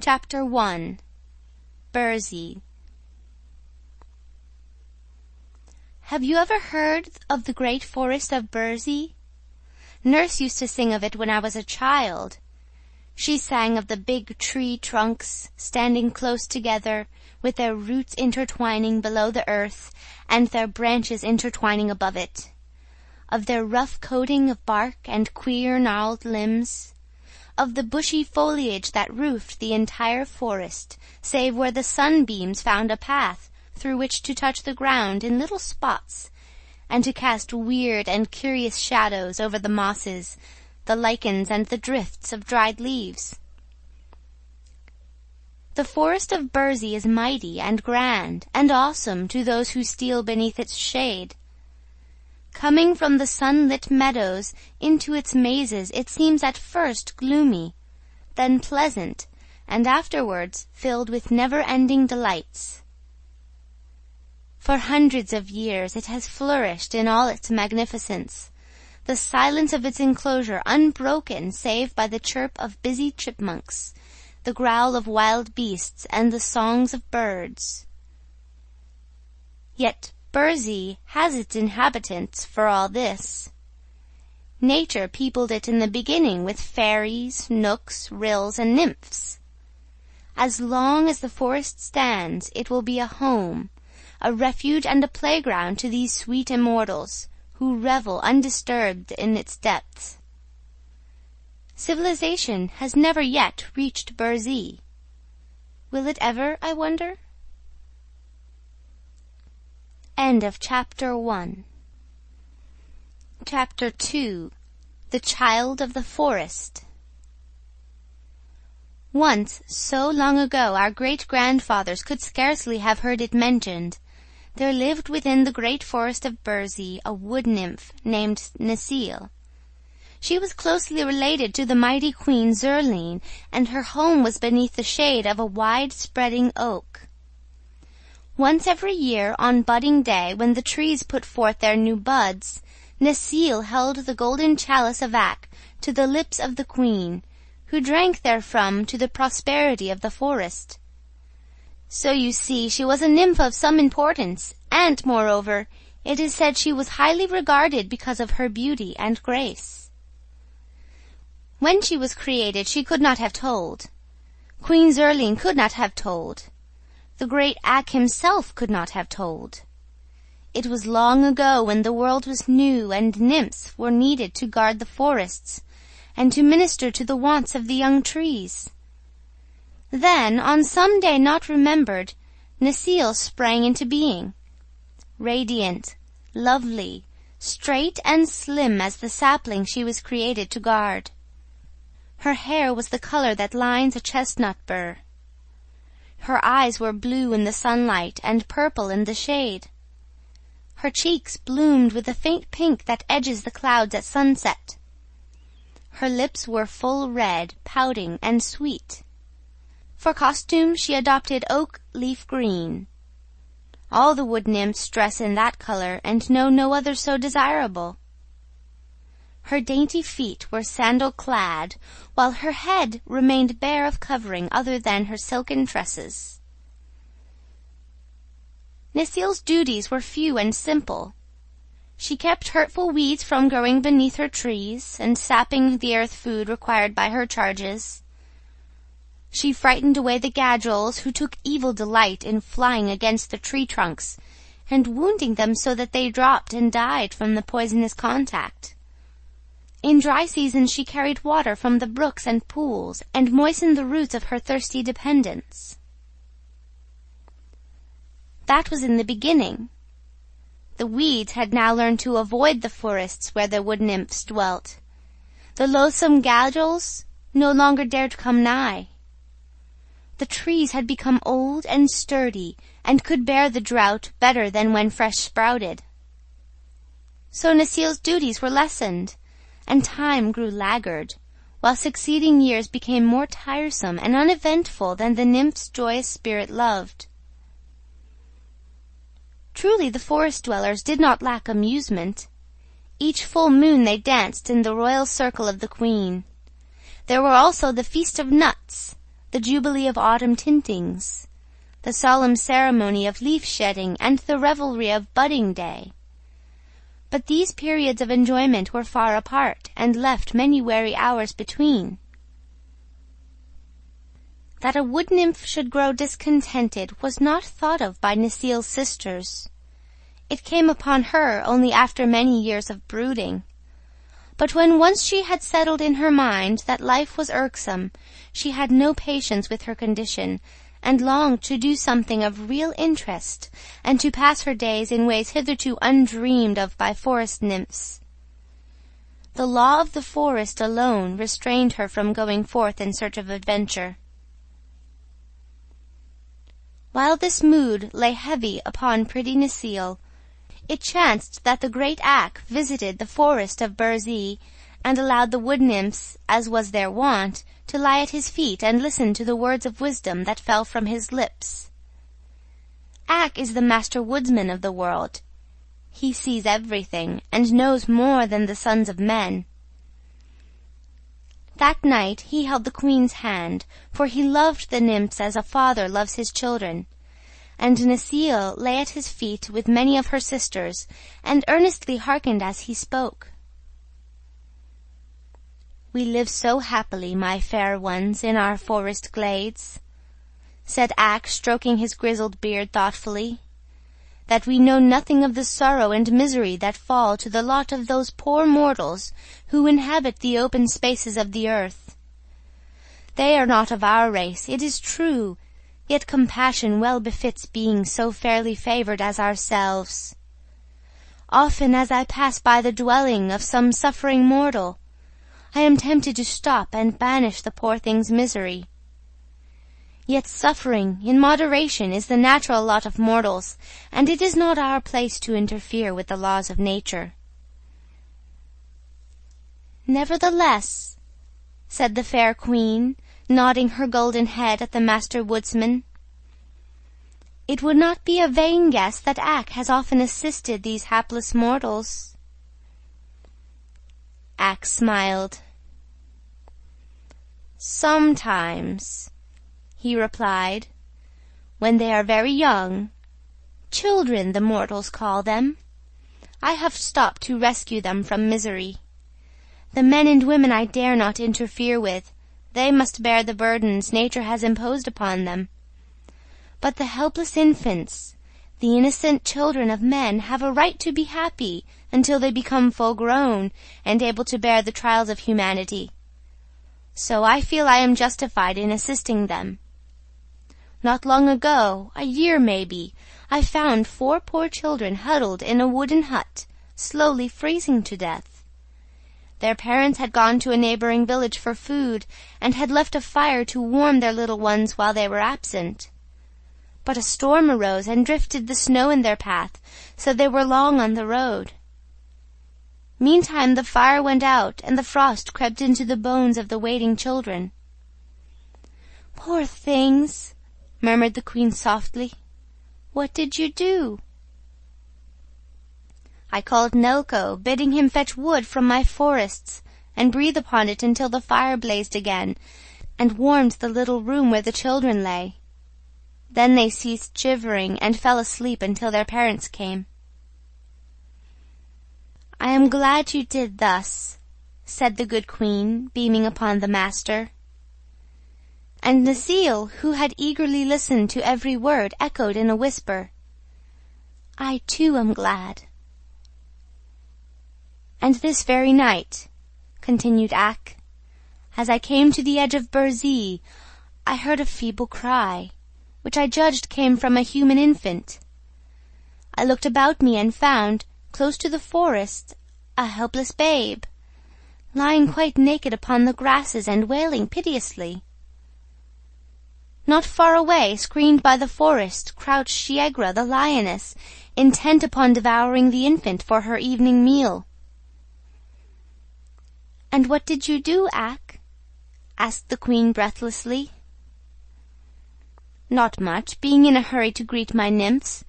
Chapter 1. Burzee. Have you ever heard of the great forest of Burzee? Nurse used to sing of it when I was a child. She sang of the big tree trunks standing close together, with their roots intertwining below the earth and their branches intertwining above it, of their rough coating of bark and queer gnarled limbs, of the bushy foliage that roofed the entire forest, save where the sunbeams found a path through which to touch the ground in little spots, and to cast weird and curious shadows over the mosses, the lichens, and the drifts of dried leaves. The forest of Burzee is mighty and grand and awesome to those who steal beneath its shade. Coming from the sunlit meadows into its mazes, it seems at first gloomy, then pleasant, and afterwards filled with never-ending delights. For hundreds of years it has flourished in all its magnificence, the silence of its enclosure unbroken save by the chirp of busy chipmunks, the growl of wild beasts, and the songs of birds. Yet Burzee has its inhabitants for all this. Nature peopled it in the beginning with fairies, knooks, rills, and nymphs. As long as the forest stands, it will be a home, a refuge and a playground to these sweet immortals, who revel undisturbed in its depths. Civilization has never yet reached Burzee. Will it ever, I wonder? End of Chapter 1. Chapter 2. The Child of the Forest. Once, so long ago our great-grandfathers could scarcely have heard it mentioned, there lived within the great forest of Burzee a wood-nymph named Necile. She was closely related to the mighty Queen Zurline, and her home was beneath the shade of a wide-spreading oak. Once every year, on budding day, when the trees put forth their new buds, Necile held the golden chalice of Ak to the lips of the queen, who drank therefrom to the prosperity of the forest. So you see, she was a nymph of some importance, and, moreover, it is said she was highly regarded because of her beauty and grace. When she was created, she could not have told. Queen Zurline could not have told. The great Ak himself could not have told. It was long ago, when the world was new and nymphs were needed to guard the forests and to minister to the wants of the young trees. Then, on some day not remembered, Necile sprang into being. Radiant, lovely, straight and slim as the sapling she was created to guard. Her hair was the color that lines a chestnut burr. Her eyes were blue in the sunlight and purple in the shade. Her cheeks bloomed with the faint pink that edges the clouds at sunset. Her lips were full red, pouting, and sweet. For costume she adopted oak leaf green. All the wood nymphs dress in that color, and know no other so desirable. Her dainty feet were sandal-clad, while her head remained bare of covering other than her silken tresses. Necile's duties were few and simple. She kept hurtful weeds from growing beneath her trees, and sapping the earth food required by her charges. She frightened away the gadgels, who took evil delight in flying against the tree trunks, and wounding them so that they dropped and died from the poisonous contact. In dry seasons she carried water from the brooks and pools, and moistened the roots of her thirsty dependents. That was in the beginning. The weeds had now learned to avoid the forests where the wood nymphs dwelt. The loathsome gadgels no longer dared come nigh. The trees had become old and sturdy, and could bear the drought better than when fresh sprouted. So Necile's duties were lessened, and time grew laggard, while succeeding years became more tiresome and uneventful than the nymph's joyous spirit loved. Truly the forest dwellers did not lack amusement. Each full moon they danced in the royal circle of the queen. There were also the feast of nuts, the jubilee of autumn tintings, the solemn ceremony of leaf-shedding, and the revelry of budding day. But these periods of enjoyment were far apart, and left many weary hours between. That a wood-nymph should grow discontented was not thought of by Necile's sisters. It came upon her only after many years of brooding. But when once she had settled in her mind that life was irksome, she had no patience with her condition, and longed to do something of real interest, and to pass her days in ways hitherto undreamed of by forest nymphs. The law of the forest alone restrained her from going forth in search of adventure. While this mood lay heavy upon pretty Necile, it chanced that the great Ak visited the forest of Burzee, and allowed the wood-nymphs, as was their wont, to lie at his feet and listen to the words of wisdom that fell from his lips. Ak is the master woodsman of the world. He sees everything, and knows more than the sons of men. That night he held the queen's hand, for he loved the nymphs as a father loves his children, and Necile lay at his feet with many of her sisters, and earnestly hearkened as he spoke. "We live so happily, my fair ones, in our forest glades," said Ak, stroking his grizzled beard thoughtfully, "that we know nothing of the sorrow and misery that fall to the lot of those poor mortals who inhabit the open spaces of the earth. They are not of our race, it is true, yet compassion well befits being so fairly favoured as ourselves. Often as I pass by the dwelling of some suffering mortal, I am tempted to stop and banish the poor thing's misery. Yet suffering, in moderation, is the natural lot of mortals, and it is not our place to interfere with the laws of nature." "Nevertheless," said the fair queen, nodding her golden head at the master woodsman, "it would not be a vain guess that Ak has often assisted these hapless mortals." Ak smiled. "Sometimes," he replied, "when they are very young, children the mortals call them, I have stopped to rescue them from misery. The men and women I dare not interfere with, they must bear the burdens nature has imposed upon them. But the helpless infants, the innocent children of men, have a right to be happy until they become full grown and able to bear the trials of humanity. So I feel I am justified in assisting them. Not long ago, a year maybe, I found 4 poor children huddled in a wooden hut, slowly freezing to death. Their parents had gone to a neighbouring village for food, and had left a fire to warm their little ones while they were absent. But a storm arose and drifted the snow in their path, so they were long on the road. Meantime the fire went out, and the frost crept into the bones of the waiting children." "Poor things," murmured the queen softly. "What did you do?" "I called Nelko, bidding him fetch wood from my forests, and breathe upon it until the fire blazed again, and warmed the little room where the children lay. Then they ceased shivering, and fell asleep until their parents came." "I am glad you did thus," said the good queen, beaming upon the master. And Necile, who had eagerly listened to every word, echoed in a whisper, "I too am glad." "And this very night," continued Ak, "as I came to the edge of Burzee, I heard a feeble cry, which I judged came from a human infant. I looked about me and found, close to the forest, a helpless babe, lying quite naked upon the grasses and wailing piteously. Not far away, screened by the forest, crouched Shiegra the lioness, intent upon devouring the infant for her evening meal." "And what did you do, Ak?" asked the queen breathlessly. "Not much, being in a hurry to greet my nymphs,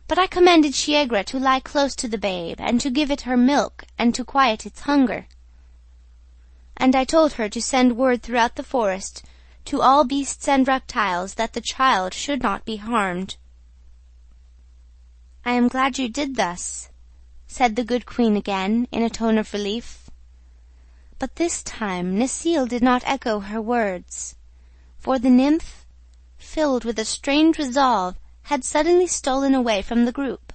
but I commanded Shiegra to lie close to the babe, and to give it her milk, and to quiet its hunger. And I told her to send word throughout the forest to all beasts and reptiles that the child should not be harmed. "I am glad you did thus," said the good queen again, in a tone of relief. But this time Necile did not echo her words, for the nymph, filled with a strange resolve, had suddenly stolen away from the group.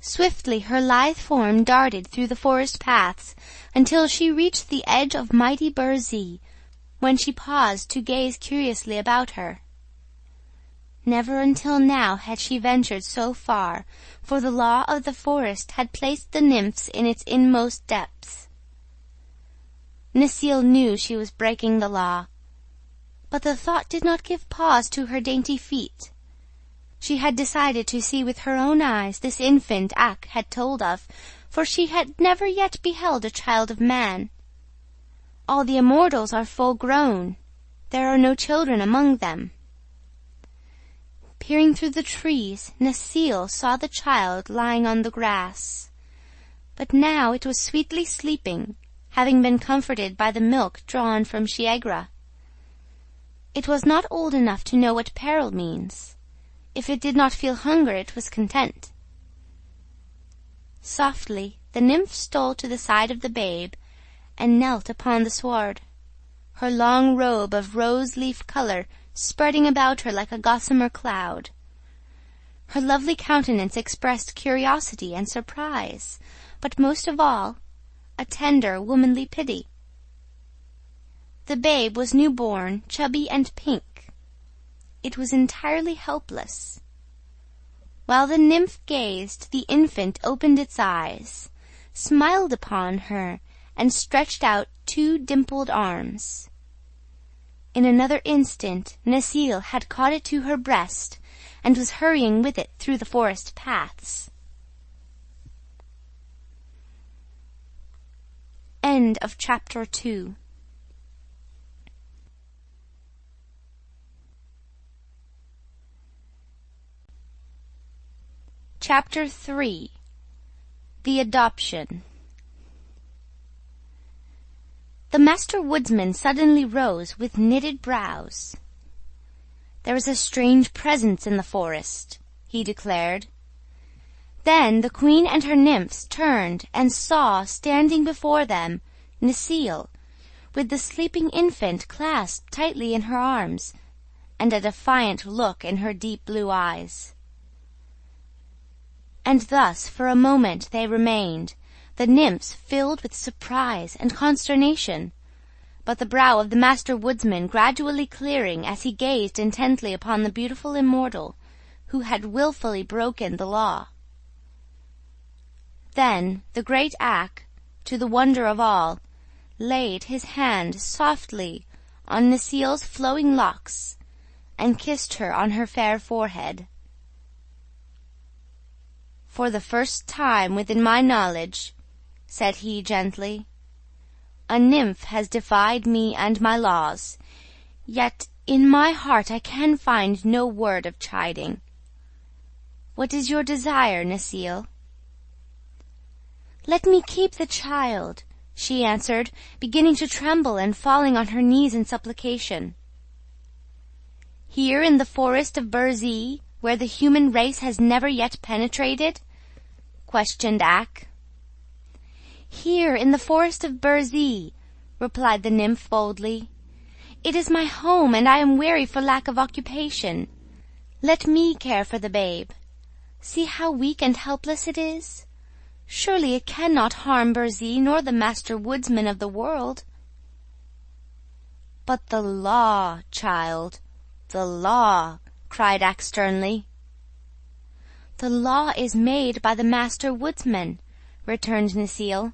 Swiftly her lithe form darted through the forest paths until she reached the edge of mighty Burzee, when she paused to gaze curiously about her. Never until now had she ventured so far, for the law of the forest had placed the nymphs in its inmost depths. Necile knew she was breaking the law, but the thought did not give pause to her dainty feet. She had decided to see with her own eyes this infant Ak had told of, for she had never yet beheld a child of man. All the immortals are full grown. There are no children among them. Peering through the trees, Necile saw the child lying on the grass. But now it was sweetly sleeping, having been comforted by the milk drawn from Shiegra. It was not old enough to know what peril means. If it did not feel hunger, it was content. Softly the nymph stole to the side of the babe and knelt upon the sward, her long robe of rose-leaf color spreading about her like a gossamer cloud. Her lovely countenance expressed curiosity and surprise, but most of all, a tender, womanly pity. The babe was new-born, chubby and pink. It was entirely helpless. While the nymph gazed, the infant opened its eyes, smiled upon her, and stretched out 2 dimpled arms. In another instant, Necile had caught it to her breast and was hurrying with it through the forest paths. End of Chapter 2. Chapter 3. The Adoption. The Master Woodsman suddenly rose with knitted brows. "There is a strange presence in the forest," he declared. Then the queen and her nymphs turned and saw standing before them Necile, with the sleeping infant clasped tightly in her arms, and a defiant look in her deep blue eyes. And thus for a moment they remained, the nymphs filled with surprise and consternation, but the brow of the Master Woodsman gradually clearing as he gazed intently upon the beautiful immortal who had wilfully broken the law. Then the great Ak, to the wonder of all, laid his hand softly on Necile's flowing locks and kissed her on her fair forehead. "For the first time within my knowledge," said he gently, "a nymph has defied me and my laws, yet in my heart I can find no word of chiding. What is your desire, Necile?" "Let me keep the child," she answered, beginning to tremble and falling on her knees in supplication. "Here in the forest of Burzee, where the human race has never yet penetrated?" questioned Ak. "Here in the forest of Burzee," replied the nymph boldly. "It is my home, and I am weary for lack of occupation. Let me care for the babe. See how weak and helpless it is. Surely it cannot harm Burzee nor the Master Woodsman of the world." "But the law, child, the law," cried Ak sternly. "The law is made by the Master Woodsman," returned Necile.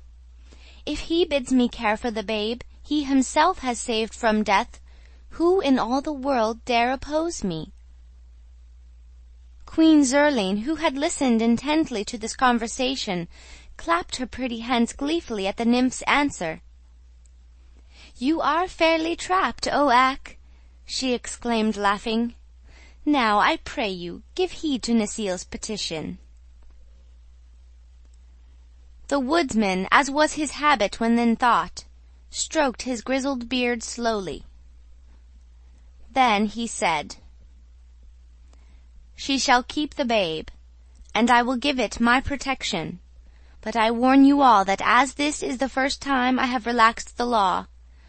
"If he bids me care for the babe he himself has saved from death, who in all the world dare oppose me?" Queen Zurline, who had listened intently to this conversation, clapped her pretty hands gleefully at the nymph's answer. "You are fairly trapped, O Ak!" she exclaimed, laughing. "Now, I pray you, give heed to Necile's petition." The woodsman, as was his habit when in thought, stroked his grizzled beard slowly. Then he said, "She shall keep the babe, and I will give it my protection. But I warn you all that as this is the first time I have relaxed the law,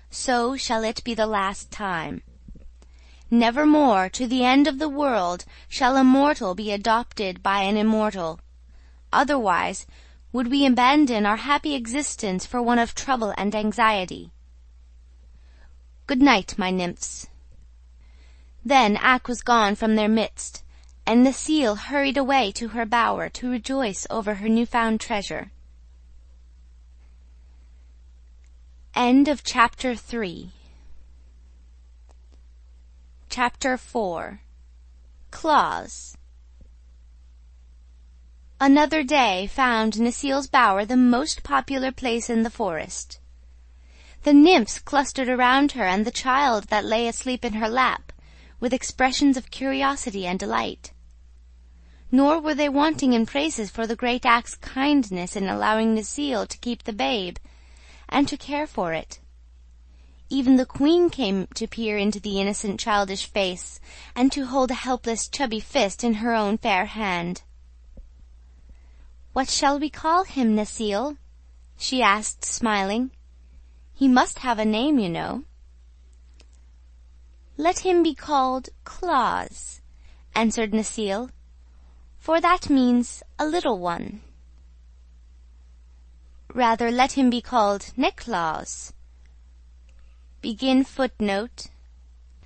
so shall it be the last time. Nevermore to the end of the world shall a mortal be adopted by an immortal. Otherwise would we abandon our happy existence for one of trouble and anxiety. Good night, my nymphs." Then Ak was gone from their midst, and the seal hurried away to her bower to rejoice over her new-found treasure. End of Chapter 3. Chapter 4. Claus. Another day found Nasile's bower the most popular place in the forest. The nymphs clustered around her and the child that lay asleep in her lap, with expressions of curiosity and delight. Nor were they wanting in praises for the great Ak's kindness in allowing Nasile to keep the babe, and to care for it. Even the queen came to peer into the innocent childish face, and to hold a helpless chubby fist in her own fair hand. "What shall we call him, Nasile?" she asked, smiling. "He must have a name, you know." "Let him be called Claus," answered Nasile, "for that means a little one." "Rather let him be called Niklaus. Begin footnote.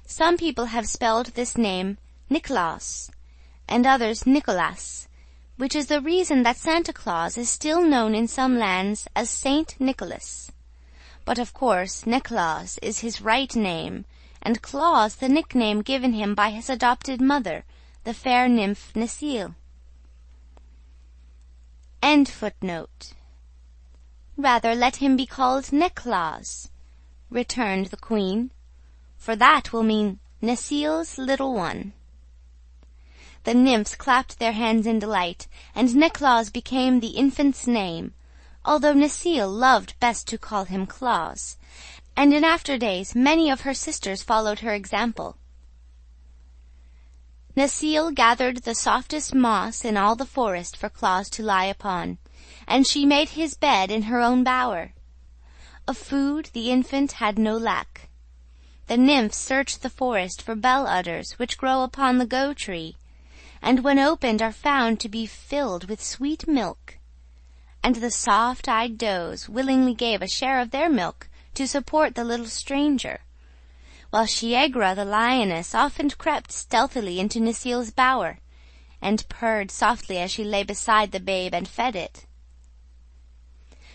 Some people have spelled this name Niklaus, and others Nicholas, which is the reason that Santa Claus is still known in some lands as Saint Nicholas. But of course Niklaus is his right name, and Claus the nickname given him by his adopted mother, the fair nymph Nasile. End footnote. "Rather let him be called Niklaus," returned the queen, "for that will mean Nasile's little one." The nymphs clapped their hands in delight, and Niklaus became the infant's name, although Nasile loved best to call him Claus, and in after days many of her sisters followed her example. Nasile gathered the softest moss in all the forest for Claus to lie upon, and she made his bed in her own bower. Of food the infant had no lack. The nymphs searched the forest for bell udders which grow upon the go tree, and when opened are found to be filled with sweet milk. And the soft-eyed does willingly gave a share of their milk to support the little stranger, while Shiegra the lioness often crept stealthily into Nasile's bower, and purred softly as she lay beside the babe and fed it.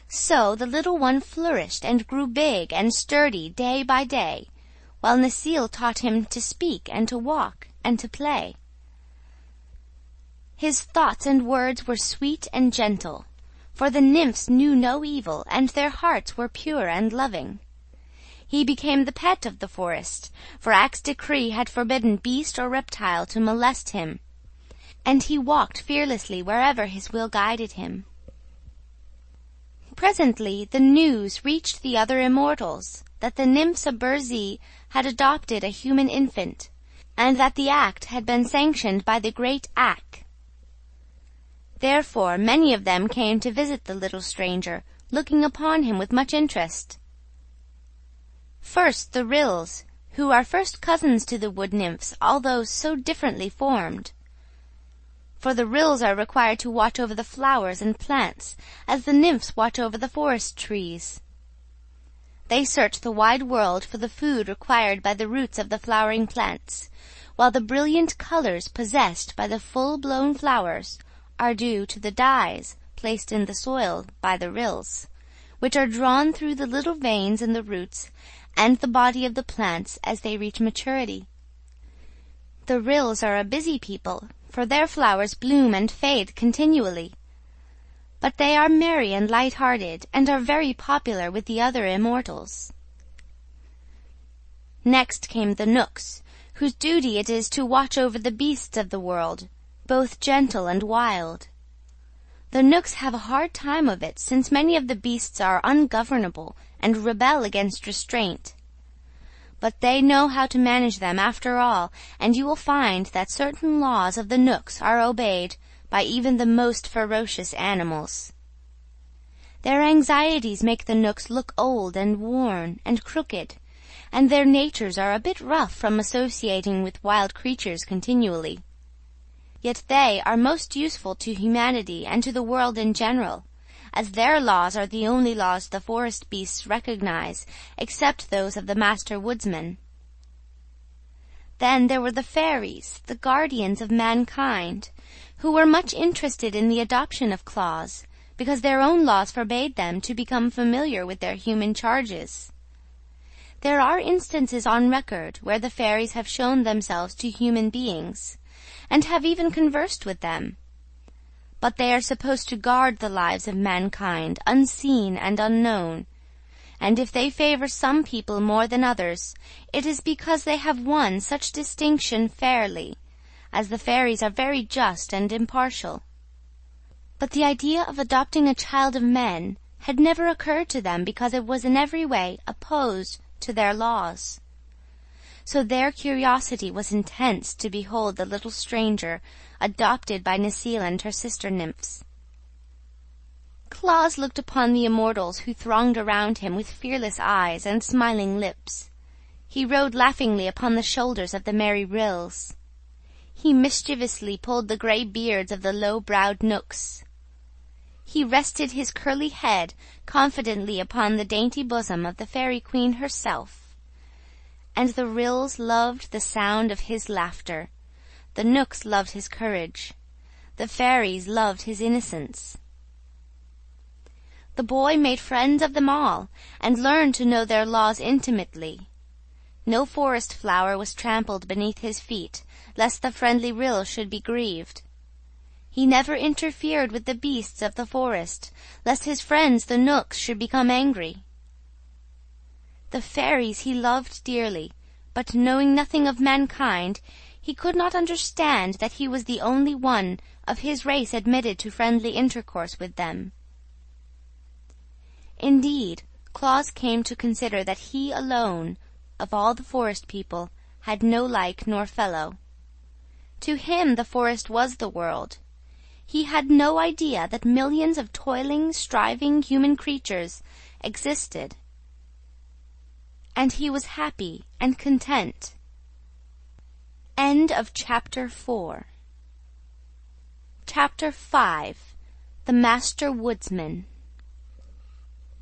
So the little one flourished and grew big and sturdy day by day, while Nasile taught him to speak and to walk and to play. His thoughts and words were sweet and gentle, for the nymphs knew no evil, and their hearts were pure and loving. He became the pet of the forest, for Ak's decree had forbidden beast or reptile to molest him, and he walked fearlessly wherever his will guided him. Presently the news reached the other immortals that the nymphs of Burzee had adopted a human infant, and that the act had been sanctioned by the great Ak. Therefore many of them came to visit the little stranger, looking upon him with much interest. First the Ryls, who are first cousins to the wood nymphs, although so differently formed. For the Ryls are required to watch over the flowers and plants, as the nymphs watch over the forest trees. They search the wide world for the food required by the roots of the flowering plants, while the brilliant colors possessed by the full-blown flowers are due to the dyes placed in the soil by the Ryls, which are drawn through the little veins in the roots and the body of the plants as they reach maturity. The Ryls are a busy people, for their flowers bloom and fade continually. But they are merry and light-hearted, and are very popular with the other immortals. Next came the Knooks, whose duty it is to watch over the beasts of the world, both gentle and wild. The Knooks have a hard time of it, since many of the beasts are ungovernable and rebel against restraint. But they know how to manage them after all, and you will find that certain laws of the Knooks are obeyed by even the most ferocious animals. Their anxieties make the Knooks look old and worn and crooked, and their natures are a bit rough from associating with wild creatures continually. Yet they are most useful to humanity and to the world in general, as their laws are the only laws the forest beasts recognize, except those of the master woodsman. Then there were the fairies, the guardians of mankind, who were much interested in the adoption of Claus, because their own laws forbade them to become familiar with their human charges. There are instances on record where the fairies have shown themselves to human beings, and have even conversed with them. But they are supposed to guard the lives of mankind, unseen and unknown, and if they favor some people more than others, it is because they have won such distinction fairly, as the fairies are very just and impartial. But the idea of adopting a child of men had never occurred to them, because it was in every way opposed to their laws. So their curiosity was intense to behold the little stranger adopted by Necile and her sister nymphs. Claus looked upon the immortals who thronged around him with fearless eyes and smiling lips. He rode laughingly upon the shoulders of the merry rills. He mischievously pulled the grey beards of the low-browed Knooks. He rested his curly head confidently upon the dainty bosom of the fairy queen herself, and the rills loved the sound of his laughter, the Knooks loved his courage, the fairies loved his innocence. The boy made friends of them all, and learned to know their laws intimately. No forest flower was trampled beneath his feet, lest the friendly rill should be grieved. He never interfered with the beasts of the forest, lest his friends the Knooks should become angry. The fairies he loved dearly, but knowing nothing of mankind, he could not understand that he was the only one of his race admitted to friendly intercourse with them. Indeed, Claus came to consider that he alone, of all the forest people, had no like nor fellow. To him the forest was the world. He had no idea that millions of toiling, striving human creatures existed, and he was happy and content. End of Chapter 4. Chapter 5. The Master Woodsman.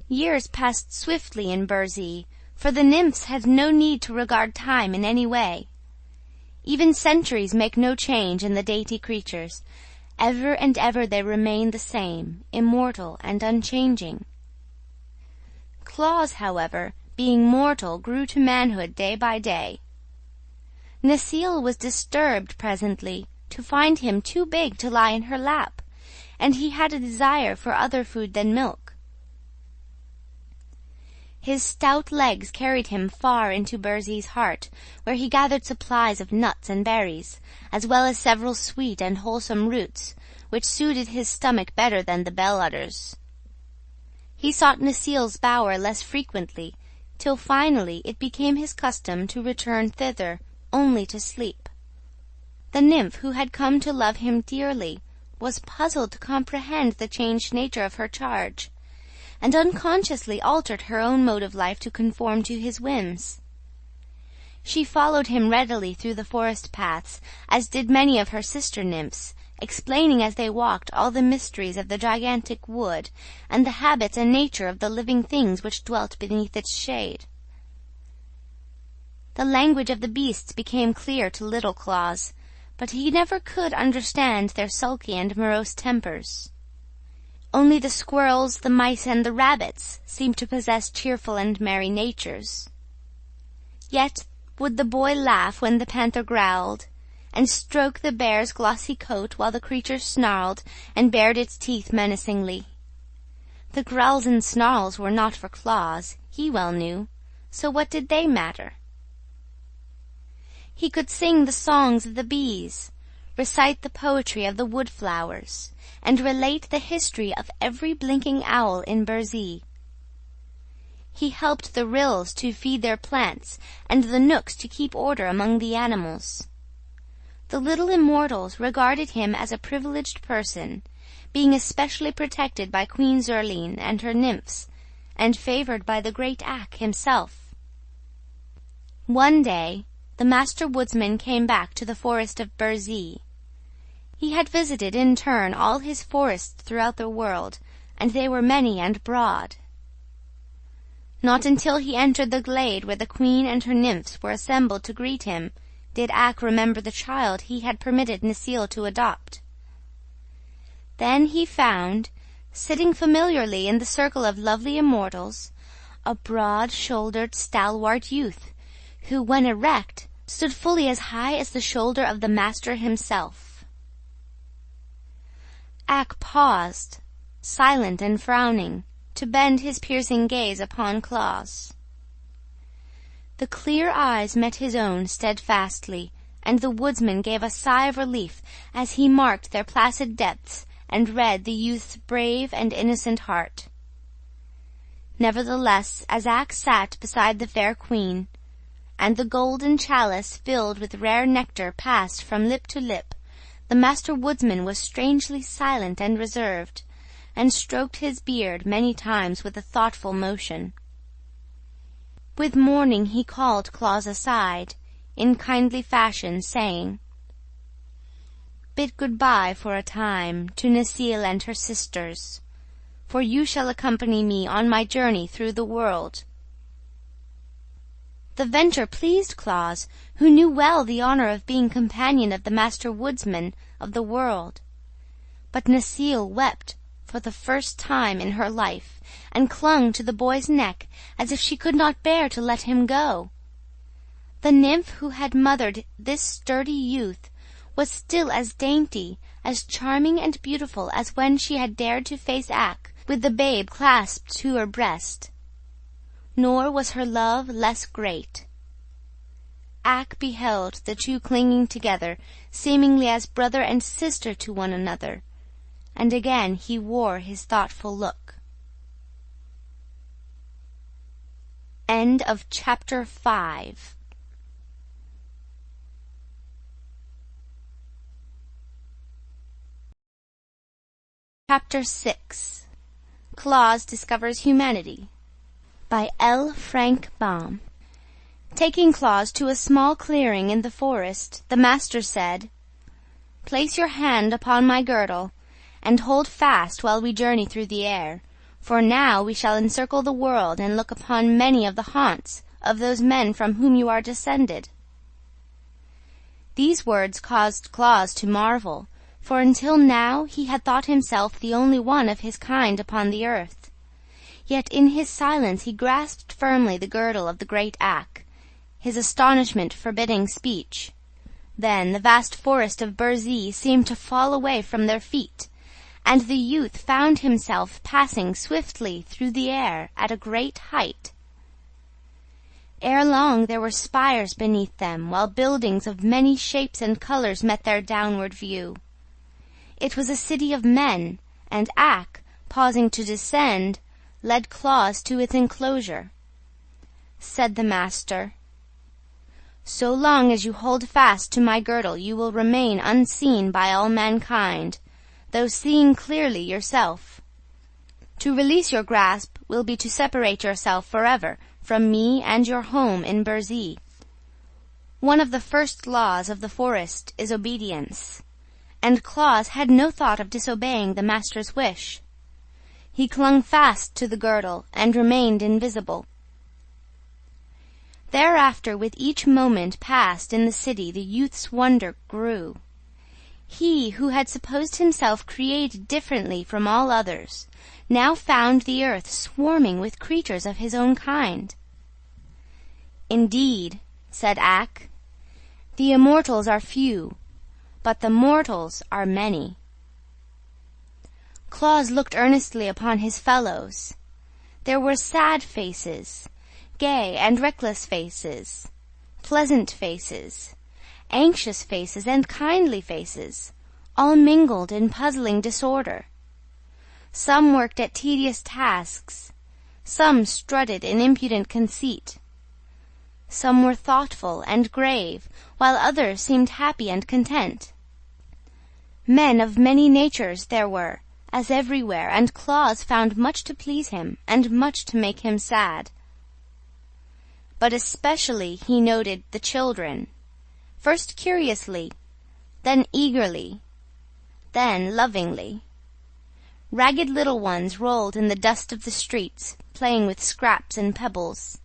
Years passed swiftly in Burzee, for the nymphs had no need to regard time in any way. Even centuries make no change in the dainty creatures. Ever and ever they remain the same, immortal and unchanging. Claus, however, being mortal, grew to manhood day by day. Necile was disturbed presently to find him too big to lie in her lap, and he had a desire for other food than milk. His stout legs carried him far into Burzee's heart, where he gathered supplies of nuts and berries, as well as several sweet and wholesome roots, which suited his stomach better than the bell udders. He sought Necile's bower less frequently, till finally it became his custom to return thither only to sleep. The nymph who had come to love him dearly was puzzled to comprehend the changed nature of her charge, and unconsciously altered her own mode of life to conform to his whims. She followed him readily through the forest paths, as did many of her sister nymphs, explaining as they walked all the mysteries of the gigantic wood, and the habits and nature of the living things which dwelt beneath its shade. The language of the beasts became clear to little Claus, but he never could understand their sulky and morose tempers. Only the squirrels, the mice, and the rabbits seemed to possess cheerful and merry natures. Yet would the boy laugh when the panther growled, and stroke the bear's glossy coat while the creature snarled and bared its teeth menacingly. The growls and snarls were not for Claus, he well knew, so what did they matter? He could sing the songs of the bees, recite the poetry of the wood flowers, and relate the history of every blinking owl in Burzee. He helped the rills to feed their plants, and the knooks to keep order among the animals. The little immortals regarded him as a privileged person, being especially protected by Queen Zurline and her nymphs, and favoured by the great Ak himself. One day, the Master Woodsman came back to the forest of Burzee. He had visited in turn all his forests throughout the world, and they were many and broad. Not until he entered the glade where the Queen and her nymphs were assembled to greet him did Ak remember the child he had permitted Necile to adopt. Then he found, sitting familiarly in the circle of lovely immortals, a broad-shouldered, stalwart youth, who, when erect, stood fully as high as the shoulder of the master himself. Ak paused, silent and frowning, to bend his piercing gaze upon Claus. The clear eyes met his own steadfastly, and the woodsman gave a sigh of relief as he marked their placid depths and read the youth's brave and innocent heart. Nevertheless, as Ak sat beside the fair queen, and the golden chalice filled with rare nectar passed from lip to lip, the Master Woodsman was strangely silent and reserved, and stroked his beard many times with a thoughtful motion. With morning he called Claus aside, in kindly fashion, saying, "Bid good-bye for a time to Necile and her sisters, for you shall accompany me on my journey through the world." The venture pleased Claus, who knew well the honour of being companion of the Master Woodsman of the world. But Necile wept for the first time in her life, and clung to the boy's neck as if she could not bear to let him go. The nymph who had mothered this sturdy youth was still as dainty, as charming and beautiful as when she had dared to face Ak with the babe clasped to her breast. Nor was her love less great. Ak beheld the two clinging together, seemingly as brother and sister to one another, and again he wore his thoughtful look. End of chapter 5. Chapter 6. Claus Discovers Humanity, by L. Frank Baum. Taking Claus to a small clearing in the forest, the master said, "Place your hand upon my girdle, and hold fast while we journey through the air, for now we shall encircle the world and look upon many of the haunts of those men from whom you are descended." These words caused Claus to marvel, for until now he had thought himself the only one of his kind upon the earth. Yet in his silence he grasped firmly the girdle of the great Ak, his astonishment forbidding speech. Then the vast forest of Burzee seemed to fall away from their feet, and the youth found himself passing swiftly through the air at a great height. Ere long there were spires beneath them, while buildings of many shapes and colours met their downward view. It was a city of men, and Ak, pausing to descend, led Claus to its enclosure. Said the master, "So long as you hold fast to my girdle you will remain unseen by all mankind, though seeing clearly yourself. To release your grasp will be to separate yourself forever from me and your home in Burzee. One of the first laws of the forest is obedience, and Claus had no thought of disobeying the master's wish. He clung fast to the girdle and remained invisible. Thereafter, with each moment passed in the city, the youth's wonder grew. He, who had supposed himself created differently from all others, now found the earth swarming with creatures of his own kind. "Indeed," said Ak, "the immortals are few, but the mortals are many." Claus looked earnestly upon his fellows. There were sad faces, gay and reckless faces, pleasant faces, anxious faces and kindly faces, all mingled in puzzling disorder. Some worked at tedious tasks, some strutted in impudent conceit. Some were thoughtful and grave, while others seemed happy and content. Men of many natures there were, as everywhere, and Claus found much to please him and much to make him sad. But especially he noted the children, first curiously, then eagerly, then lovingly. Ragged little ones rolled in the dust of the streets, playing with scraps and pebbles.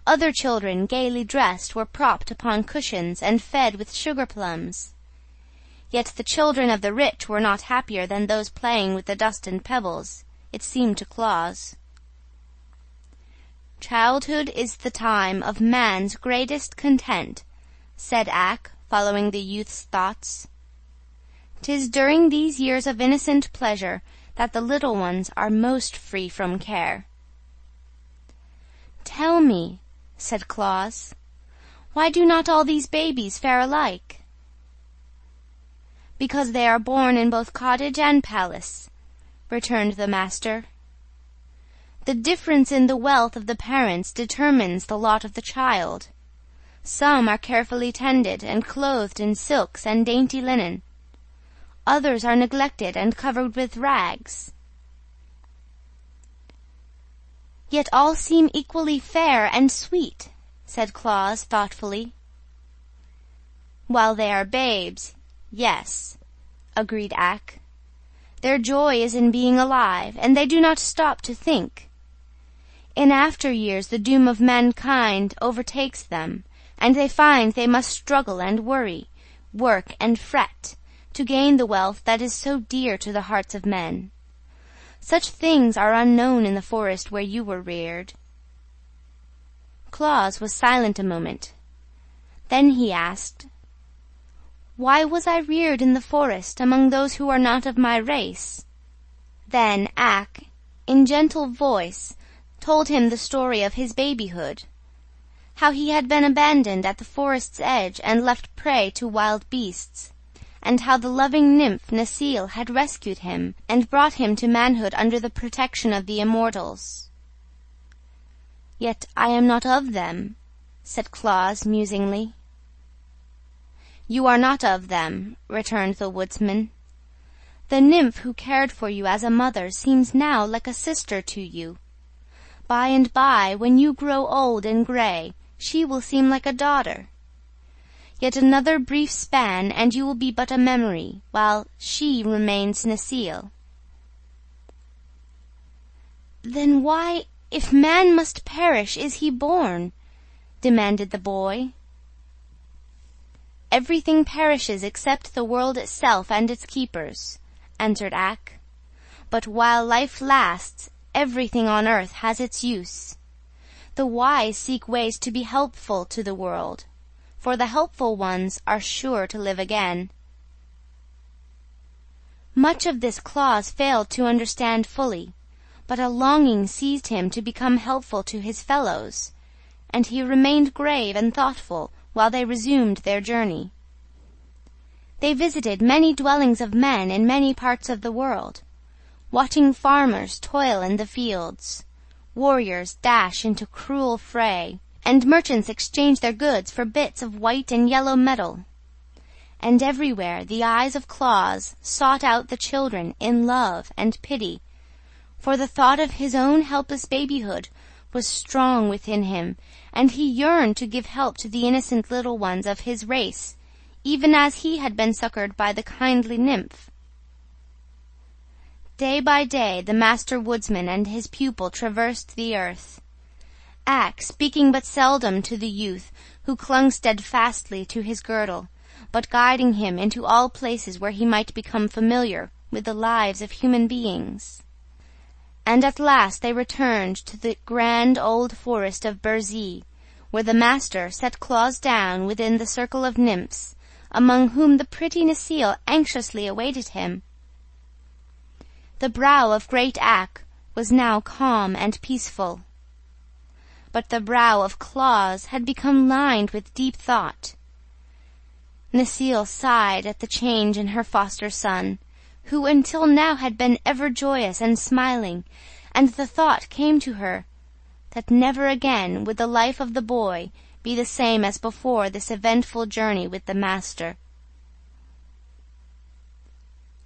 Other children, gaily dressed, were propped upon cushions and fed with sugar plums. Yet the children of the rich were not happier than those playing with the dust and pebbles, it seemed to Claus. "Childhood is the time of man's greatest content," said Ak, following the youth's thoughts. "'Tis during these years of innocent pleasure that the little ones are most free from care." "Tell me," said Claus, "why do not all these babies fare alike?" "Because they are born in both cottage and palace," returned the master. "The difference in the wealth of the parents determines the lot of the child. Some are carefully tended and clothed in silks and dainty linen. Others are neglected and covered with rags. Yet all seem equally fair and sweet," said Claus thoughtfully. "While they are babes, yes," agreed Ak. "Their joy is in being alive, and they do not stop to think. In after years the doom of mankind overtakes them, and they find they must struggle and worry, work and fret, to gain the wealth that is so dear to the hearts of men. Such things are unknown in the forest where you were reared." Claus was silent a moment. Then he asked, "Why was I reared in the forest among those who are not of my race?" Then Ak, in gentle voice, told him the story of his babyhood, how he had been abandoned at the forest's edge and left prey to wild beasts, and how the loving nymph Necile had rescued him and brought him to manhood under the protection of the immortals. "Yet I am not of them," said Claus musingly. "You are not of them," returned the woodsman. "The nymph who cared for you as a mother seems now like a sister to you. By and by, when you grow old and gray, she will seem like a daughter. Yet another brief span and you will be but a memory, while she remains Necile." "Then why, if man must perish, is he born?" demanded the boy. "Everything perishes except the world itself and its keepers," answered Ak. "But while life lasts, everything on earth has its use. The wise seek ways to be helpful to the world, for the helpful ones are sure to live again." Much of this Claus failed to understand fully, but a longing seized him to become helpful to his fellows, and he remained grave and thoughtful while they resumed their journey. They visited many dwellings of men in many parts of the world, watching farmers toil in the fields, warriors dash into cruel fray, and merchants exchange their goods for bits of white and yellow metal. And everywhere the eyes of Claus sought out the children in love and pity, for the thought of his own helpless babyhood was strong within him, and he yearned to give help to the innocent little ones of his race, even as he had been succored by the kindly nymph. Day by day the master woodsman and his pupil traversed the earth, Ak speaking but seldom to the youth, who clung steadfastly to his girdle, but guiding him into all places where he might become familiar with the lives of human beings. And at last they returned to the grand old forest of Burzee, where the master set Claus down within the circle of nymphs, among whom the pretty Necile anxiously awaited him. The brow of great Ak was now calm and peaceful, but the brow of Claus had become lined with deep thought. Necile sighed at the change in her foster son, who until now had been ever joyous and smiling, and the thought came to her that never again would the life of the boy be the same as before this eventful journey with the master.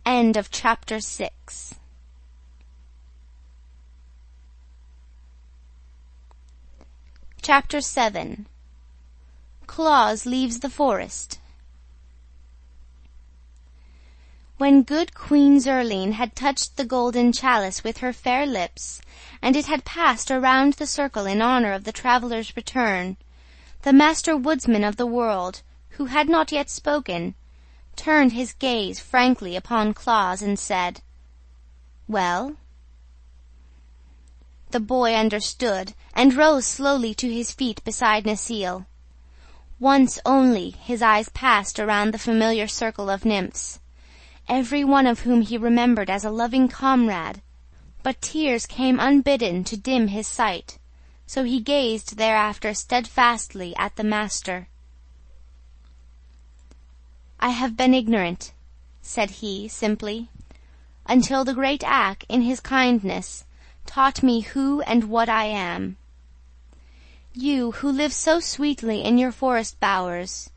End of chapter 6. Chapter 7. Claus leaves the forest. When good Queen Zurline had touched the golden chalice with her fair lips, and it had passed around the circle in honor of the traveller's return, the master woodsman of the world, who had not yet spoken, turned his gaze frankly upon Claus and said, "Well?" The boy understood, and rose slowly to his feet beside Necile. Once only his eyes passed around the familiar circle of nymphs, every one of whom he remembered as a loving comrade, but tears came unbidden to dim his sight, so he gazed thereafter steadfastly at the master. "I have been ignorant," said he simply, "until the great Ak, in his kindness, taught me who and what I am. You, who live so sweetly in your forest bowers,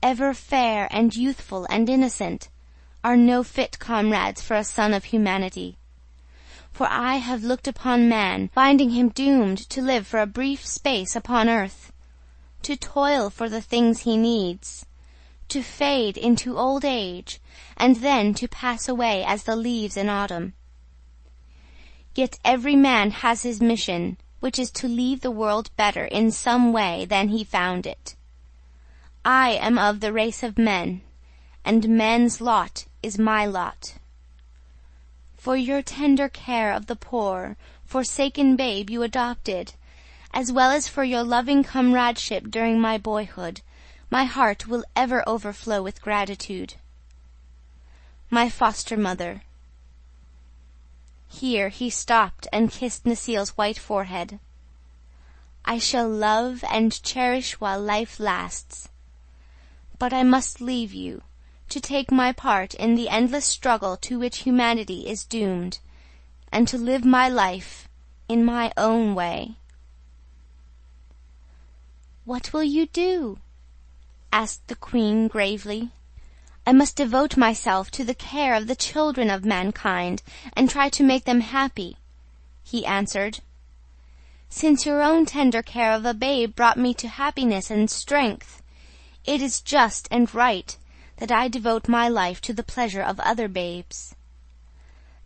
ever fair and youthful and innocent, are no fit comrades for a son of humanity. For I have looked upon man, finding him doomed to live for a brief space upon earth, to toil for the things he needs, to fade into old age, and then to pass away as the leaves in autumn. Yet every man has his mission, which is to leave the world better in some way than he found it. I am of the race of men, and men's lot is my lot. For your tender care of the poor, forsaken babe you adopted, as well as for your loving comradeship during my boyhood, my heart will ever overflow with gratitude. My foster mother." Here he stopped and kissed Necile's white forehead. "I shall love and cherish while life lasts. But I must leave you, to take my part in the endless struggle to which humanity is doomed, and to live my life in my own way." "What will you do?" asked the queen gravely. "I must devote myself to the care of the children of mankind, and try to make them happy," he answered. "Since your own tender care of a babe brought me to happiness and strength, it is just and right that I devote my life to the pleasure of other babes.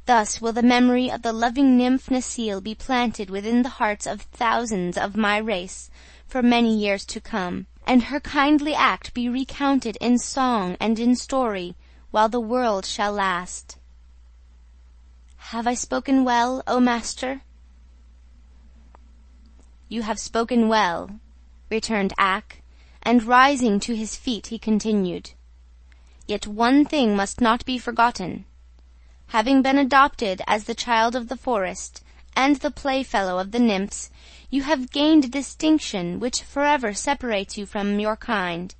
Thus will the memory of the loving nymph Necile be planted within the hearts of thousands of my race for many years to come, and her kindly act be recounted in song and in story while the world shall last. Have I spoken well, O master?" "You have spoken well," returned Ak, and rising to his feet he continued, "Yet one thing must not be forgotten. Having been adopted as the child of the forest and the playfellow of the nymphs, you have gained a distinction which forever separates you from your kind.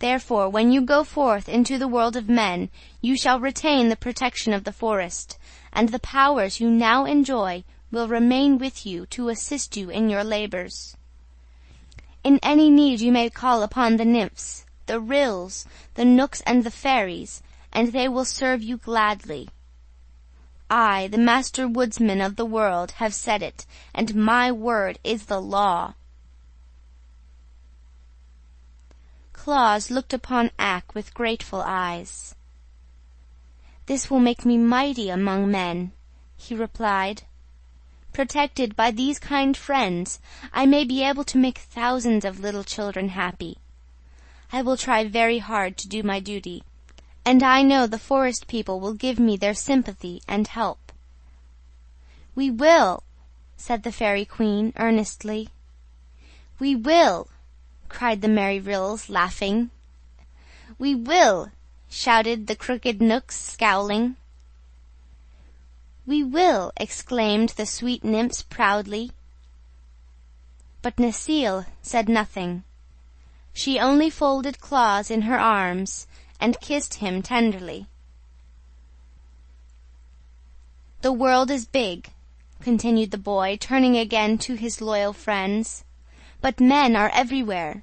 Therefore, when you go forth into the world of men, you shall retain the protection of the forest, and the powers you now enjoy will remain with you to assist you in your labors. In any need you may call upon the nymphs, the rills, the nooks, and the fairies, and they will serve you gladly. I, the master woodsman of the world, have said it, and my word is the law." Claus looked upon Ak with grateful eyes. "This will make me mighty among men," he replied. "Protected by these kind friends, I may be able to make thousands of little children happy. I will try very hard to do my duty, and I know the forest people will give me their sympathy and help." "We will," said the Fairy Queen earnestly. "We will," cried the merry rills, laughing. "We will," shouted the crooked nooks, scowling. "We will," exclaimed the sweet nymphs proudly. But Necile said nothing. She only folded Claus in her arms and kissed him tenderly. "The world is big," continued the boy, turning again to his loyal friends, "but men are everywhere.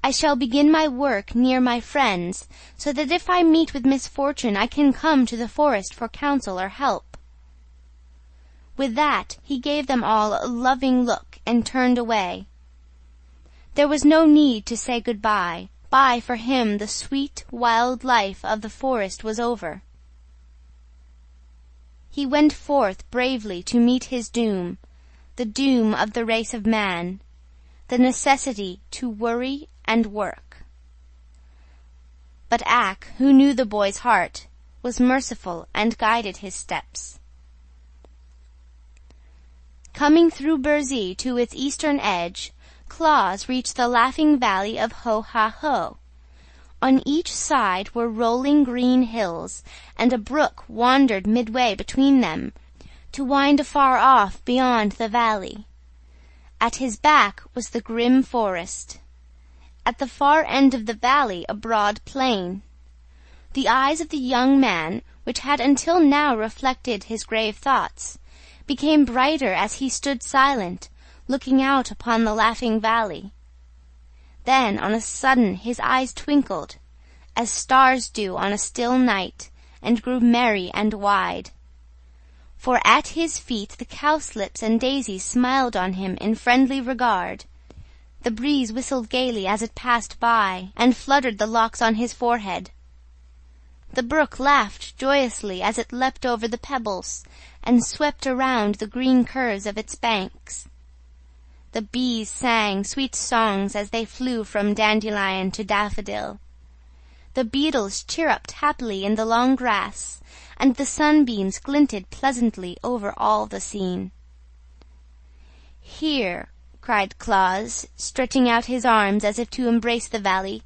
I shall begin my work near my friends, so that if I meet with misfortune I can come to the forest for counsel or help." With that he gave them all a loving look and turned away. There was no need to say goodbye. For him the sweet, wild life of the forest was over. He went forth bravely to meet his doom, the doom of the race of man, the necessity to worry and work. But Ak, who knew the boy's heart, was merciful and guided his steps. Coming through Burzee to its eastern edge, Claus reached the laughing valley of Ho-ha-ho. On each side were rolling green hills, and a brook wandered midway between them, to wind afar off beyond the valley. At his back was the grim forest. At the far end of the valley a broad plain. The eyes of the young man, which had until now reflected his grave thoughts, became brighter as he stood silent, looking out upon the laughing valley. Then on a sudden his eyes twinkled, as stars do on a still night, and grew merry and wide. For at his feet the cowslips and daisies smiled on him in friendly regard. The breeze whistled gaily as it passed by, and fluttered the locks on his forehead. The brook laughed joyously as it leapt over the pebbles, and swept around the green curves of its banks. The bees sang sweet songs as they flew from dandelion to daffodil. The beetles chirruped happily in the long grass, and the sunbeams glinted pleasantly over all the scene. "Here," cried Claus, stretching out his arms as if to embrace the valley,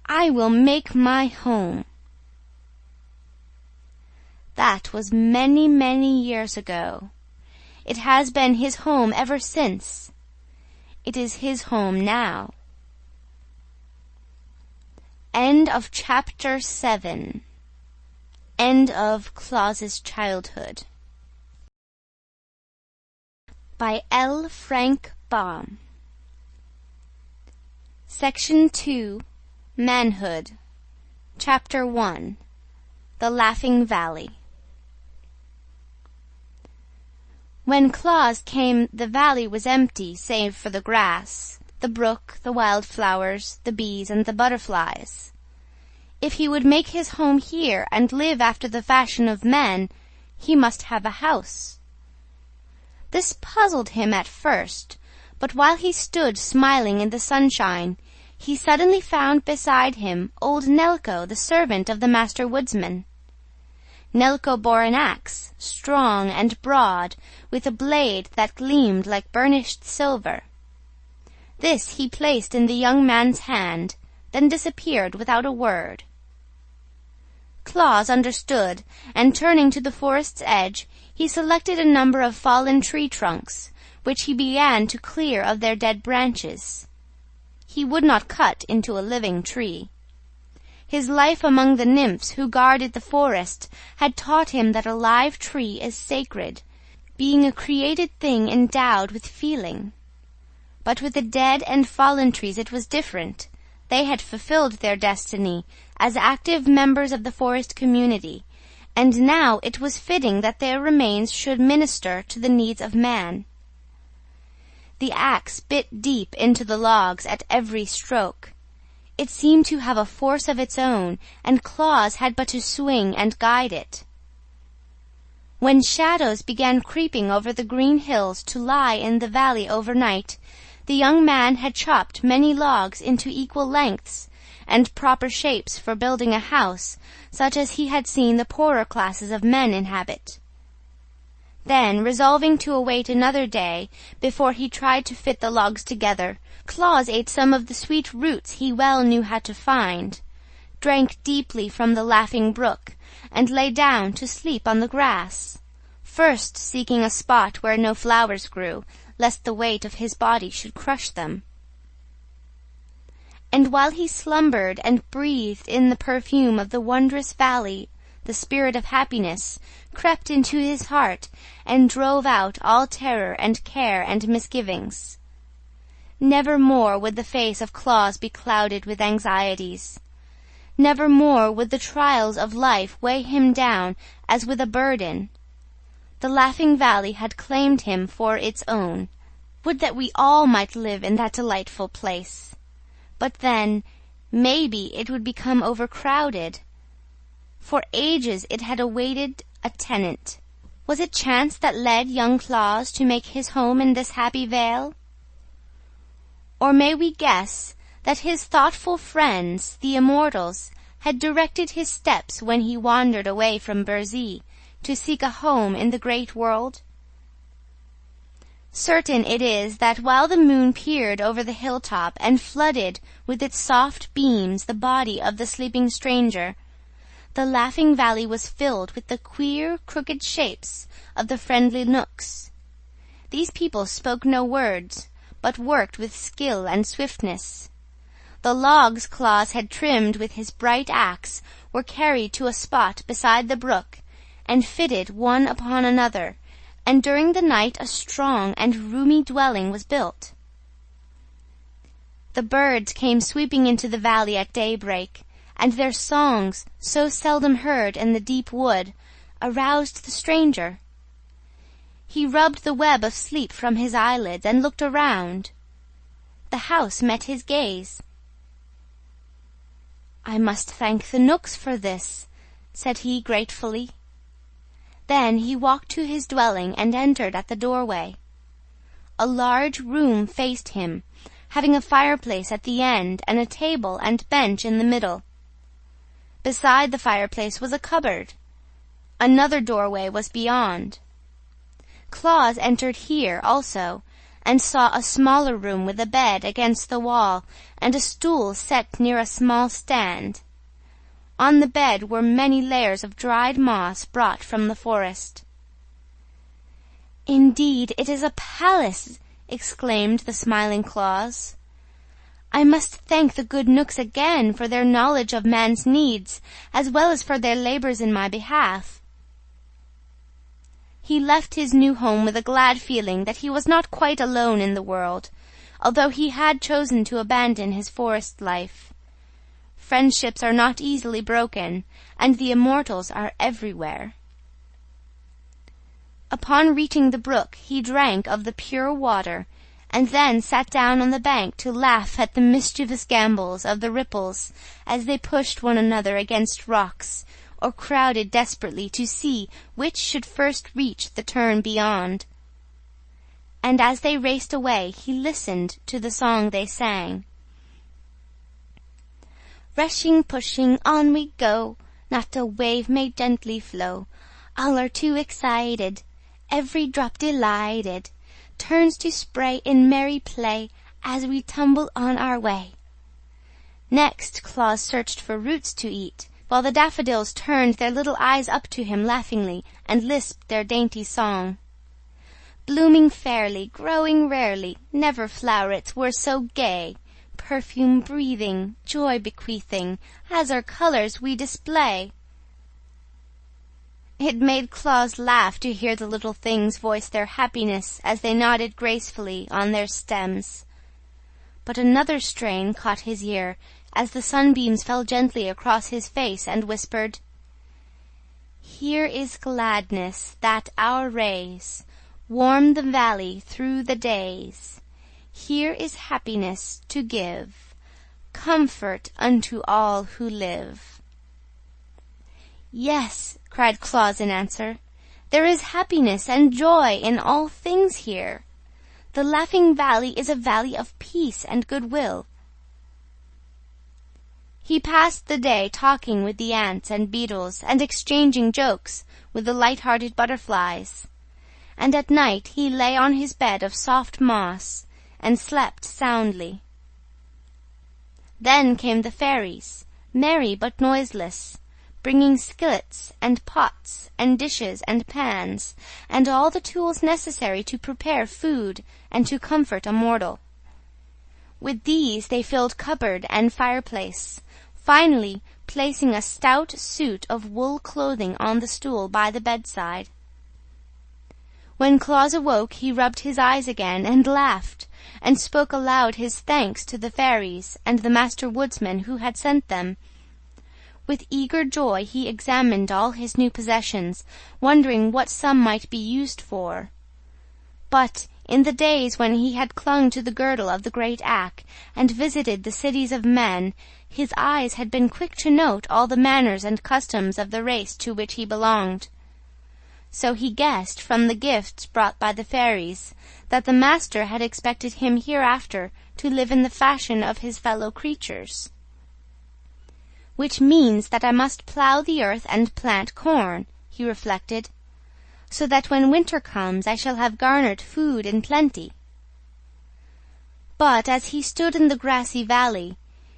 "I will make my home." That was many, many years ago. It has been his home ever since. It is his home now. End of Chapter 7. End of Claus's Childhood. By L. Frank Baum. Section 2. Manhood. Chapter 1. The Laughing Valley. When Claus came, the valley was empty save for the grass, the brook, the wild flowers, the bees, and the butterflies. If he would make his home here and live after the fashion of men, he must have a house. This puzzled him at first, but while he stood smiling in the sunshine, he suddenly found beside him old Nelko, the servant of the master woodsman. Nelko bore an axe, strong and broad, with a blade that gleamed like burnished silver. This he placed in the young man's hand, then disappeared without a word. Claus understood, and turning to the forest's edge, he selected a number of fallen tree trunks, which he began to clear of their dead branches. He would not cut into a living tree. His life among the nymphs who guarded the forest had taught him that a live tree is sacred, being a created thing endowed with feeling. But with the dead and fallen trees it was different. They had fulfilled their destiny as active members of the forest community, and now it was fitting that their remains should minister to the needs of man. The axe bit deep into the logs at every stroke. It seemed to have a force of its own, and Claus had but to swing and guide it. When shadows began creeping over the green hills to lie in the valley overnight, the young man had chopped many logs into equal lengths, and proper shapes for building a house, such as he had seen the poorer classes of men inhabit. Then, resolving to await another day before he tried to fit the logs together, Claus ate some of the sweet roots he well knew how to find, drank deeply from the laughing brook, and lay down to sleep on the grass, first seeking a spot where no flowers grew, lest the weight of his body should crush them. And while he slumbered and breathed in the perfume of the wondrous valley, the spirit of happiness crept into his heart and drove out all terror and care and misgivings. Never more would the face of Claus be clouded with anxieties. Never more would the trials of life weigh him down as with a burden. The Laughing Valley had claimed him for its own. Would that we all might live in that delightful place! But then, maybe it would become overcrowded. For ages it had awaited a tenant. Was it chance that led young Claus to make his home in this happy vale? Or may we guess that his thoughtful friends, the immortals, had directed his steps when he wandered away from Burzee to seek a home in the great world? Certain it is that while the moon peered over the hilltop and flooded with its soft beams the body of the sleeping stranger, the Laughing Valley was filled with the queer, crooked shapes of the friendly Knooks. These people spoke no words, but worked with skill and swiftness. The logs Claus had trimmed with his bright axe were carried to a spot beside the brook and fitted one upon another, and during the night a strong and roomy dwelling was built. The birds came sweeping into the valley at daybreak, and their songs, so seldom heard in the deep wood, aroused the stranger. He rubbed the web of sleep from his eyelids and looked around. The house met his gaze. "I must thank the Knooks for this," said he gratefully. Then he walked to his dwelling and entered at the doorway. A large room faced him, having a fireplace at the end and a table and bench in the middle. Beside the fireplace was a cupboard. Another doorway was beyond. Claus entered here also, and saw a smaller room with a bed against the wall and a stool set near a small stand. On the bed were many layers of dried moss brought from the forest. "Indeed, it is a palace!" exclaimed the smiling Claus. "I must thank the good Knooks again for their knowledge of man's needs, as well as for their labors in my behalf." He left his new home with a glad feeling that he was not quite alone in the world, although he had chosen to abandon his forest life. Friendships are not easily broken, and the immortals are everywhere. Upon reaching the brook, he drank of the pure water, and then sat down on the bank to laugh at the mischievous gambols of the ripples as they pushed one another against rocks, or crowded desperately to see which should first reach the turn beyond. And as they raced away, he listened to the song they sang. "Rushing, pushing, on we go, not a wave may gently flow. All are too excited, every drop delighted, turns to spray in merry play as we tumble on our way." Next, Claus searched for roots to eat, while the daffodils turned their little eyes up to him laughingly and lisped their dainty song. "Blooming fairly, growing rarely, never flowerets were so gay, perfume breathing, joy bequeathing, as our colors we display." It made Claus laugh to hear the little things voice their happiness as they nodded gracefully on their stems. But another strain caught his ear as the sunbeams fell gently across his face and whispered, "Here is gladness that our rays warm the valley through the days. Here is happiness to give, comfort unto all who live." "Yes," cried Claus in answer, "there is happiness and joy in all things here. The Laughing Valley is a valley of peace and goodwill." He passed the day talking with the ants and beetles and exchanging jokes with the light-hearted butterflies, and at night he lay on his bed of soft moss and slept soundly. Then came the fairies, merry but noiseless, bringing skillets and pots and dishes and pans, and all the tools necessary to prepare food and to comfort a mortal. With these they filled cupboard and fireplace, finally placing a stout suit of wool clothing on the stool by the bedside. When Claus awoke he rubbed his eyes again and laughed, and spoke aloud his thanks to the fairies and the master woodsman who had sent them. With eager joy he examined all his new possessions, wondering what some might be used for. But in the days when he had clung to the girdle of the great axe and visited the cities of men, his eyes had been quick to note all the manners and customs of the race to which he belonged. So he guessed from the gifts brought by the fairies that the master had expected him hereafter to live in the fashion of his fellow creatures. "Which means that I must plough the earth and plant corn," he reflected, "so that when winter comes I shall have garnered food in plenty." But as he stood in the grassy valley,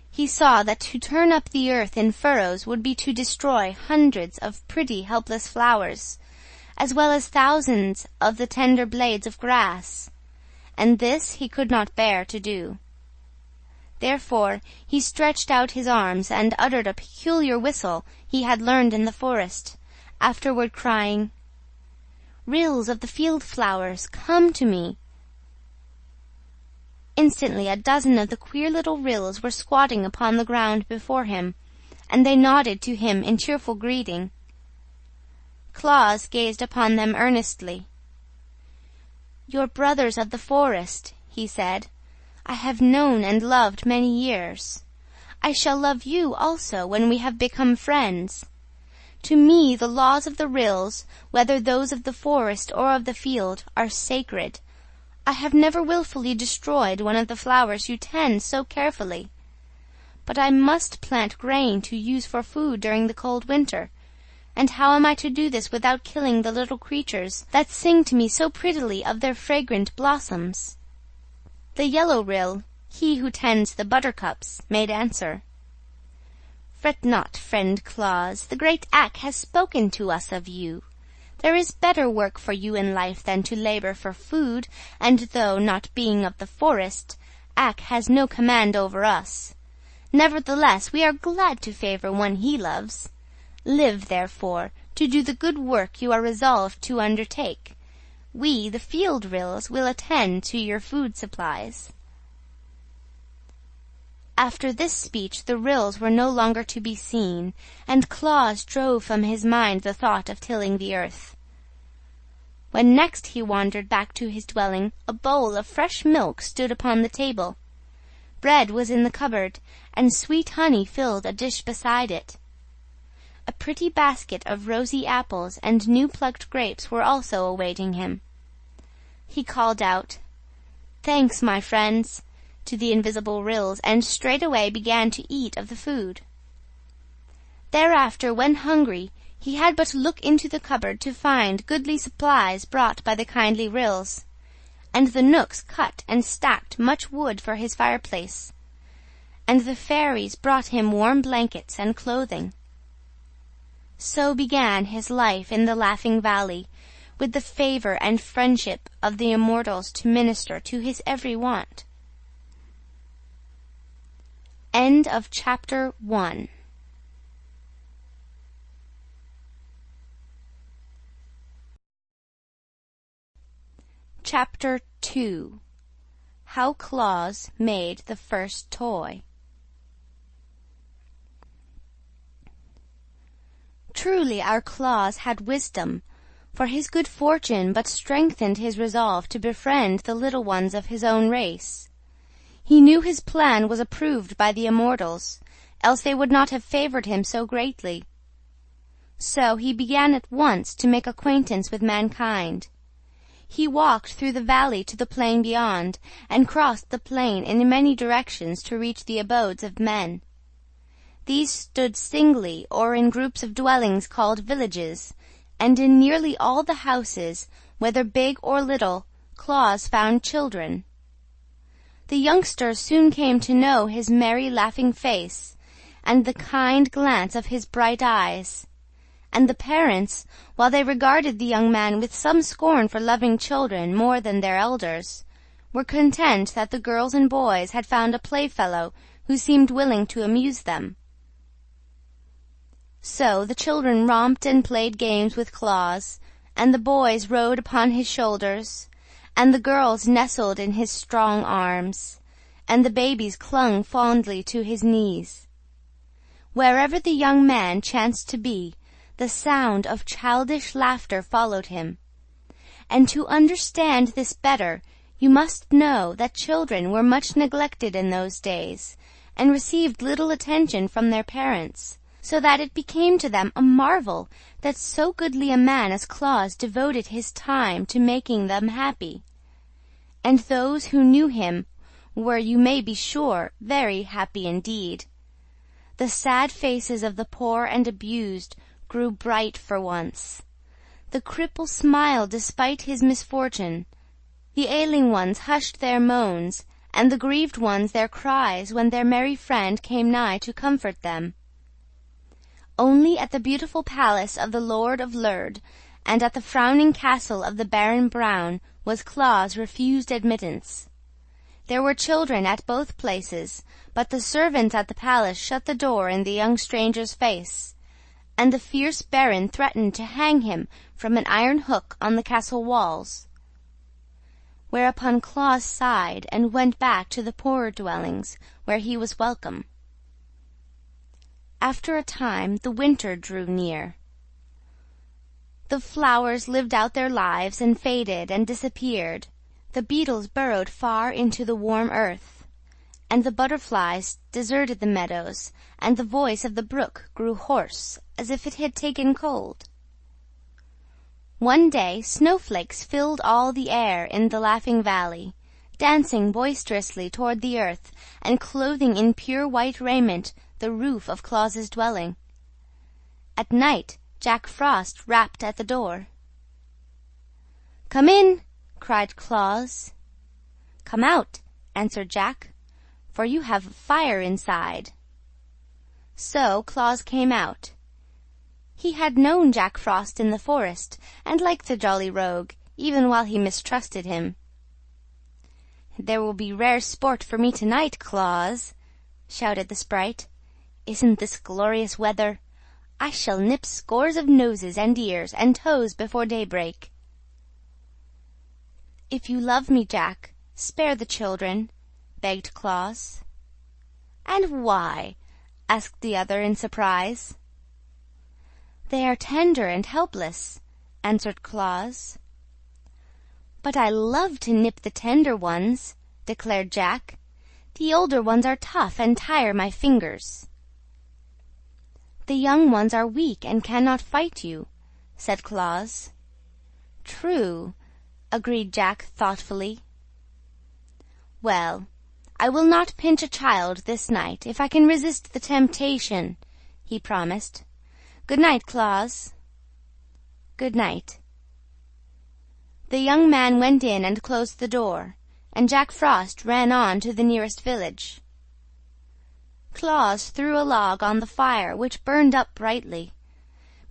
he saw that to turn up the earth in furrows would be to destroy hundreds of pretty helpless flowers, as well as thousands of the tender blades of grass, and this he could not bear to do. Therefore he stretched out his arms and uttered a peculiar whistle he had learned in the forest, afterward crying, "Rills of the field flowers, come to me." Instantly a dozen of the queer little rills were squatting upon the ground before him, and they nodded to him in cheerful greeting. Claus gazed upon them earnestly. "Your brothers of the forest," he said, "I have known and loved many years. I shall love you also when we have become friends. To me the laws of the rills, whether those of the forest or of the field, are sacred. I have never wilfully destroyed one of the flowers you tend so carefully. But I must plant grain to use for food during the cold winter, and how am I to do this without killing the little creatures that sing to me so prettily of their fragrant blossoms?" The yellow rill, he who tends the buttercups, made answer, "Fret not, friend Claus, the great axe has spoken to us of you. There is better work for you in life than to labor for food, and though, not being of the forest, axe has no command over us, nevertheless we are glad to favor one he loves. Live, therefore, to do the good work you are resolved to undertake. We, the field rills, will attend to your food supplies." After this speech the rills were no longer to be seen, and Claus drove from his mind the thought of tilling the earth. When next he wandered back to his dwelling, a bowl of fresh milk stood upon the table. Bread was in the cupboard, and sweet honey filled a dish beside it. A pretty basket of rosy apples and new-plucked grapes were also awaiting him. He called out, "Thanks, my friends," to the invisible rills, and straightway began to eat of the food. Thereafter, when hungry, he had but to look into the cupboard to find goodly supplies brought by the kindly rills, and the knooks cut and stacked much wood for his fireplace, and the fairies brought him warm blankets and clothing. So began his life in the Laughing Valley, with the favor and friendship of the immortals to minister to his every want. End of Chapter 1. Chapter 2. How Claus Made the First Toy. Truly our Claus had wisdom, for his good fortune but strengthened his resolve to befriend the little ones of his own race. He knew his plan was approved by the immortals, else they would not have favored him so greatly. So he began at once to make acquaintance with mankind. He walked through the valley to the plain beyond, and crossed the plain in many directions to reach the abodes of men. These stood singly or in groups of dwellings called villages, and in nearly all the houses, whether big or little, Claus found children. The youngsters soon came to know his merry laughing face, and the kind glance of his bright eyes, and the parents, while they regarded the young man with some scorn for loving children more than their elders, were content that the girls and boys had found a playfellow who seemed willing to amuse them. So the children romped and played games with Claus, and the boys rode upon his shoulders, and the girls nestled in his strong arms, and the babies clung fondly to his knees. Wherever the young man chanced to be, the sound of childish laughter followed him. And to understand this better, you must know that children were much neglected in those days, and received little attention from their parents, so that it became to them a marvel that so goodly a man as Claus devoted his time to making them happy. And those who knew him were, you may be sure, very happy indeed. The sad faces of the poor and abused grew bright for once. The cripple smiled despite his misfortune. The ailing ones hushed their moans, and the grieved ones their cries when their merry friend came nigh to comfort them. Only at the beautiful palace of the Lord of Lurd, and at the frowning castle of the Baron Brown, was Claus refused admittance. There were children at both places, but the servants at the palace shut the door in the young stranger's face, and the fierce Baron threatened to hang him from an iron hook on the castle walls. Whereupon Claus sighed and went back to the poorer dwellings, where he was welcome. After a time the winter drew near. The flowers lived out their lives and faded and disappeared. The beetles burrowed far into the warm earth, and the butterflies deserted the meadows, and the voice of the brook grew hoarse, as if it had taken cold. One day snowflakes filled all the air in the Laughing Valley, dancing boisterously toward the earth, and clothing in pure white raiment the roof of Claus's dwelling. At night Jack Frost rapped at the door. "Come in!" cried Claus. "Come out," answered Jack, "for you have fire inside." So Claus came out. He had known Jack Frost in the forest, and liked the jolly rogue, even while he mistrusted him. "There will be rare sport for me tonight, Claus," shouted the sprite. "Isn't this glorious weather? I shall nip scores of noses and ears and toes before daybreak." "If you love me, Jack, spare the children," begged Claus. "And why?" asked the other in surprise. "They are tender and helpless," answered Claus. "But I love to nip the tender ones," declared Jack. "The older ones are tough and tire my fingers." "The young ones are weak and cannot fight you," said Claus. "True," agreed Jack thoughtfully. "Well, I will not pinch a child this night if I can resist the temptation," he promised. "Good night, Claus." "Good night." The young man went in and closed the door, and Jack Frost ran on to the nearest village. Claus threw a log on the fire, which burned up brightly.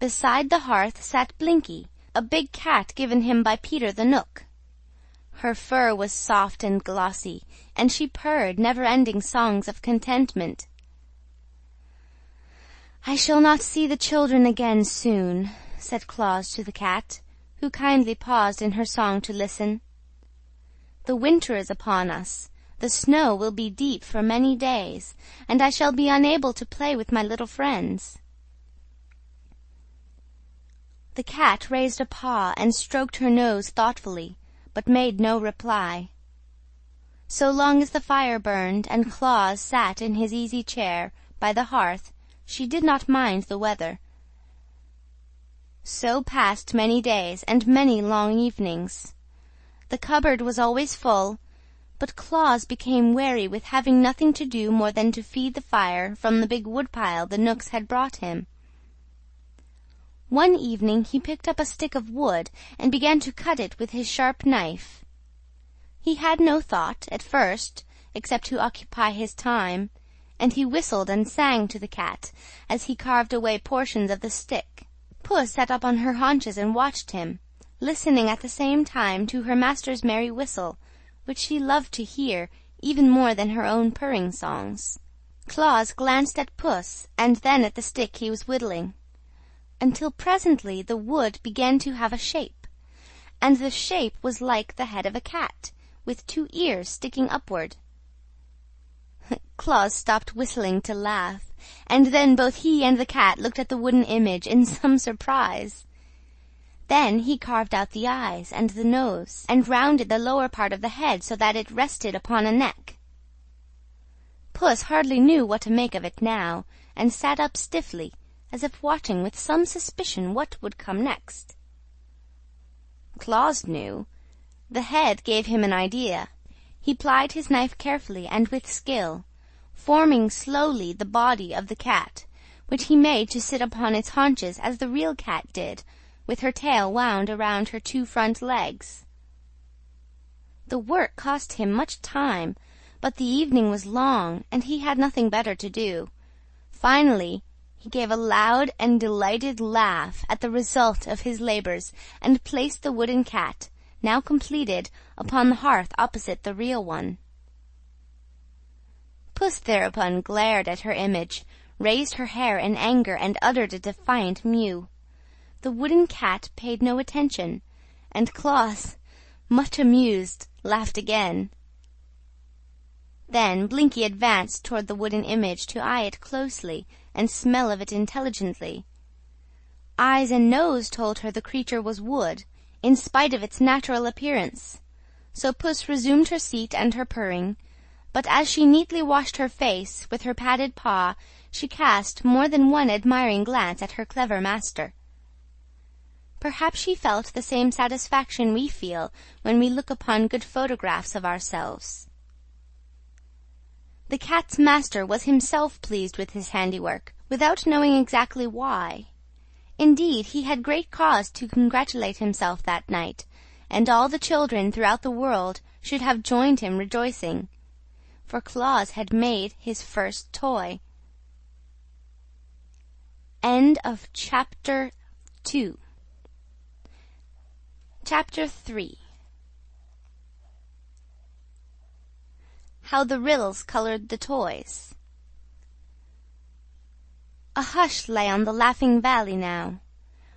Beside the hearth sat Blinky, a big cat given him by Peter the Knook. Her fur was soft and glossy, and she purred never-ending songs of contentment. "I shall not see the children again soon," said Claus to the cat, who kindly paused in her song to listen. "The winter is upon us. The snow will be deep for many days, and I shall be unable to play with my little friends." The cat raised a paw and stroked her nose thoughtfully, but made no reply. So long as the fire burned and Claus sat in his easy chair by the hearth, she did not mind the weather. So passed many days and many long evenings. The cupboard was always full, but Claus became weary with having nothing to do more than to feed the fire from the big woodpile the Knooks had brought him. One evening he picked up a stick of wood and began to cut it with his sharp knife. He had no thought, at first, except to occupy his time, and he whistled and sang to the cat as he carved away portions of the stick. Puss sat up on her haunches and watched him, listening at the same time to her master's merry whistle, which she loved to hear even more than her own purring songs. Claus glanced at Puss and then at the stick he was whittling, until presently the wood began to have a shape, and the shape was like the head of a cat, with 2 ears sticking upward. Claus stopped whistling to laugh, and then both he and the cat looked at the wooden image in some surprise. Then he carved out the eyes and the nose, and rounded the lower part of the head so that it rested upon a neck. Puss hardly knew what to make of it now, and sat up stiffly, as if watching with some suspicion what would come next. Claus knew. The head gave him an idea. He plied his knife carefully and with skill, forming slowly the body of the cat, which he made to sit upon its haunches as the real cat did, with her tail wound around her 2 front legs. The work cost him much time, but the evening was long, and he had nothing better to do. Finally, he gave a loud and delighted laugh at the result of his labors, and placed the wooden cat, now completed, upon the hearth opposite the real one. Puss thereupon glared at her image, raised her hair in anger, and uttered a defiant mew. The wooden cat paid no attention, and Claus, much amused, laughed again. Then Blinky advanced toward the wooden image to eye it closely and smell of it intelligently. Eyes and nose told her the creature was wood, in spite of its natural appearance. So Puss resumed her seat and her purring, but as she neatly washed her face with her padded paw, she cast more than one admiring glance at her clever master. Perhaps she felt the same satisfaction we feel when we look upon good photographs of ourselves. The cat's master was himself pleased with his handiwork, without knowing exactly why. Indeed, he had great cause to congratulate himself that night, and all the children throughout the world should have joined him rejoicing, for Claus had made his first toy. End of Chapter 2. Chapter 3. How the Ryls Colored the Toys. A hush lay on the Laughing Valley now.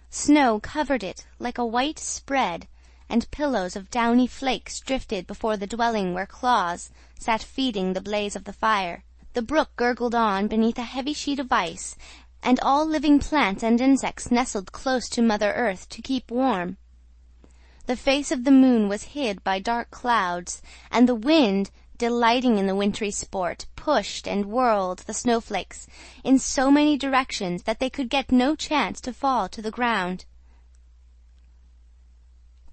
Snow covered it like a white spread, and pillows of downy flakes drifted before the dwelling where Claus sat feeding the blaze of the fire. The brook gurgled on beneath a heavy sheet of ice, and all living plants and insects nestled close to Mother Earth to keep warm. The face of the moon was hid by dark clouds, and the wind, delighting in the wintry sport, pushed and whirled the snowflakes in so many directions that they could get no chance to fall to the ground.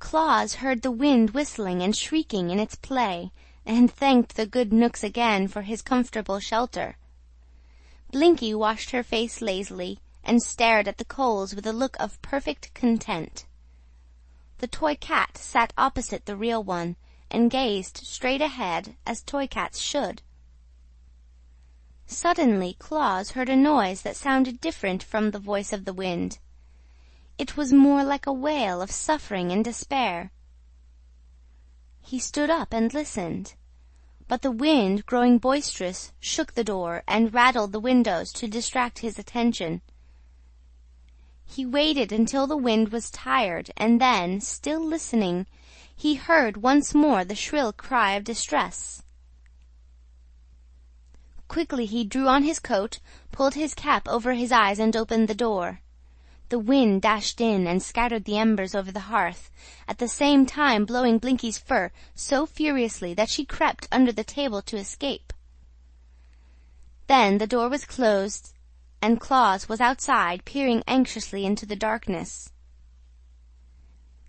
Claus heard the wind whistling and shrieking in its play, and thanked the good Knooks again for his comfortable shelter. Blinky washed her face lazily, and stared at the coals with a look of perfect content. The toy cat sat opposite the real one, and gazed straight ahead as toy cats should. Suddenly Claus heard a noise that sounded different from the voice of the wind. It was more like a wail of suffering and despair. He stood up and listened, but the wind, growing boisterous, shook the door and rattled the windows to distract his attention. He waited until the wind was tired, and then, still listening, he heard once more the shrill cry of distress. Quickly he drew on his coat, pulled his cap over his eyes, and opened the door. The wind dashed in and scattered the embers over the hearth, at the same time blowing Blinky's fur so furiously that she crept under the table to escape. Then the door was closed, and Claus was outside, peering anxiously into the darkness.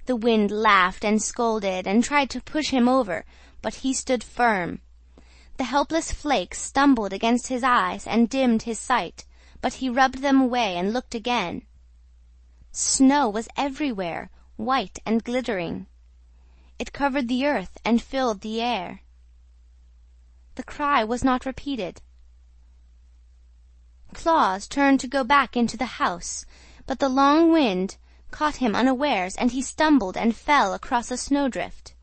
The wind laughed and scolded and tried to push him over, but he stood firm. The helpless flakes stumbled against his eyes and dimmed his sight, but he rubbed them away and looked again. Snow was everywhere, white and glittering. It covered the earth and filled the air. The cry was not repeated. Claus turned to go back into the house, but the long wind caught him unawares, and he stumbled and fell across a snowdrift.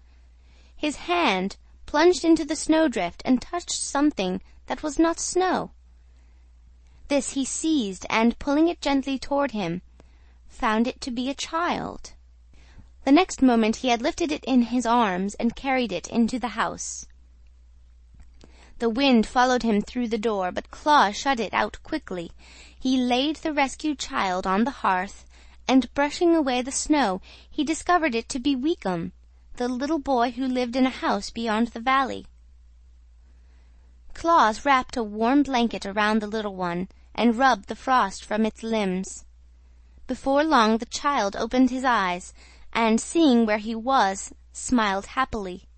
His hand, plunged into the snowdrift and touched something that was not snow. This he seized, and, pulling it gently toward him, found it to be a child. The next moment he had lifted it in his arms and carried it into the house. The wind followed him through the door, but Claus shut it out quickly. He laid the rescued child on the hearth, and, brushing away the snow, he discovered it to be Weekum, the little boy who lived in a house beyond the valley. Claus wrapped a warm blanket around the little one, and rubbed the frost from its limbs. Before long the child opened his eyes, and, seeing where he was, smiled happily.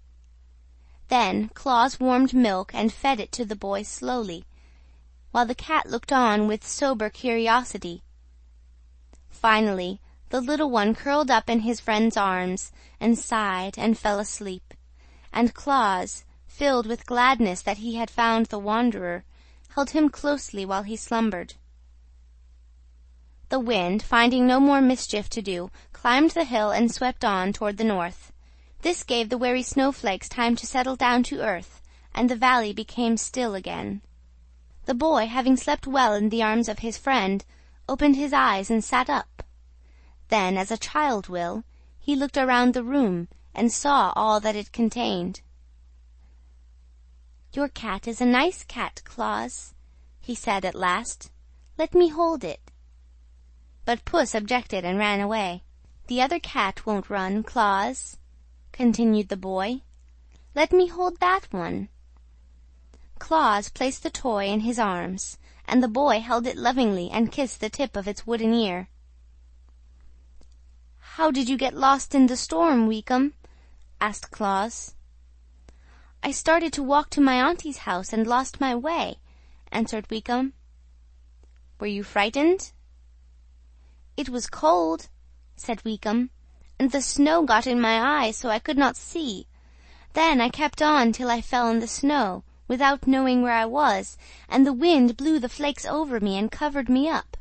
Then Claus warmed milk and fed it to the boy slowly, while the cat looked on with sober curiosity. Finally, the little one curled up in his friend's arms, and sighed and fell asleep, and Claus, filled with gladness that he had found the wanderer, held him closely while he slumbered. The wind, finding no more mischief to do, climbed the hill and swept on toward the north. This gave the weary snowflakes time to settle down to earth, and the valley became still again. The boy, having slept well in the arms of his friend, opened his eyes and sat up. Then, as a child will, he looked around the room and saw all that it contained. "Your cat is a nice cat, Claus," he said at last. "Let me hold it." But Puss objected and ran away. "The other cat won't run, Claus," continued the boy. "Let me hold that one." Claus placed the toy in his arms, and the boy held it lovingly and kissed the tip of its wooden ear. "How did you get lost in the storm, Weekum?" asked Claus. "I started to walk to my auntie's house and lost my way," answered Weekum. "Were you frightened?" "It was cold," said Weekum, "and the snow got in my eyes so I could not see. Then I kept on till I fell in the snow, without knowing where I was, and the wind blew the flakes over me and covered me up."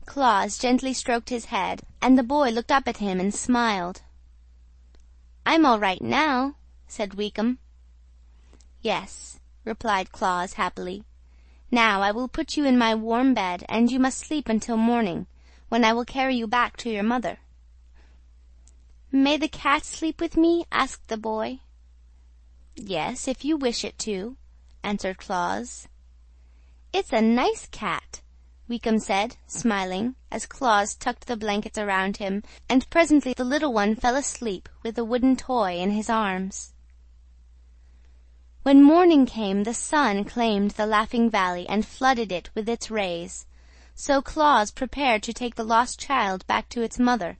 Claus gently stroked his head, and the boy looked up at him and smiled. "I'm all right now," said Weekum. "Yes," replied Claus happily. "Now I will put you in my warm bed, and you must sleep until morning, when I will carry you back to your mother." "May the cat sleep with me?" asked the boy. "Yes, if you wish it to," answered Claus. "It's a nice cat," Weekum said, smiling, as Claus tucked the blankets around him, and presently the little one fell asleep with the wooden toy in his arms. When morning came, the sun claimed the Laughing Valley and flooded it with its rays, so Claus prepared to take the lost child back to its mother.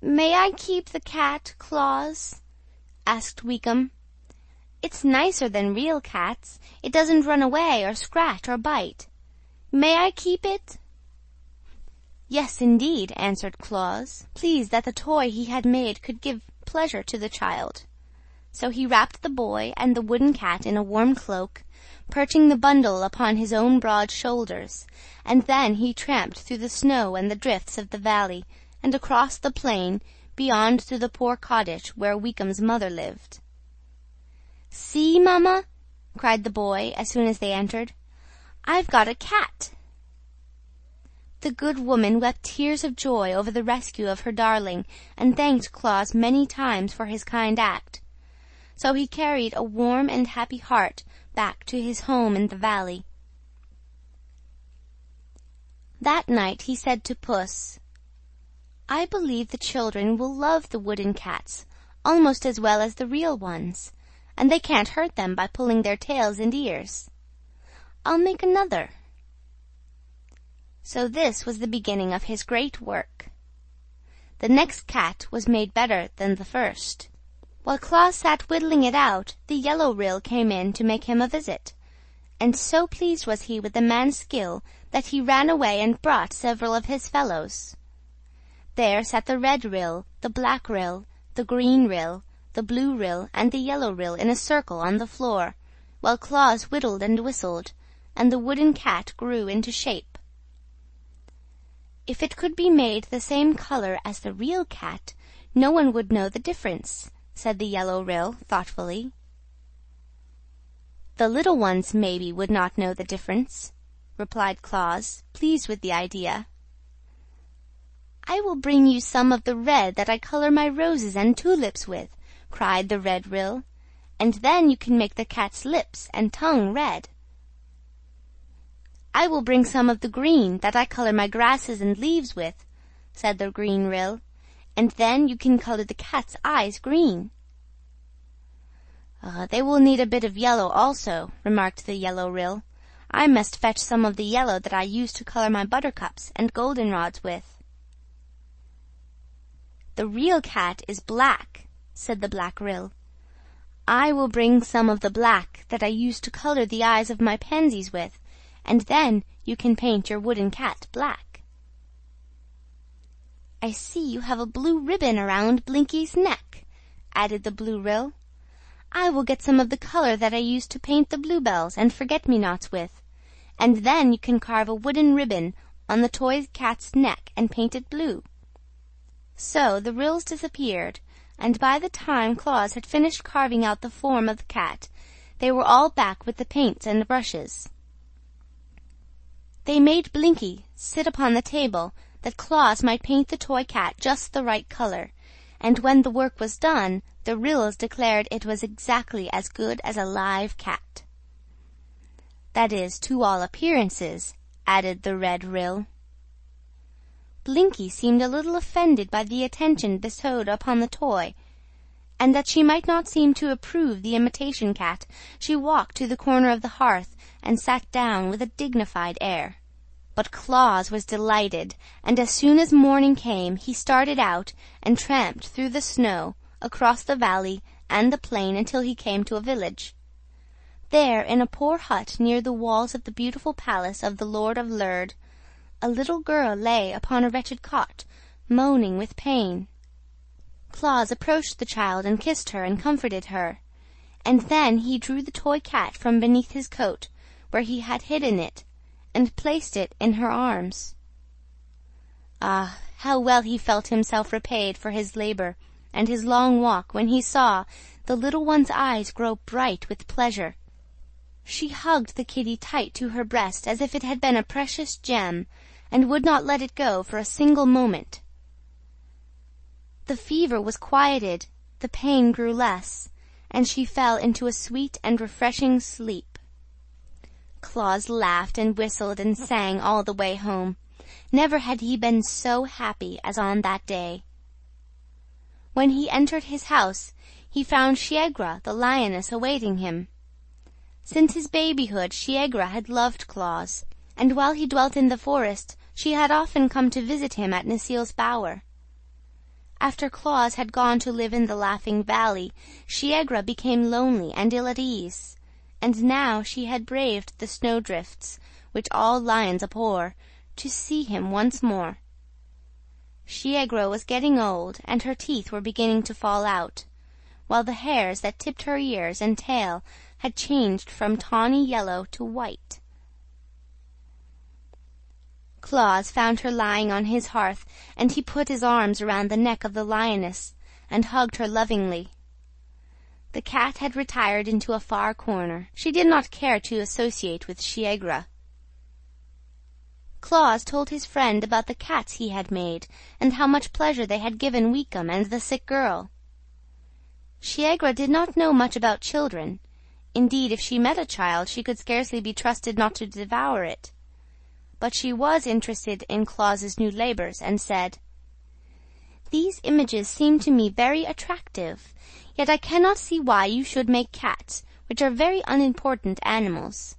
"May I keep the cat, Claus?" asked Weekum. "It's nicer than real cats. It doesn't run away or scratch or bite. May I keep it?" "Yes, indeed," answered Claus, pleased that the toy he had made could give pleasure to the child. So he wrapped the boy and the wooden cat in a warm cloak, perching the bundle upon his own broad shoulders, and then he tramped through the snow and the drifts of the valley, and across the plain beyond to the poor cottage where Weekum's mother lived. "See, Mamma!" cried the boy as soon as they entered. "I've got a cat!" The good woman wept tears of joy over the rescue of her darling, and thanked Claus many times for his kind act. So he carried a warm and happy heart back to his home in the valley. That night he said to Puss, "I believe the children will love the wooden cats almost as well as the real ones, and they can't hurt them by pulling their tails and ears. I'll make another." So this was the beginning of his great work. The next cat was made better than the first. While Claus sat whittling it out, the Yellow Ryl came in to make him a visit, and so pleased was he with the man's skill that he ran away and brought several of his fellows. There sat the Red Ryl, the Black Ryl, the Green Ryl, the Blue Ryl, and the Yellow Ryl in a circle on the floor, while Claus whittled and whistled, and the wooden cat grew into shape. If it could be made the same color as the real cat, no one would know the difference, said the Yellow Ryl, thoughtfully. "The little ones, maybe, would not know the difference," replied Claus, pleased with the idea. "I will bring you some of the red that I color my roses and tulips with," cried the Red Ryl, "and then you can make the cat's lips and tongue red." "I will bring some of the green that I color my grasses and leaves with," said the Green Ryl, "and then you can color the cat's eyes green." "They will need a bit of yellow also," remarked the Yellow Ryl. "I must fetch some of the yellow that I use to color my buttercups and goldenrods with." "The real cat is black," said the Black Ryl. "I will bring some of the black that I use to color the eyes of my pansies with, and then you can paint your wooden cat black." "I see you have a blue ribbon around Blinky's neck," added the Blue Ryl. "I will get some of the color that I use to paint the bluebells and forget-me-nots with, and then you can carve a wooden ribbon on the toy cat's neck and paint it blue." So the Ryls disappeared, and by the time Claus had finished carving out the form of the cat, they were all back with the paints and the brushes. They made Blinky sit upon the table that Claus might paint the toy cat just the right color, and when the work was done, the Ryls declared it was exactly as good as a live cat. "That is, to all appearances," added the Red Ryl. Blinky seemed a little offended by the attention bestowed upon the toy, and that she might not seem to approve the imitation cat, she walked to the corner of the hearth and sat down with a dignified air. But Claus was delighted, and as soon as morning came he started out and tramped through the snow, across the valley and the plain until he came to a village. There, in a poor hut near the walls of the beautiful palace of the Lord of Lurd, a little girl lay upon a wretched cot, moaning with pain. Claus approached the child and kissed her and comforted her, and then he drew the toy cat from beneath his coat, where he had hidden it, and placed it in her arms. Ah, how well he felt himself repaid for his labor and his long walk when he saw the little one's eyes grow bright with pleasure. She hugged the kitty tight to her breast as if it had been a precious gem, and would not let it go for a single moment. The fever was quieted, the pain grew less, and she fell into a sweet and refreshing sleep. Claus laughed and whistled and sang all the way home. Never had he been so happy as on that day. When he entered his house, he found Shiegra the lioness awaiting him. Since his babyhood, Shiegra had loved Claus, and while he dwelt in the forest, she had often come to visit him at Necile's bower. After Claus had gone to live in the Laughing Valley, Shiegra became lonely and ill at ease, and now she had braved the snowdrifts, which all lions abhor, to see him once more. Shiegra was getting old, and her teeth were beginning to fall out, while the hairs that tipped her ears and tail had changed from tawny yellow to white. Claus found her lying on his hearth, and he put his arms around the neck of the lioness and hugged her lovingly. The cat had retired into a far corner. She did not care to associate with Shiegra. Claus told his friend about the cats he had made, and how much pleasure they had given Weekum and the sick girl. Shiegra did not know much about children. Indeed, if she met a child, she could scarcely be trusted not to devour it. But she was interested in Claus's new labors, and said, "These images seem to me very attractive, yet I cannot see why you should make cats, which are very unimportant animals.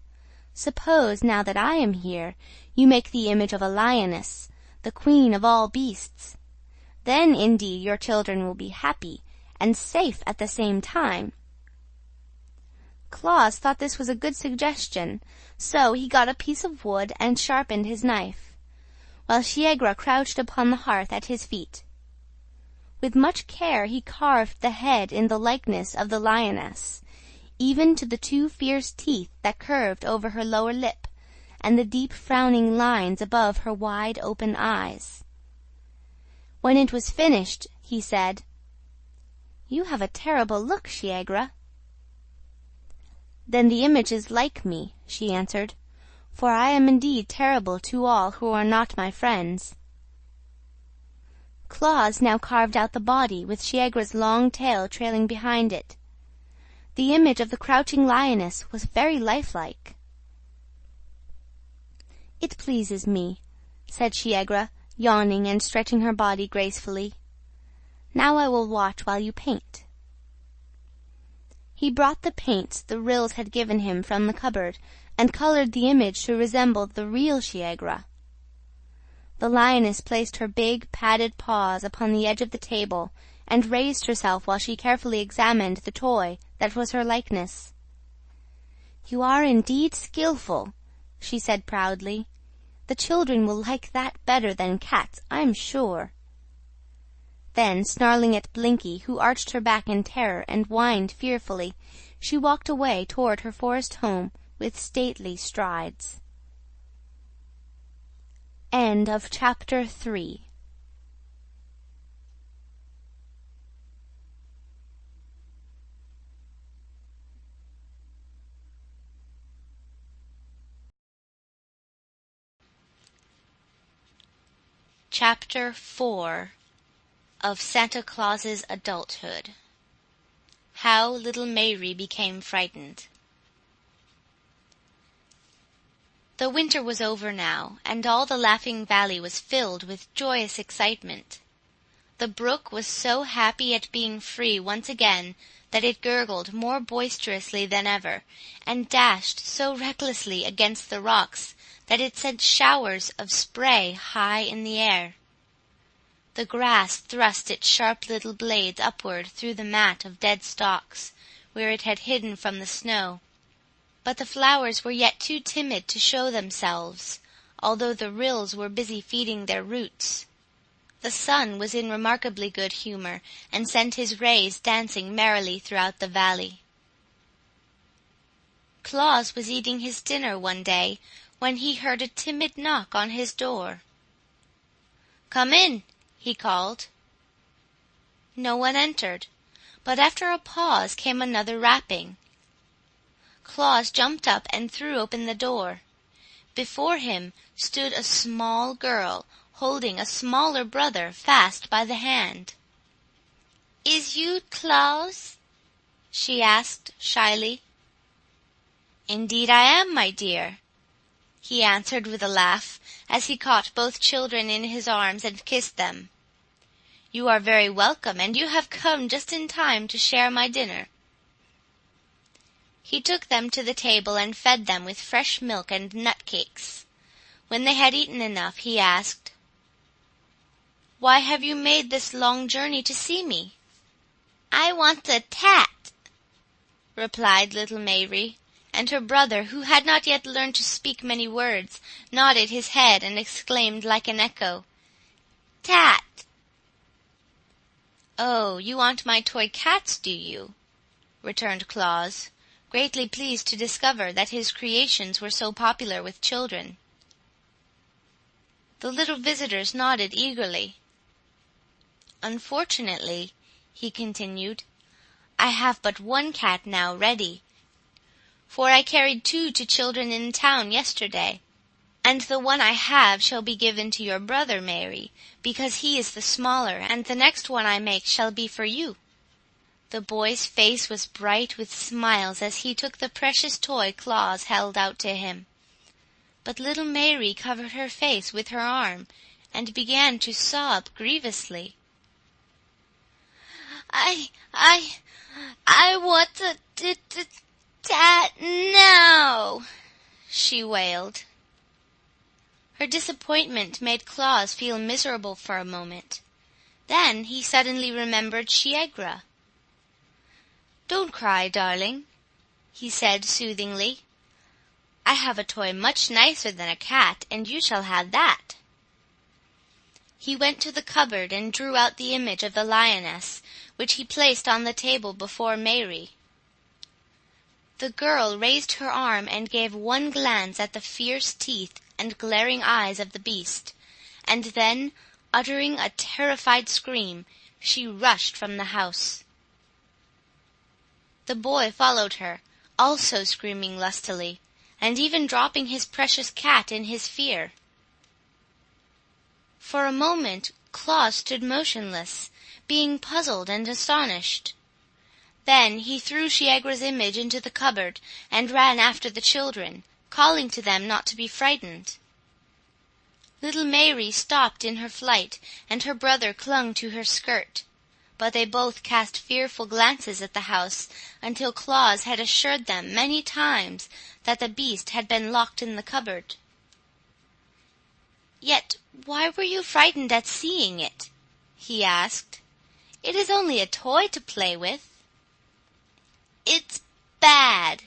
Suppose, now that I am here, you make the image of a lioness, the queen of all beasts. Then, indeed, your children will be happy, and safe at the same time." Claus thought this was a good suggestion, so he got a piece of wood and sharpened his knife, while Shiegra crouched upon the hearth at his feet. With much care he carved the head in the likeness of the lioness, even to the two fierce teeth that curved over her lower lip, and the deep frowning lines above her wide open eyes. When it was finished, he said, "You have a terrible look, Shiegra." "Then the image is like me," she answered, "for I am indeed terrible to all who are not my friends." Claus now carved out the body, with Shiegra's long tail trailing behind it. The image of the crouching lioness was very lifelike. "It pleases me," said Shiegra, yawning and stretching her body gracefully. "Now I will watch while you paint." He brought the paints the Ryls had given him from the cupboard, and colored the image to resemble the real Shiegra. The lioness placed her big, padded paws upon the edge of the table, and raised herself while she carefully examined the toy that was her likeness. "You are indeed skillful," she said proudly. "The children will like that better than cats, I'm sure." Then, snarling at Blinky, who arched her back in terror and whined fearfully, she walked away toward her forest home with stately strides. End of Chapter 3. Chapter 4 of Santa Claus's Adulthood. How Little Mary Became Frightened. The winter was over now, and all the Laughing Valley was filled with joyous excitement. The brook was so happy at being free once again that it gurgled more boisterously than ever, and dashed so recklessly against the rocks that it sent showers of spray high in the air. The grass thrust its sharp little blades upward through the mat of dead stalks, where it had hidden from the snow. But the flowers were yet too timid to show themselves, although the Ryls were busy feeding their roots. The sun was in remarkably good humor, and sent his rays dancing merrily throughout the valley. Claus was eating his dinner one day when he heard a timid knock on his door. "Come in," he called. No one entered, but after a pause came another rapping. Claus jumped up and threw open the door. Before him stood a small girl, holding a smaller brother fast by the hand. "Is you Claus?" she asked shyly. "Indeed I am, my dear," he answered with a laugh, as he caught both children in his arms and kissed them. "You are very welcome, and you have come just in time to share my dinner." He took them to the table and fed them with fresh milk and nut cakes. When they had eaten enough, he asked, "Why have you made this long journey to see me?" "I want a tat," replied little Mary, and her brother, who had not yet learned to speak many words, nodded his head and exclaimed like an echo, "Tat." "Oh, you want my toy cats, do you?" returned Claus, greatly pleased to discover that his creations were so popular with children. The little visitors nodded eagerly. "Unfortunately," he continued, "I have but one cat now ready, for I carried two to children in town yesterday, and the one I have shall be given to your brother, Mary, because he is the smaller, and the next one I make shall be for you." The boy's face was bright with smiles as he took the precious toy Claus held out to him. But little Mary covered her face with her arm and began to sob grievously. I want a tat now," she wailed. Her disappointment made Claus feel miserable for a moment. Then he suddenly remembered Shiegra. "Don't cry, darling," he said soothingly. "I have a toy much nicer than a cat, and you shall have that." He went to the cupboard and drew out the image of the lioness, which he placed on the table before Mary. The girl raised her arm and gave one glance at the fierce teeth and glaring eyes of the beast, and then, uttering a terrified scream, she rushed from the house. The boy followed her, also screaming lustily, and even dropping his precious cat in his fear. For a moment Claus stood motionless, being puzzled and astonished. Then he threw Shiegra's image into the cupboard and ran after the children, calling to them not to be frightened. Little Mary stopped in her flight, and her brother clung to her skirt, but they both cast fearful glances at the house, until Claus had assured them many times that the beast had been locked in the cupboard. "Yet why were you frightened at seeing it?" he asked. "It is only a toy to play with." "It's bad,"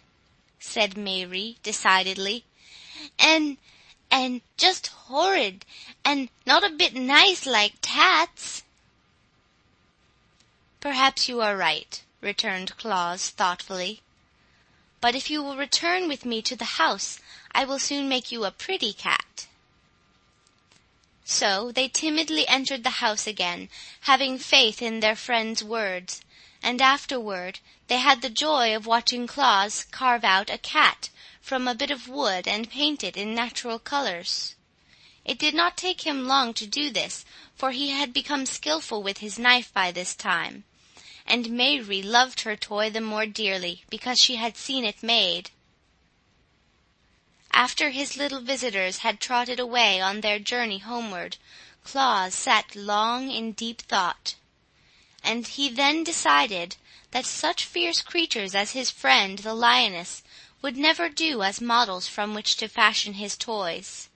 said Mary decidedly, and just horrid, and not a bit nice like tats." "Perhaps you are right," returned Claus thoughtfully. "But if you will return with me to the house, I will soon make you a pretty cat." So they timidly entered the house again, having faith in their friend's words, and afterward they had the joy of watching Claus carve out a cat from a bit of wood and paint it in natural colors. It did not take him long to do this, for he had become skillful with his knife by this time, and Mary loved her toy the more dearly because she had seen it made. After his little visitors had trotted away on their journey homeward, Claus sat long in deep thought, and he then decided that such fierce creatures as his friend the lioness would never do as models from which to fashion his toys.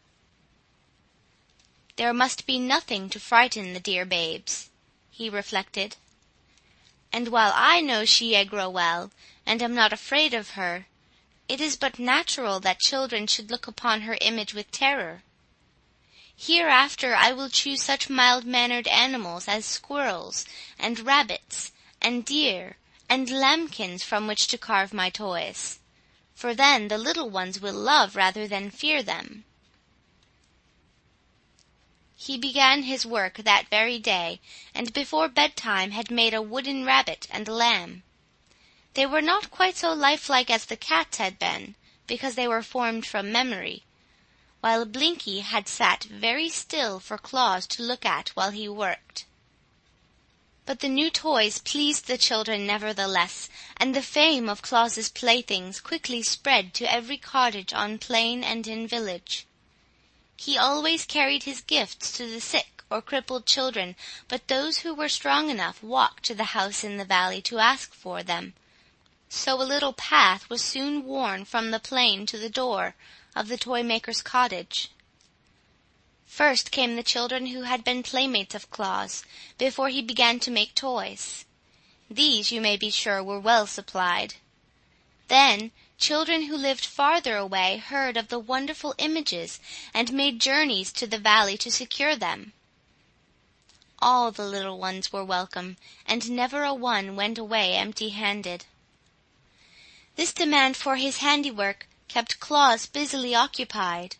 There must be nothing to frighten the dear babes, he reflected, and while I know Shiegra well, and am not afraid of her, it is but natural that children should look upon her image with terror. Hereafter I will choose such mild-mannered animals as squirrels, and rabbits, and deer, and lambkins from which to carve my toys, for then the little ones will love rather than fear them. He began his work that very day, and before bedtime had made a wooden rabbit and a lamb. They were not quite so lifelike as the cats had been, because they were formed from memory, while Blinky had sat very still for Claus to look at while he worked. But the new toys pleased the children nevertheless, and the fame of Claus's playthings quickly spread to every cottage on plain and in village. He always carried his gifts to the sick or crippled children, but those who were strong enough walked to the house in the valley to ask for them. So a little path was soon worn from the plain to the door of the toy-maker's cottage. First came the children who had been playmates of Claus, before he began to make toys. These, you may be sure, were well supplied. Then children who lived farther away heard of the wonderful images, and made journeys to the valley to secure them. All the little ones were welcome, and never a one went away empty-handed. This demand for his handiwork kept Claus busily occupied,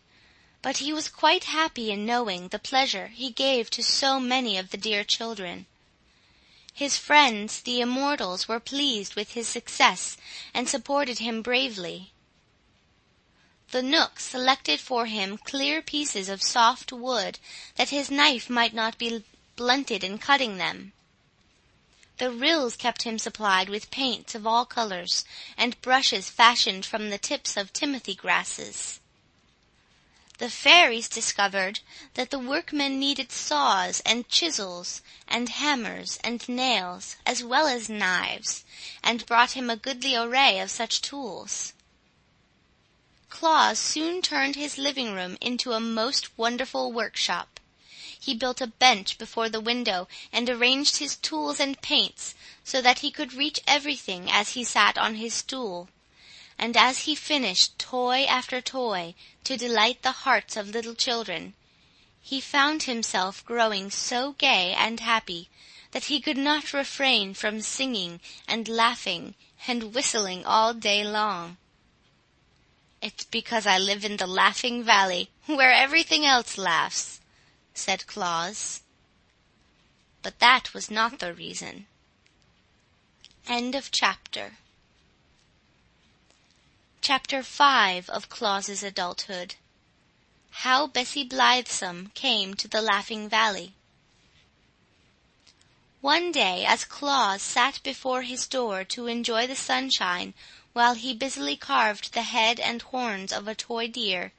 but he was quite happy in knowing the pleasure he gave to so many of the dear children. His friends, the immortals, were pleased with his success, and supported him bravely. The Knooks selected for him clear pieces of soft wood, that his knife might not be blunted in cutting them. The Ryls kept him supplied with paints of all colors, and brushes fashioned from the tips of timothy grasses. The fairies discovered that the workmen needed saws and chisels, and hammers and nails, as well as knives, and brought him a goodly array of such tools. Claus soon turned his living room into a most wonderful workshop. He built a bench before the window, and arranged his tools and paints so that he could reach everything as he sat on his stool. And as he finished toy after toy to delight the hearts of little children, he found himself growing so gay and happy that he could not refrain from singing and laughing and whistling all day long. "It's because I live in the Laughing Valley, where everything else laughs," said Claus. But that was not the reason. End of chapter. Chapter 5 of Claus's Adulthood. How Bessie Blithesome came to the Laughing Valley. One day, as Claus sat before his door to enjoy the sunshine while he busily carved the head and horns of a toy deer,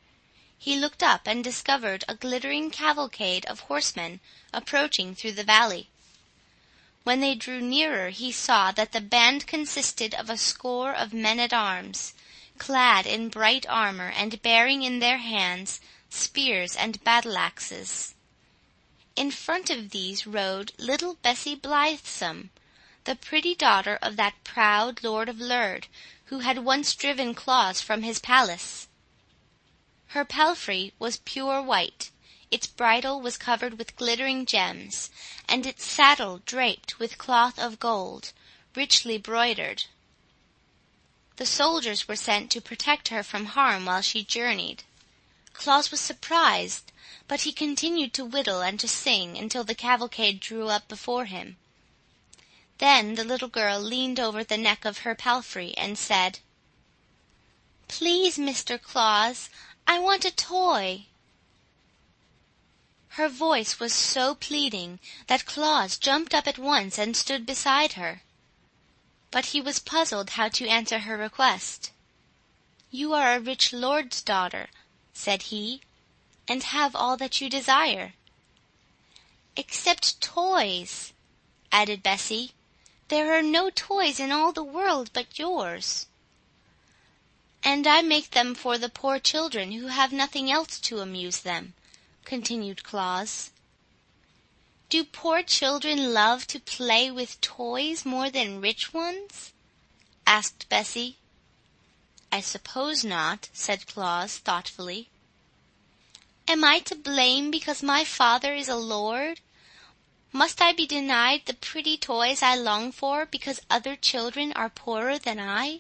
he looked up and discovered a glittering cavalcade of horsemen approaching through the valley. When they drew nearer, he saw that the band consisted of a score of men-at-arms, clad in bright armour and bearing in their hands spears and battle-axes. In front of these rode little Bessie Blithesome, the pretty daughter of that proud Lord of Lurd, who had once driven Claus from his palace. Her palfrey was pure white, its bridle was covered with glittering gems, and its saddle draped with cloth of gold, richly broidered. The soldiers were sent to protect her from harm while she journeyed. Claus was surprised, but he continued to whittle and to sing until the cavalcade drew up before him. Then the little girl leaned over the neck of her palfrey and said, "Please, Mr. Claus, I want a toy." Her voice was so pleading that Claus jumped up at once and stood beside her. But he was puzzled how to answer her request. "You are a rich lord's daughter," said he, "and have all that you desire." "Except toys," added Bessie. "There are no toys in all the world but yours." "And I make them for the poor children who have nothing else to amuse them," continued Claus. "Do poor children love to play with toys more than rich ones?" asked Bessie. "I suppose not," said Claus thoughtfully. "Am I to blame because my father is a lord? Must I be denied the pretty toys I long for because other children are poorer than I?"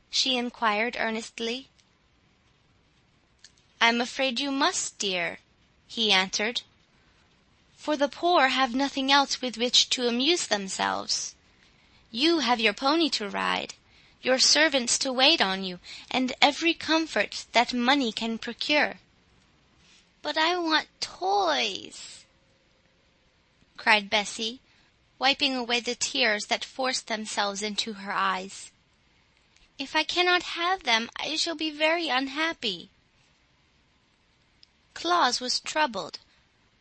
she inquired earnestly. "I'm afraid you must, dear," he answered, "for the poor have nothing else with which to amuse themselves. You have your pony to ride, your servants to wait on you, and every comfort that money can procure." "But I want toys," cried Bessie, wiping away the tears that forced themselves into her eyes. "If I cannot have them, I shall be very unhappy." Claus was troubled,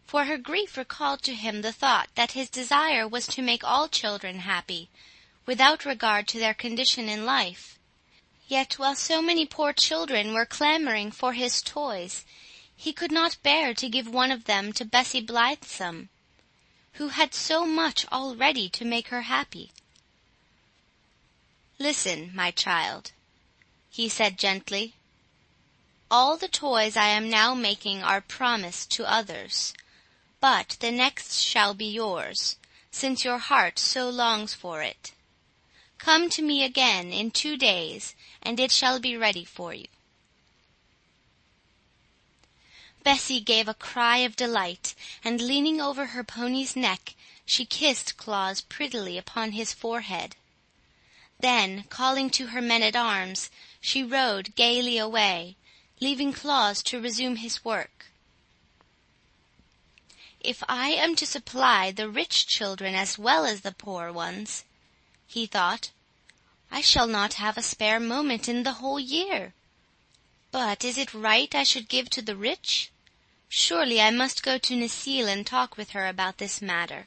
for her grief recalled to him the thought that his desire was to make all children happy, without regard to their condition in life. Yet while so many poor children were clamoring for his toys, he could not bear to give one of them to Bessie Blithesome, who had so much already to make her happy. "Listen, my child," he said gently. "All the toys I am now making are promised to others, but the next shall be yours, since your heart so longs for it. Come to me again in 2 days, and it shall be ready for you." Bessie gave a cry of delight, and leaning over her pony's neck, she kissed Claus prettily upon his forehead. Then, calling to her men-at-arms, she rode gaily away, leaving Claus to resume his work. "If I am to supply the rich children as well as the poor ones," he thought, "I shall not have a spare moment in the whole year. But is it right I should give to the rich? Surely I must go to Necile and talk with her about this matter."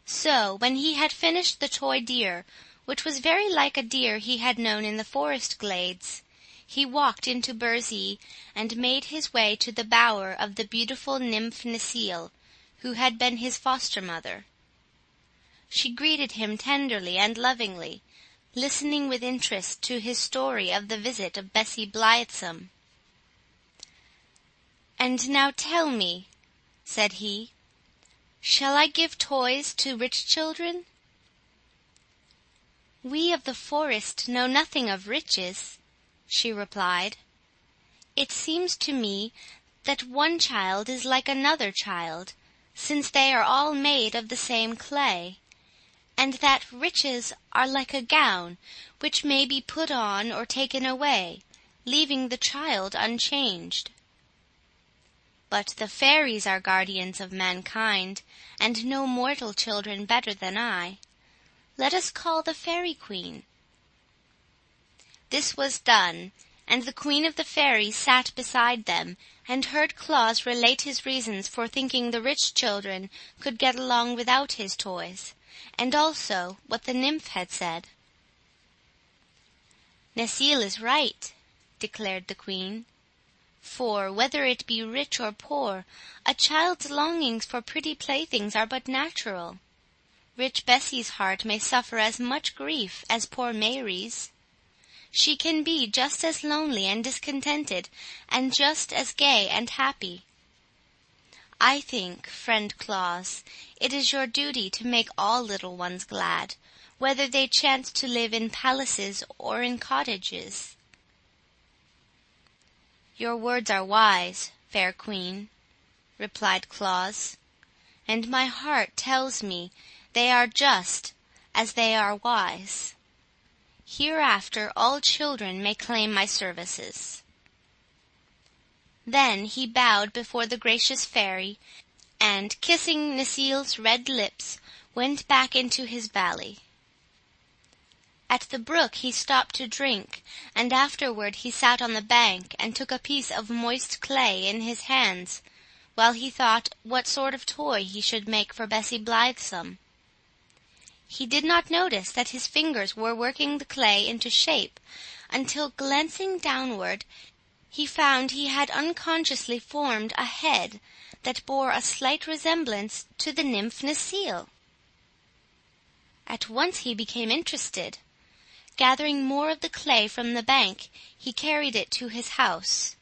So, when he had finished the toy deer, which was very like a deer he had known in the forest glades, he walked into Burzee and made his way to the bower of the beautiful nymph Necile, who had been his foster-mother. She greeted him tenderly and lovingly, listening with interest to his story of the visit of Bessie Blithesome. "And now tell me," said he, "shall I give toys to rich children?" "We of the forest know nothing of riches," she replied. "It seems to me that one child is like another child, since they are all made of the same clay, and that riches are like a gown, which may be put on or taken away, leaving the child unchanged. But the fairies are guardians of mankind, and know mortal children better than I. Let us call the Fairy Queen." This was done, and the Queen of the Fairies sat beside them, and heard Claus relate his reasons for thinking the rich children could get along without his toys, and also what the nymph had said. "Necile is right," declared the Queen, "for, whether it be rich or poor, a child's longings for pretty playthings are but natural. Rich Bessie's heart may suffer as much grief as poor Mary's. She can be just as lonely and discontented, and just as gay and happy. I think, friend Claus, it is your duty to make all little ones glad, whether they chance to live in palaces or in cottages." "Your words are wise, fair Queen," replied Claus, "and my heart tells me they are just as they are wise. Hereafter all children may claim my services." Then he bowed before the gracious fairy, and, kissing Necile's red lips, went back into his valley. At the brook he stopped to drink, and afterward he sat on the bank and took a piece of moist clay in his hands, while he thought what sort of toy he should make for Bessie Blithesome. He did not notice that his fingers were working the clay into shape, until, glancing downward, he found he had unconsciously formed a head that bore a slight resemblance to the nymph Necile. At once he became interested. Gathering more of the clay from the bank, he carried it to his house.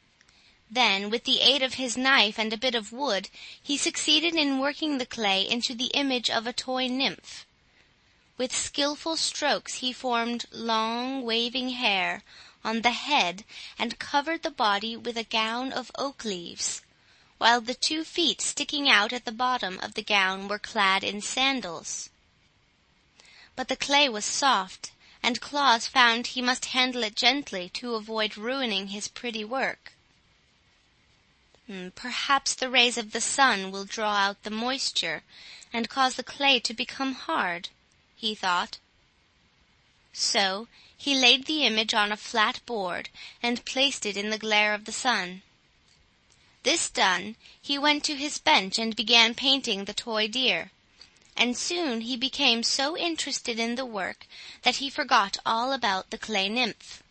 Then, with the aid of his knife and a bit of wood, he succeeded in working the clay into the image of a toy nymph. With skillful strokes he formed long, waving hair on the head, and covered the body with a gown of oak leaves, while the 2 feet sticking out at the bottom of the gown were clad in sandals. But the clay was soft, and Claus found he must handle it gently to avoid ruining his pretty work. "Perhaps the rays of the sun will draw out the moisture, and cause the clay to become hard," he thought. So he laid the image on a flat board, and placed it in the glare of the sun. This done, he went to his bench and began painting the toy deer, and soon he became so interested in the work that he forgot all about the clay nymph.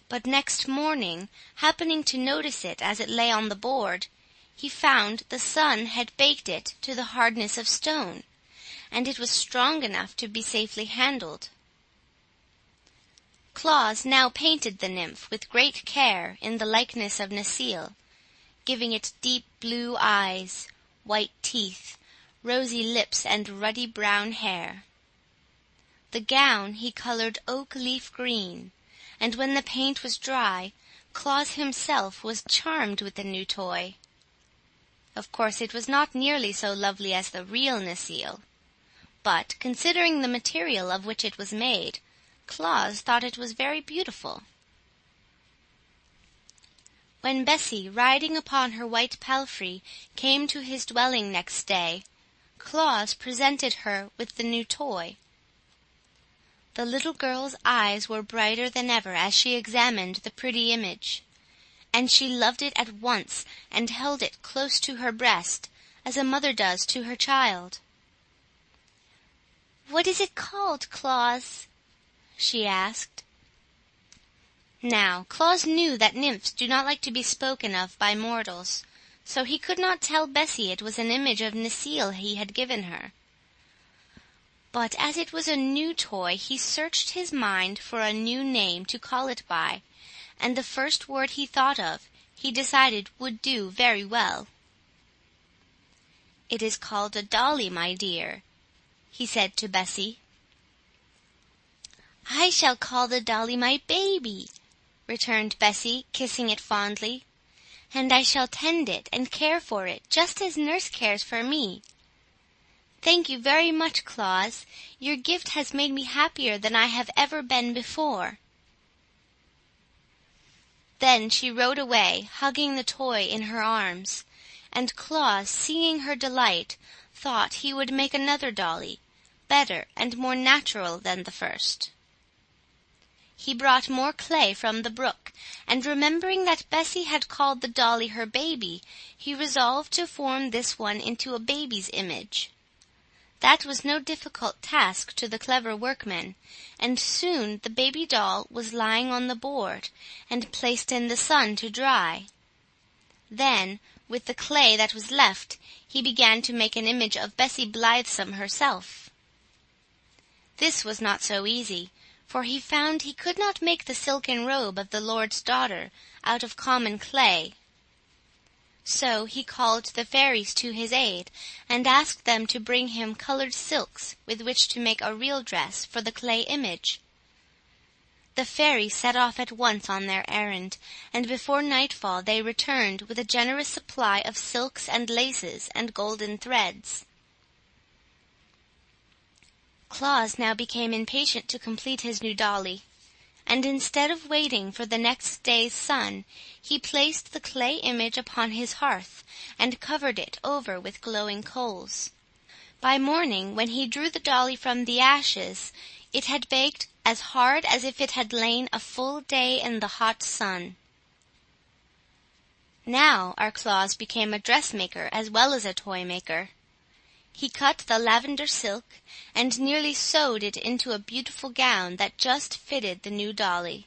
But next morning, happening to notice it as it lay on the board, he found the sun had baked it to the hardness of stone, and it was strong enough to be safely handled. Claus now painted the nymph with great care in the likeness of Necile, giving it deep blue eyes, white teeth, rosy lips, and ruddy brown hair. The gown he colored oak leaf green, and when the paint was dry, Claus himself was charmed with the new toy. Of course it was not nearly so lovely as the real Necile, but, considering the material of which it was made, Claus thought it was very beautiful. When Bessie, riding upon her white palfrey, came to his dwelling next day, Claus presented her with the new toy. The little girl's eyes were brighter than ever as she examined the pretty image, and she loved it at once and held it close to her breast, as a mother does to her child. "What is it called, Claus?" she asked. Now, Claus knew that nymphs do not like to be spoken of by mortals, so he could not tell Bessie it was an image of Necile he had given her. But as it was a new toy, he searched his mind for a new name to call it by, and the first word he thought of, he decided would do very well. "It is called a dolly, my dear," he said to Bessie. "I shall call the dolly my baby," returned Bessie, kissing it fondly, "and I shall tend it and care for it just as nurse cares for me. "Thank you very much, Claus. Your gift has made me happier than I have ever been before." Then she rode away, hugging the toy in her arms, and Claus, seeing her delight, thought he would make another dolly, better and more natural than the first. He brought more clay from the brook, and remembering that Bessie had called the dolly her baby, he resolved to form this one into a baby's image. That was no difficult task to the clever workman, and soon the baby doll was lying on the board, and placed in the sun to dry. Then, with the clay that was left, he began to make an image of Bessie Blithesome herself. This was not so easy, for he found he could not make the silken robe of the lord's daughter out of common clay. So he called the fairies to his aid, and asked them to bring him colored silks with which to make a real dress for the clay image. The fairies set off at once on their errand, and before nightfall they returned with a generous supply of silks and laces and golden threads. Claus now became impatient to complete his new dolly, and instead of waiting for the next day's sun, he placed the clay image upon his hearth, and covered it over with glowing coals. By morning, when he drew the dolly from the ashes, it had baked as hard as if it had lain a full day in the hot sun. Now our Claus became a dressmaker as well as a toy-maker. He cut the lavender silk, and nearly sewed it into a beautiful gown that just fitted the new dolly.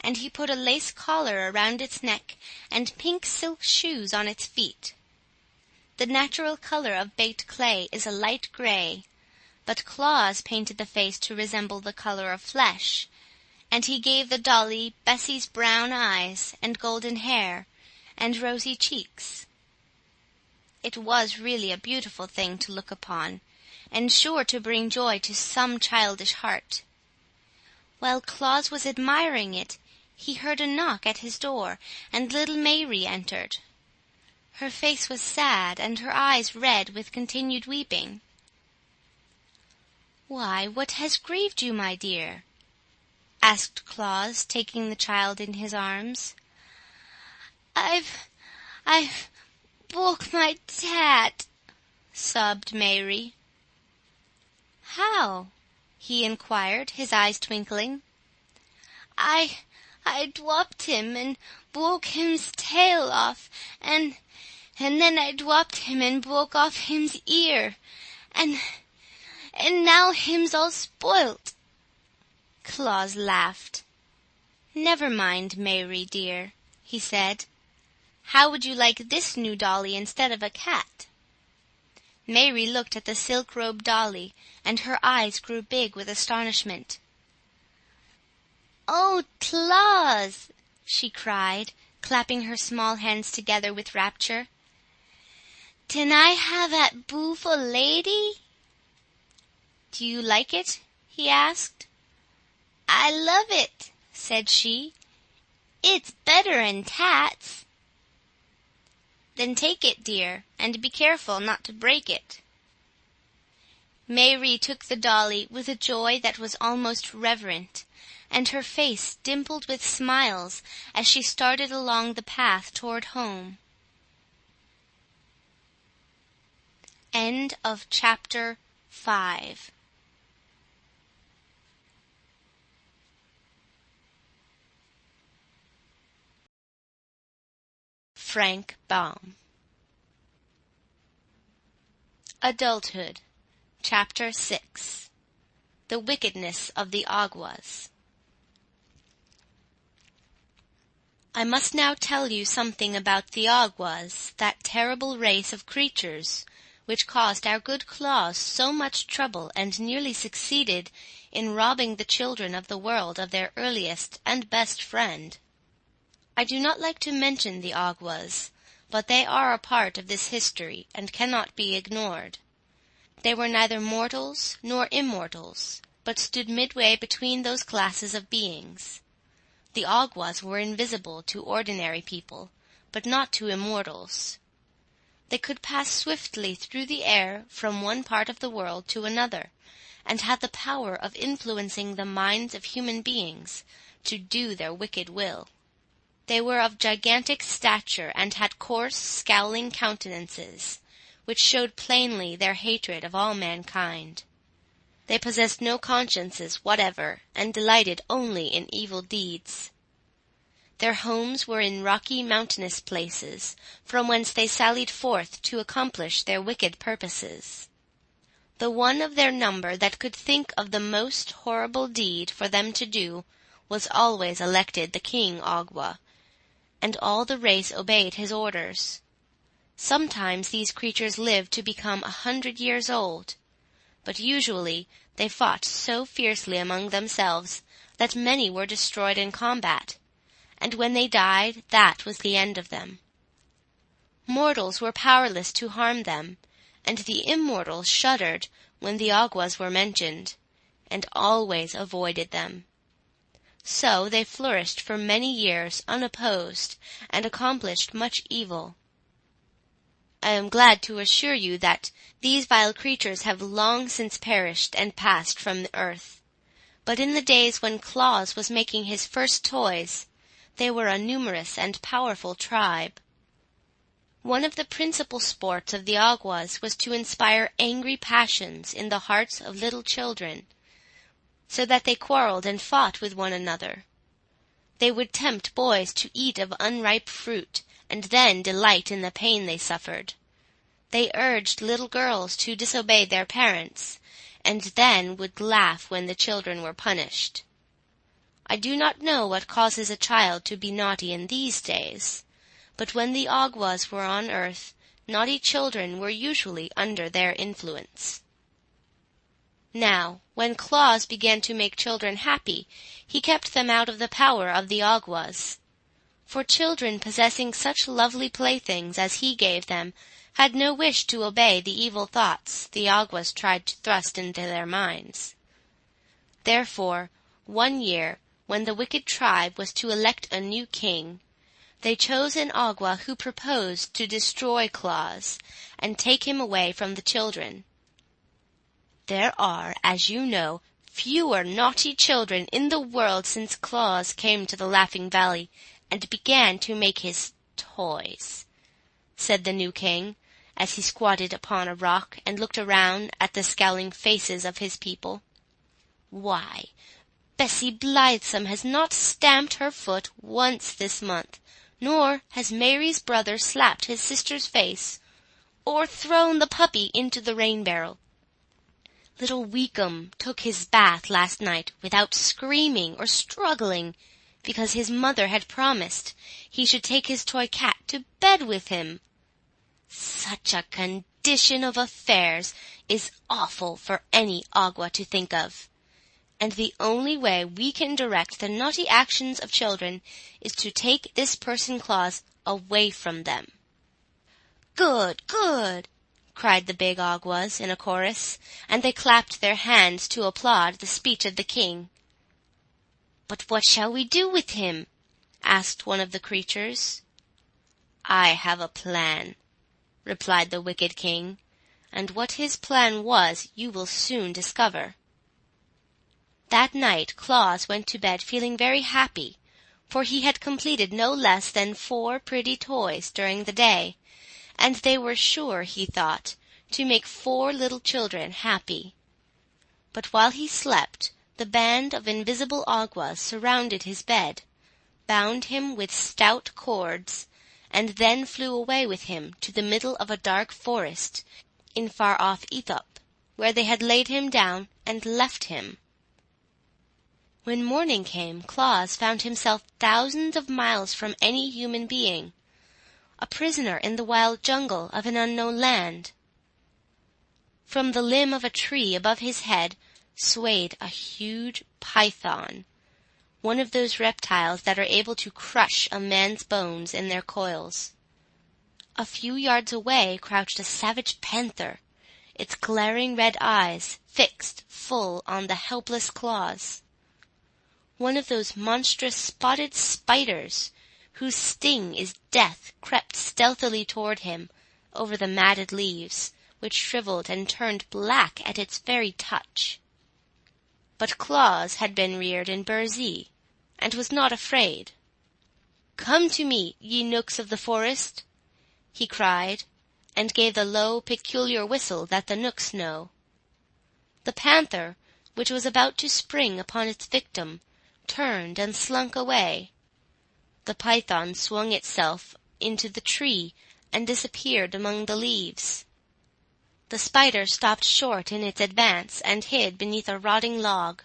And he put a lace collar around its neck, and pink silk shoes on its feet. The natural color of baked clay is a light gray, but Claus painted the face to resemble the color of flesh, and he gave the dolly Bessie's brown eyes, and golden hair, and rosy cheeks. It was really a beautiful thing to look upon, and sure to bring joy to some childish heart. While Claus was admiring it, he heard a knock at his door, and little Mayre entered. Her face was sad, and her eyes red with continued weeping. "Why, what has grieved you, my dear?" asked Claus, taking the child in his arms. I've broke my tat," sobbed Mayre. "How?" he inquired, his eyes twinkling. I dropped him and broke him's tail off, and then I dropped him and broke off him's ear, and now him's all spoilt." Claus laughed. "Never mind, Mayre dear," he said. "How would you like this new dolly instead of a cat?" Mayre looked at the silk-robed dolly, and her eyes grew big with astonishment. "Oh, Claus!" she cried, clapping her small hands together with rapture. "Can I have that beautiful lady?" "Do you like it?" he asked. "I love it," said she. "It's better'n tats." "Then take it, dear, and be careful not to break it." Mayre took the dolly with a joy that was almost reverent, and her face dimpled with smiles as she started along the path toward home. End of chapter 5. Frank Baum. Adulthood, Chapter 6. The Wickedness of the Awgwas. I must now tell you something about the Awgwas, that terrible race of creatures which caused our good Claus so much trouble and nearly succeeded in robbing the children of the world of their earliest and best friend. I do not like to mention the Awgwas, but they are a part of this history and cannot be ignored. They were neither mortals nor immortals, but stood midway between those classes of beings. The Awgwas were invisible to ordinary people, but not to immortals. They could pass swiftly through the air from one part of the world to another, and had the power of influencing the minds of human beings to do their wicked will. They were of gigantic stature, and had coarse, scowling countenances, which showed plainly their hatred of all mankind. They possessed no consciences whatever, and delighted only in evil deeds. Their homes were in rocky mountainous places, from whence they sallied forth to accomplish their wicked purposes. The one of their number that could think of the most horrible deed for them to do was always elected the King Agua, and all the race obeyed his orders. Sometimes these creatures lived to become 100 years old, but usually they fought so fiercely among themselves that many were destroyed in combat, and when they died, that was the end of them. Mortals were powerless to harm them, and the immortals shuddered when the Aguas were mentioned, and always avoided them. So they flourished for many years unopposed, and accomplished much evil. I am glad to assure you that these vile creatures have long since perished and passed from the earth. But in the days when Claus was making his first toys, they were a numerous and powerful tribe. One of the principal sports of the Aguas was to inspire angry passions in the hearts of little children, so that they quarreled and fought with one another. They would tempt boys to eat of unripe fruit, and then delight in the pain they suffered. They urged little girls to disobey their parents, and then would laugh when the children were punished. I do not know what causes a child to be naughty in these days, but when the Aguas were on earth, naughty children were usually under their influence. Now, when Claus began to make children happy, he kept them out of the power of the Aguas. For children possessing such lovely playthings as he gave them had no wish to obey the evil thoughts the Aguas tried to thrust into their minds. Therefore, one year, when the wicked tribe was to elect a new king, they chose an Agua who proposed to destroy Claus and take him away from the children. There are, as you know, fewer naughty children in the world since Claus came to the Laughing Valley and began to make his toys, said the new king, as he squatted upon a rock and looked around at the scowling faces of his people. Why, Bessie Blithesome has not stamped her foot once this month, nor has Mary's brother slapped his sister's face, or thrown the puppy into the rain-barrel. Little Weekum took his bath last night without screaming or struggling, because his mother had promised he should take his toy cat to bed with him. Such a condition of affairs is awful for any Agua to think of, and the only way we can direct the naughty actions of children is to take this person Claus away from them. Good, good, cried the big Aguas in a chorus, and they clapped their hands to applaud the speech of the king. But what shall we do with him? asked one of the creatures. I have a plan, replied the wicked king, and what his plan was you will soon discover. That night Claus went to bed feeling very happy, for he had completed no less than 4 pretty toys during the day, and they were sure, he thought, to make 4 little children happy. But while he slept, the band of invisible Aguas surrounded his bed, bound him with stout cords, and then flew away with him to the middle of a dark forest in far-off Aethop, where they had laid him down and left him. When morning came, Claus found himself thousands of miles from any human being, a prisoner in the wild jungle of an unknown land. From the limb of a tree above his head swayed a huge python, one of those reptiles that are able to crush a man's bones in their coils. A few yards away crouched a savage panther, its glaring red eyes fixed full on the helpless Claus. One of those monstrous spotted spiders, whose sting is death, crept stealthily toward him, over the matted leaves, which shriveled and turned black at its very touch. But Claus had been reared in Burzee, and was not afraid. "Come to me, ye nooks of the forest," he cried, and gave the low, peculiar whistle that the knooks know. The panther, which was about to spring upon its victim, turned and slunk away. The python swung itself into the tree and disappeared among the leaves. The spider stopped short in its advance and hid beneath a rotting log.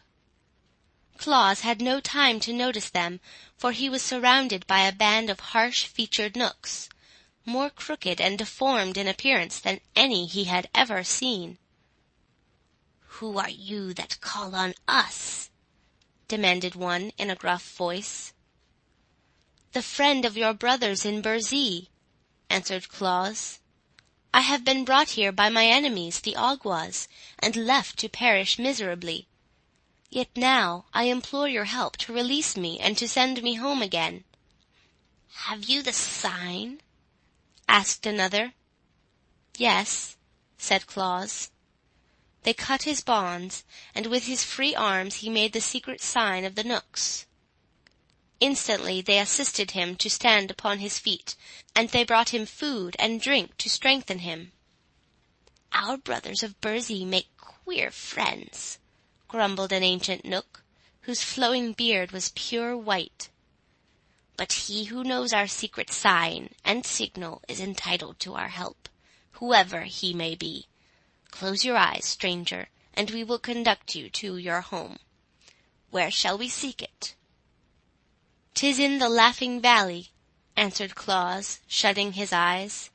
Claus had no time to notice them, for he was surrounded by a band of harsh-featured knooks, more crooked and deformed in appearance than any he had ever seen. "Who are you that call on us?" demanded one in a gruff voice. "The friend of your brothers in Burzee," answered Claus. "I have been brought here by my enemies, the Awgwas, and left to perish miserably. Yet now I implore your help to release me and to send me home again." "Have you the sign?" asked another. "Yes," said Claus. They cut his bonds, and with his free arms he made the secret sign of the knooks. Instantly they assisted him to stand upon his feet, and they brought him food and drink to strengthen him. "Our brothers of Burzee make queer friends," grumbled an ancient knook, whose flowing beard was pure white. "But he who knows our secret sign and signal is entitled to our help, whoever he may be. Close your eyes, stranger, and we will conduct you to your home. Where shall we seek it?" "'Tis in the Laughing Valley," answered Claus, shutting his eyes.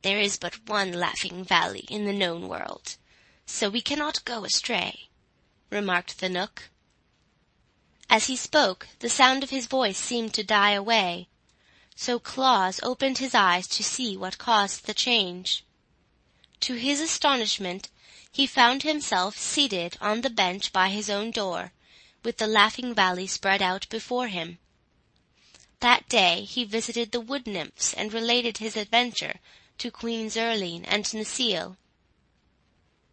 "There is but one Laughing Valley in the known world, so we cannot go astray," remarked the knook. As he spoke, the sound of his voice seemed to die away, so Claus opened his eyes to see what caused the change. To his astonishment, he found himself seated on the bench by his own door, with the Laughing Valley spread out before him. That day he visited the wood nymphs and related his adventure to Queen Zurline and Necile.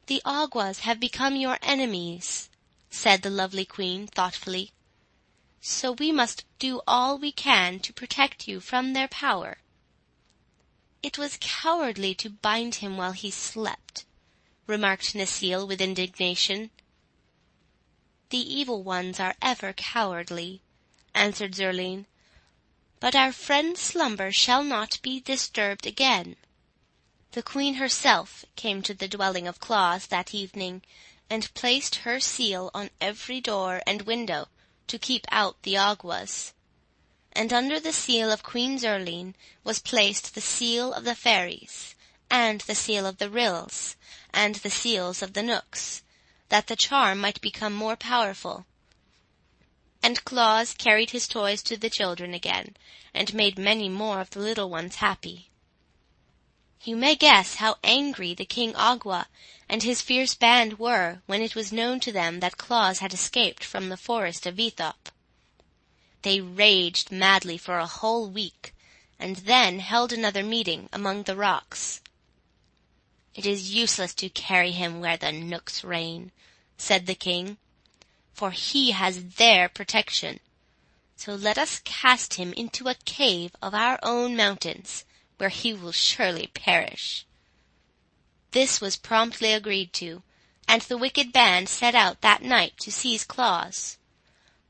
"The Awgwas have become your enemies," said the lovely queen thoughtfully, "so we must do all we can to protect you from their power." "It was cowardly to bind him while he slept," remarked Necile with indignation. "The evil ones are ever cowardly," answered Zurline, "but our friend's slumber shall not be disturbed again." The queen herself came to the dwelling of Claus that evening, and placed her seal on every door and window to keep out the Awgwas. And under the seal of Queen Zurline was placed the seal of the fairies, and the seal of the Ryls, and the seals of the knooks, that the charm might become more powerful. And Claus carried his toys to the children again, and made many more of the little ones happy. You may guess how angry the King Awgwa and his fierce band were when it was known to them that Claus had escaped from the forest of Ethop. They raged madly for a whole week, and then held another meeting among the rocks. "It is useless to carry him where the knooks reign," said the king, "for he has their protection. So let us cast him into a cave of our own mountains, where he will surely perish." This was promptly agreed to, and the wicked band set out that night to seize Claus.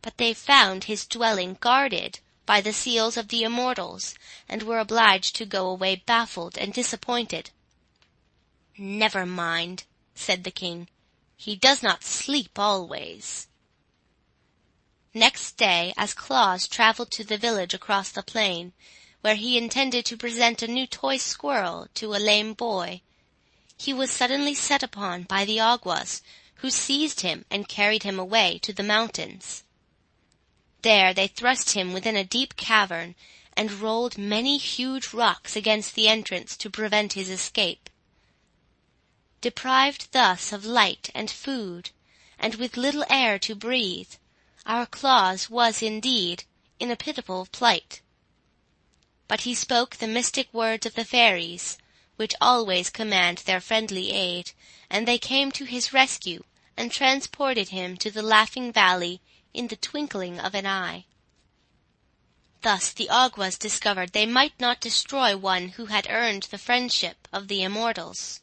But they found his dwelling guarded by the seals of the immortals, and were obliged to go away baffled and disappointed. "Never mind," said the king, "he does not sleep always." Next day, as Claus traveled to the village across the plain, where he intended to present a new toy squirrel to a lame boy, he was suddenly set upon by the Awgwas, who seized him and carried him away to the mountains. There they thrust him within a deep cavern, and rolled many huge rocks against the entrance to prevent his escape. Deprived thus of light and food, and with little air to breathe, our Claus was indeed in a pitiable plight. But he spoke the mystic words of the fairies, which always command their friendly aid, and they came to his rescue and transported him to the Laughing Valley in the twinkling of an eye. Thus the Awgwas discovered they might not destroy one who had earned the friendship of the immortals.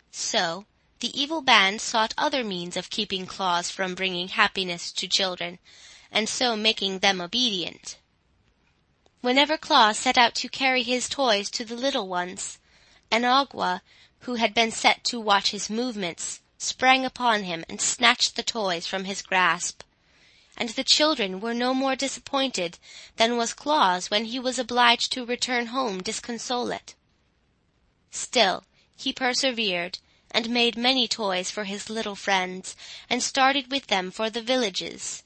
So the evil band sought other means of keeping Claus from bringing happiness to children, and so making them obedient. Whenever Claus set out to carry his toys to the little ones, an Awgwa, who had been set to watch his movements, sprang upon him and snatched the toys from his grasp, and the children were no more disappointed than was Claus when he was obliged to return home disconsolate. Still he persevered, and made many toys for his little friends, and started with them for the villages.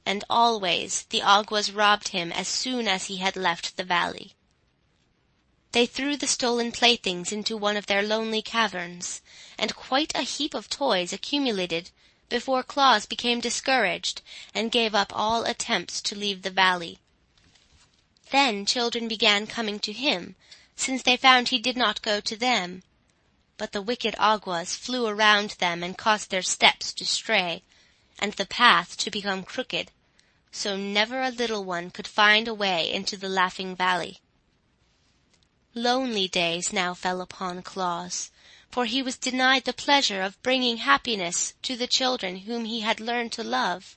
And always the Awgwas robbed him as soon as he had left the valley. They threw the stolen playthings into one of their lonely caverns, and quite a heap of toys accumulated before Claus became discouraged and gave up all attempts to leave the valley. Then children began coming to him, since they found he did not go to them. But the wicked Awgwas flew around them and caused their steps to stray, and the path to become crooked, so never a little one could find a way into the Laughing Valley. Lonely days now fell upon Claus, for he was denied the pleasure of bringing happiness to the children whom he had learned to love.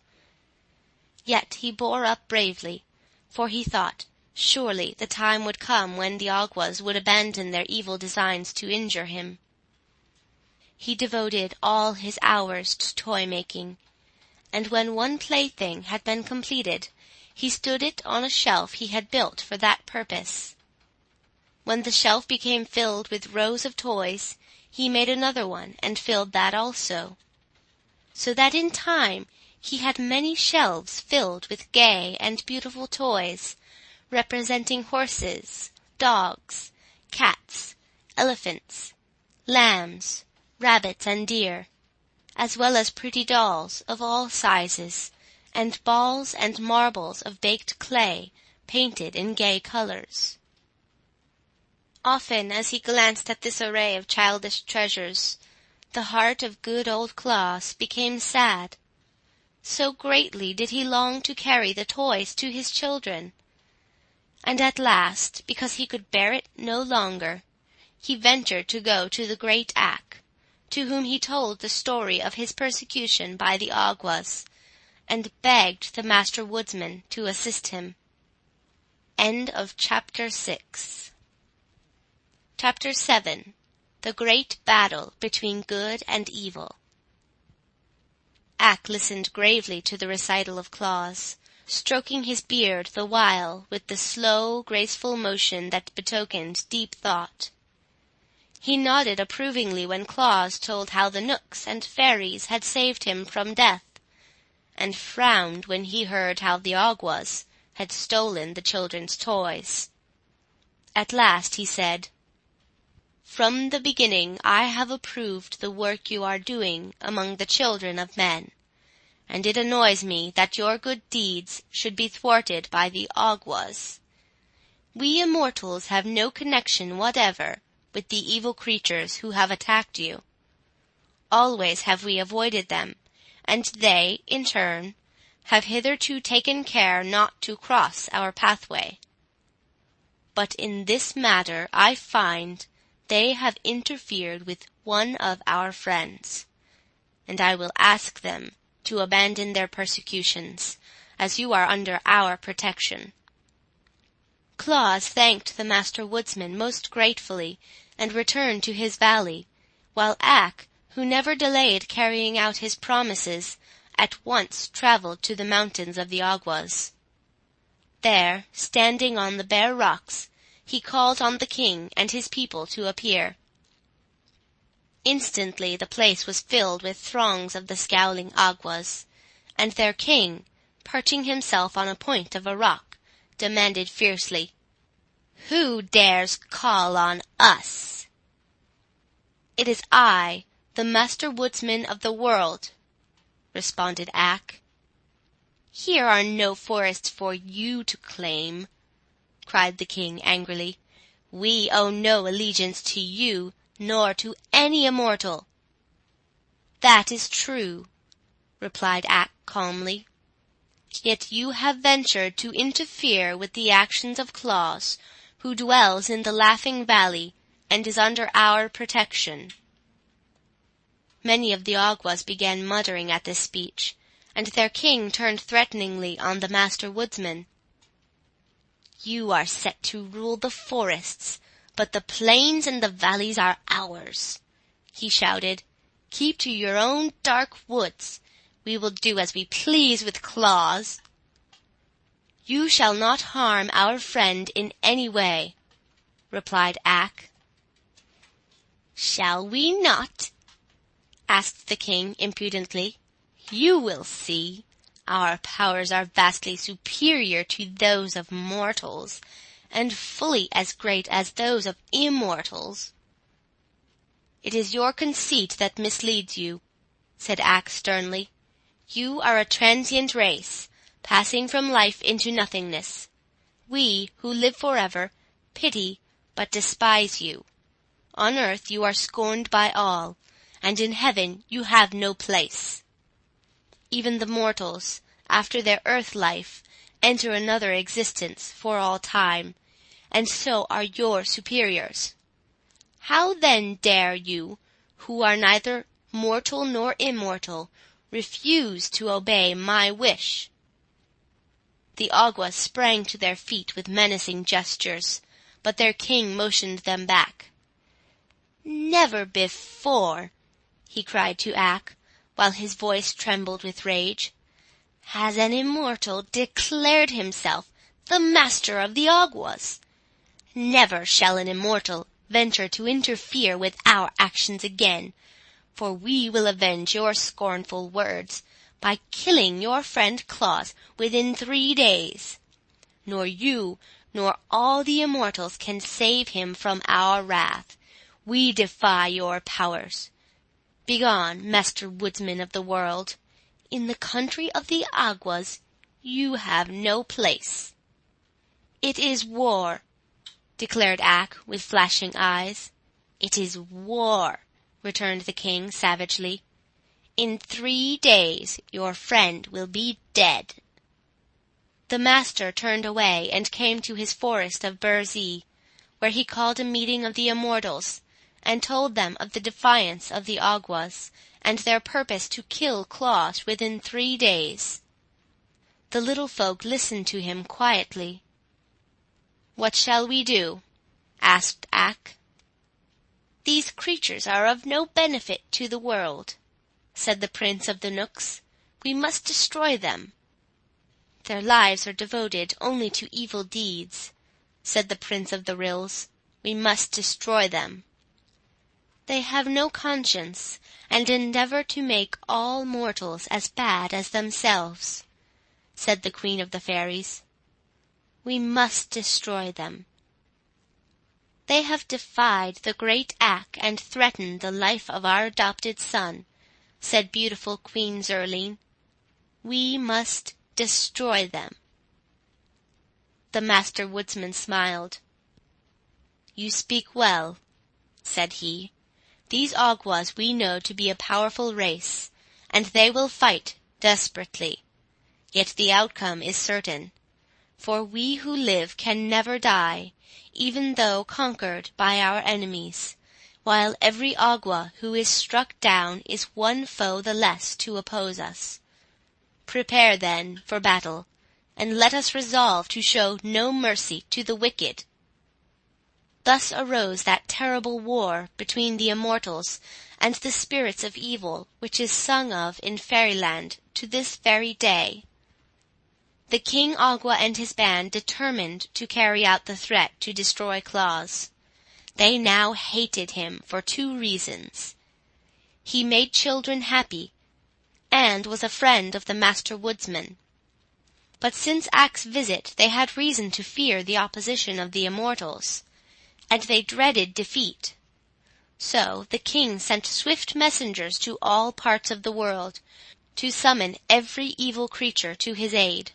Yet he bore up bravely, for he thought surely the time would come when the Awgwas would abandon their evil designs to injure him. He devoted all his hours to toy-making, and when one plaything had been completed, he stood it on a shelf he had built for that purpose. When the shelf became filled with rows of toys, he made another one and filled that also, so that in time he had many shelves filled with gay and beautiful toys, representing horses, dogs, cats, elephants, lambs, rabbits, and deer, as well as pretty dolls of all sizes, and balls and marbles of baked clay painted in gay colors. Often as he glanced at this array of childish treasures, the heart of good old Claus became sad. So greatly did he long to carry the toys to his children. And at last, because he could bear it no longer, he ventured to go to the great Ak, to whom he told the story of his persecution by the Awgwas, and begged the Master Woodsman to assist him. End of Chapter 6. Chapter 7. The Great Battle Between Good and Evil. Ak listened gravely to the recital of Claus, stroking his beard the while with the slow, graceful motion that betokened deep thought. He nodded approvingly when Claus told how the Knooks and Fairies had saved him from death, and frowned when he heard how the Awgwas had stolen the children's toys. At last he said, "From the beginning I have approved the work you are doing among the children of men, and it annoys me that your good deeds should be thwarted by the Awgwas. We immortals have no connection whatever with the evil creatures who have attacked you. Always have we avoided them, and they, in turn, have hitherto taken care not to cross our pathway. But in this matter I find they have interfered with one of our friends, and I will ask them to abandon their persecutions, as you are under our protection." Claus thanked the Master Woodsman most gratefully, and returned to his valley, while Ak, who never delayed carrying out his promises, at once traveled to the mountains of the Awgwas. There, standing on the bare rocks, he called on the king and his people to appear. Instantly the place was filled with throngs of the scowling Awgwas, and their king, perching himself on a point of a rock, demanded fiercely, "Who dares call on us?" "It is I, the Master Woodsman of the world," responded Ak. "Here are no forests for you to claim," cried the king angrily. We owe no allegiance to you, nor to any immortal." "That is true," replied Ak calmly. "Yet you have ventured to interfere with the actions of Claus, who dwells in the Laughing Valley and is under our protection." Many of the Awgwas began muttering at this speech, and their king turned threateningly on the Master Woodsman. "You are set to rule the forests, but the plains and the valleys are ours," he shouted. "Keep to your own dark woods. We will do as we please with Claus." "You shall not harm our friend in any way," replied Ak. "Shall we not?" asked the king impudently. "You will see. Our powers are vastly superior to those of mortals, and fully as great as those of immortals." "It is your conceit that misleads you," said Ak sternly. "You are a transient race, passing from life into nothingness. We, who live forever, pity but despise you. On earth you are scorned by all, and in heaven you have no place. Even the mortals, after their earth life, enter another existence for all time, and so are your superiors. How then dare you, who are neither mortal nor immortal, refuse to obey my wish?" The Awgwas sprang to their feet with menacing gestures, but their king motioned them back. "Never before," he cried to Ak, while his voice trembled with rage, "has an immortal declared himself the master of the Awgwas. Never shall an immortal venture to interfere with our actions again, for we will avenge your scornful words by killing your friend Claus within 3 days. Nor you nor all the immortals can save him from our wrath. We defy your powers. Begone, Master Woodsman of the world. In the country of the Awgwas you have no place." "It is war," declared Ak with flashing eyes. "It is war," returned the king savagely. "In 3 days your friend will be dead." The master turned away and came to his forest of Burzee, where he called a meeting of the immortals, and told them of the defiance of the Awgwas, and their purpose to kill Claus within 3 days. The little folk listened to him quietly. "What shall we do?" asked Ak. "These creatures are of no benefit to the world," said the Prince of the Knooks. "We must destroy them." "Their lives are devoted only to evil deeds," said the Prince of the Ryls. "We must destroy them." "They have no conscience, and endeavor to make all mortals as bad as themselves," said the Queen of the Fairies. "We must destroy them." "They have defied the great Ak and threatened the life of our adopted son," said beautiful Queen Zurline. "We must destroy them." The Master Woodsman smiled. "You speak well," said he. "These Awgwas we know to be a powerful race, and they will fight desperately. Yet the outcome is certain, for we who live can never die, even though conquered by our enemies, while every Awgwa who is struck down is one foe the less to oppose us. Prepare, then, for battle, and let us resolve to show no mercy to the wicked." Thus arose that terrible war between the immortals and the spirits of evil which is sung of in Fairyland to this very day. The King Awgwa and his band determined to carry out the threat to destroy Claus. They now hated him for 2 reasons. He made children happy, and was a friend of the Master Woodsman. But since Ak's visit they had reason to fear the opposition of the immortals, and they dreaded defeat. So the king sent swift messengers to all parts of the world to summon every evil creature to his aid.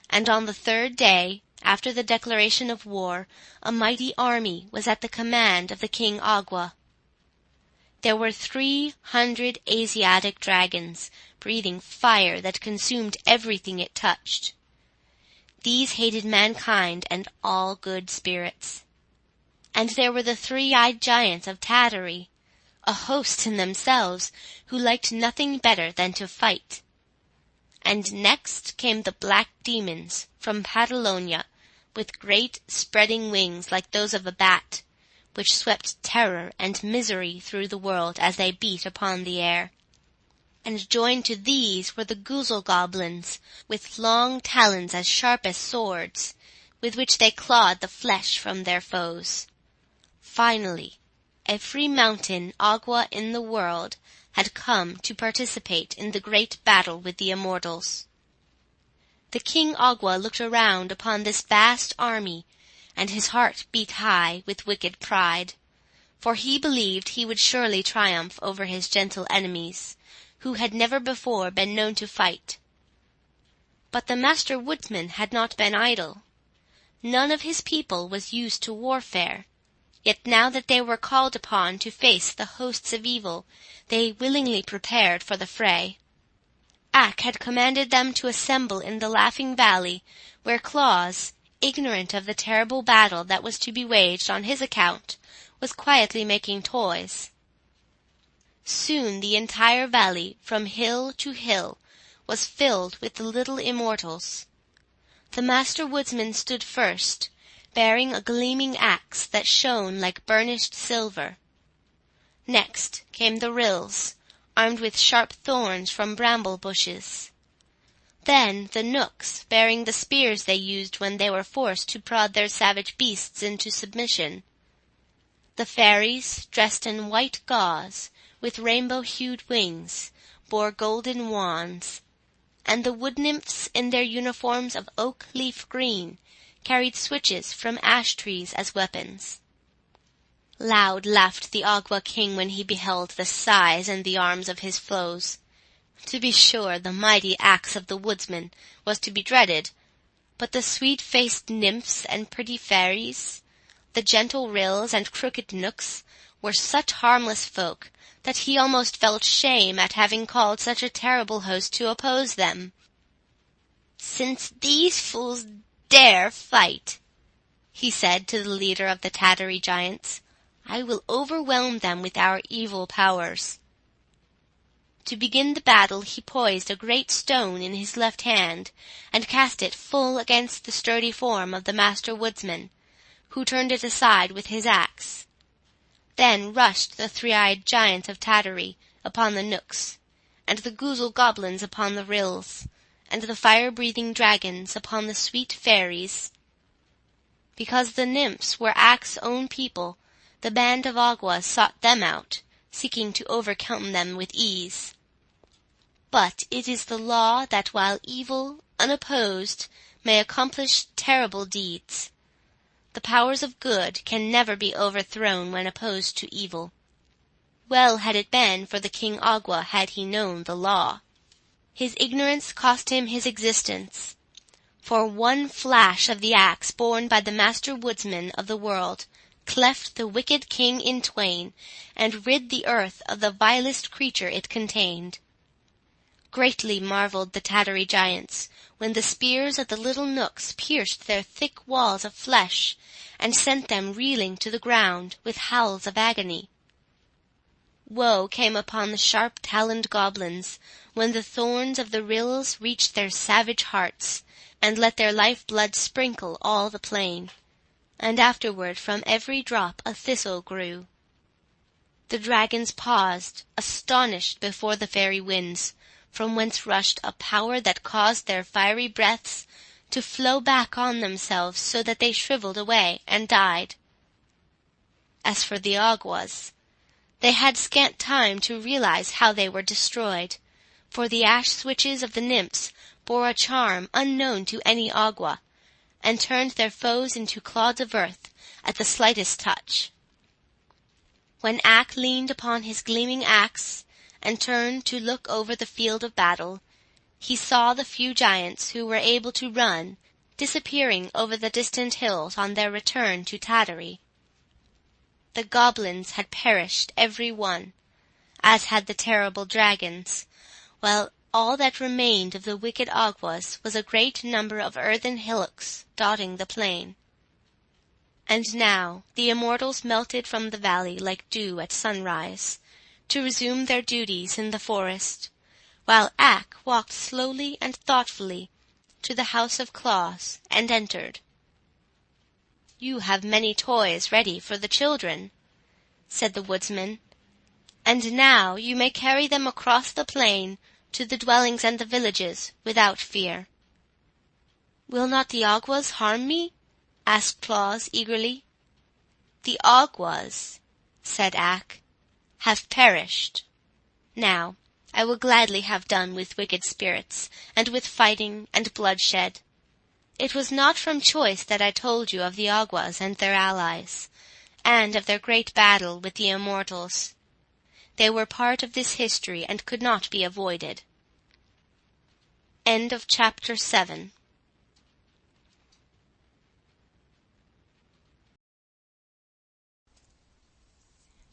And on the 3rd day, after the declaration of war, a mighty army was at the command of the King Agwa. There were 300 Asiatic dragons, breathing fire that consumed everything it touched. These hated mankind and all good spirits. And there were the three-eyed giants of Tatary, a host in themselves, who liked nothing better than to fight. And next came the black demons from Patagonia, with great spreading wings like those of a bat, which swept terror and misery through the world as they beat upon the air. And joined to these were the goozle goblins, with long talons as sharp as swords, with which they clawed the flesh from their foes. Finally, every mountain Agwa in the world had come to participate in the great battle with the immortals. The King Agwa looked around upon this vast army, and his heart beat high with wicked pride, for he believed he would surely triumph over his gentle enemies, who had never before been known to fight. But the Master Woodsman had not been idle. None of his people was used to warfare, yet now that they were called upon to face the hosts of evil, they willingly prepared for the fray. Ak had commanded them to assemble in the Laughing Valley, where Claus, ignorant of the terrible battle that was to be waged on his account, was quietly making toys. Soon the entire valley, from hill to hill, was filled with the little immortals. The Master Woodsman stood first, bearing a gleaming axe that shone like burnished silver. Next came the Ryls, armed with sharp thorns from bramble bushes. Then the Knooks, bearing the spears they used when they were forced to prod their savage beasts into submission. The fairies, dressed in white gauze, with rainbow-hued wings, bore golden wands, and the wood-nymphs in their uniforms of oak-leaf green carried switches from ash-trees as weapons. Loud laughed the Agwa king when he beheld the size and the arms of his foes. To be sure, the mighty axe of the woodsman was to be dreaded, but the sweet-faced nymphs and pretty fairies, the gentle Ryls and crooked Knooks, were such harmless folk that he almost felt shame at having called such a terrible host to oppose them. "Since these fools dare fight," he said to the leader of the Tatary giants, "I will overwhelm them with our evil powers." To begin the battle he poised a great stone in his left hand, and cast it full against the sturdy form of the Master Woodsman, who turned it aside with his axe. Then rushed the three-eyed giant of Tatary upon the Knooks, and the goozle goblins upon the Ryls, and the fire-breathing dragons upon the sweet fairies. Because the nymphs were Ak's own people, the band of Agwa sought them out, seeking to overcome them with ease. But it is the law that while evil, unopposed, may accomplish terrible deeds, the powers of good can never be overthrown when opposed to evil. Well had it been for the King Agwa had he known the law. His ignorance cost him his existence, for one flash of the axe borne by the Master Woodsman of the world cleft the wicked king in twain, and rid the earth of the vilest creature it contained. Greatly marvelled the Tatary giants when the spears of the little Knooks pierced their thick walls of flesh, and sent them reeling to the ground with howls of agony. Woe came upon the sharp-taloned goblins when the thorns of the Ryls reached their savage hearts, and let their life-blood sprinkle all the plain, and afterward from every drop a thistle grew. The dragons paused, astonished before the fairy winds, from whence rushed a power that caused their fiery breaths to flow back on themselves so that they shriveled away and died. As for the Agwas, they had scant time to realize how they were destroyed, for the ash switches of the nymphs bore a charm unknown to any Agwa, and turned their foes into clods of earth at the slightest touch. When Ak leaned upon his gleaming axe and turned to look over the field of battle, he saw the few giants who were able to run disappearing over the distant hills on their return to Tattery. The goblins had perished every one, as had the terrible dragons, while all that remained of the wicked Awgwas was a great number of earthen hillocks dotting the plain. And now the immortals melted from the valley like dew at sunrise, to resume their duties in the forest, while Ak walked slowly and thoughtfully to the house of Claus and entered. "You have many toys ready for the children," said the woodsman, "and now you may carry them across the plain to the dwellings and the villages without fear." "Will not the Awgwas harm me?" asked Claus eagerly. "The Awgwas," said Ak, "have perished. Now I will gladly have done with wicked spirits, and with fighting and bloodshed. It was not from choice that I told you of the Awgwas and their allies, and of their great battle with the immortals. They were part of this history and could not be avoided." End of Chapter 7.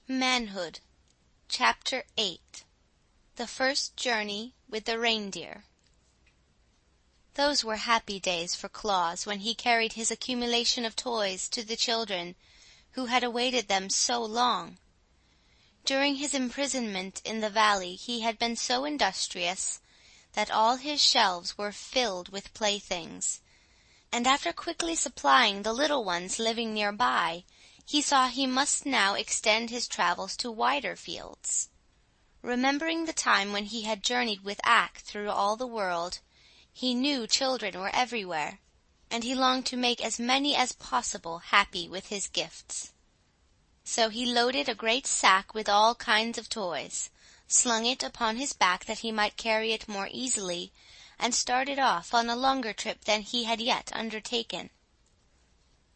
Manhood, Chapter 8. The First Journey with the Reindeer. Those were happy days for Claus when he carried his accumulation of toys to the children who had awaited them so long. During his imprisonment in the valley he had been so industrious that all his shelves were filled with playthings, and after quickly supplying the little ones living nearby, he saw he must now extend his travels to wider fields. Remembering the time when he had journeyed with Ak through all the world, he knew children were everywhere, and he longed to make as many as possible happy with his gifts. So he loaded a great sack with all kinds of toys, slung it upon his back that he might carry it more easily, and started off on a longer trip than he had yet undertaken.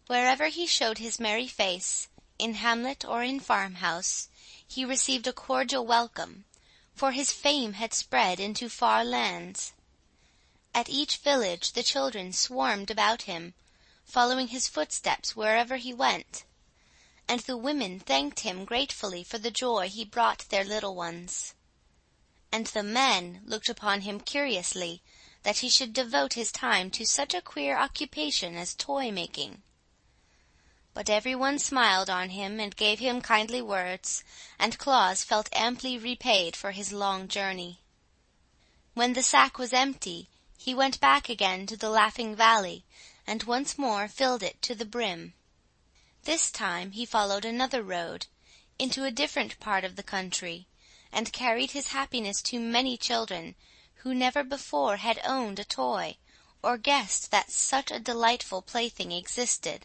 Wherever he showed his merry face, in hamlet or in farmhouse, he received a cordial welcome, for his fame had spread into far lands. At each village the children swarmed about him, following his footsteps wherever he went, and the women thanked him gratefully for the joy he brought their little ones. And the men looked upon him curiously that he should devote his time to such a queer occupation as toy-making. But everyone smiled on him and gave him kindly words, and Claus felt amply repaid for his long journey. When the sack was empty, he went back again to the Laughing Valley, and once more filled it to the brim. This time he followed another road, into a different part of the country, and carried his happiness to many children who never before had owned a toy, or guessed that such a delightful plaything existed.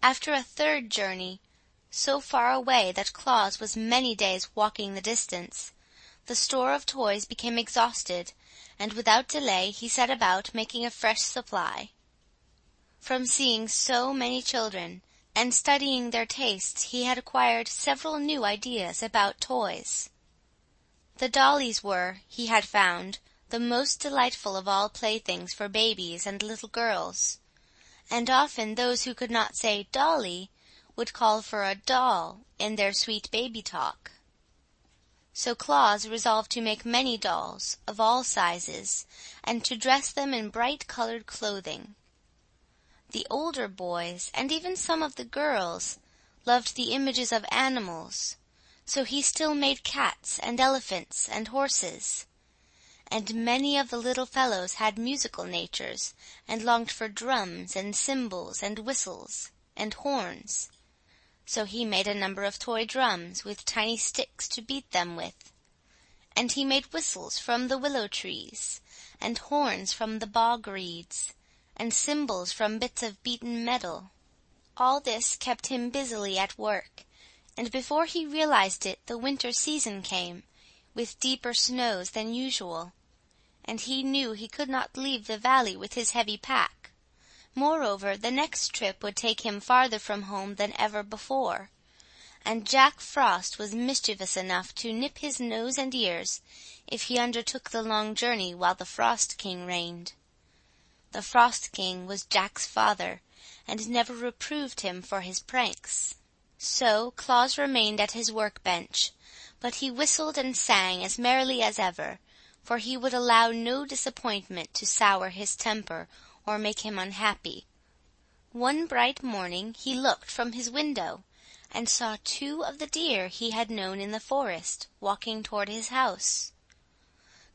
After a third journey, so far away that Claus was many days walking the distance, the store of toys became exhausted, and without delay he set about making a fresh supply. From seeing so many children, and studying their tastes, he had acquired several new ideas about toys. The dollies were, he had found, the most delightful of all playthings for babies and little girls, and often those who could not say dolly would call for a doll in their sweet baby talk. So Claus resolved to make many dolls of all sizes, and to dress them in bright-colored clothing. The older boys, and even some of the girls, loved the images of animals, so he still made cats and elephants and horses. And many of the little fellows had musical natures, and longed for drums and cymbals and whistles and horns. So he made a number of toy drums with tiny sticks to beat them with. And he made whistles from the willow trees, and horns from the bog reeds, and cymbals from bits of beaten metal. All this kept him busily at work, and before he realized it the winter season came, with deeper snows than usual, and he knew he could not leave the valley with his heavy pack. Moreover, the next trip would take him farther from home than ever before, and Jack Frost was mischievous enough to nip his nose and ears if he undertook the long journey while the Frost King reigned. The Frost King was Jack's father, and never reproved him for his pranks. So Claus remained at his workbench, but he whistled and sang as merrily as ever, for he would allow no disappointment to sour his temper or make him unhappy. One bright morning he looked from his window, and saw 2 of the deer he had known in the forest walking toward his house.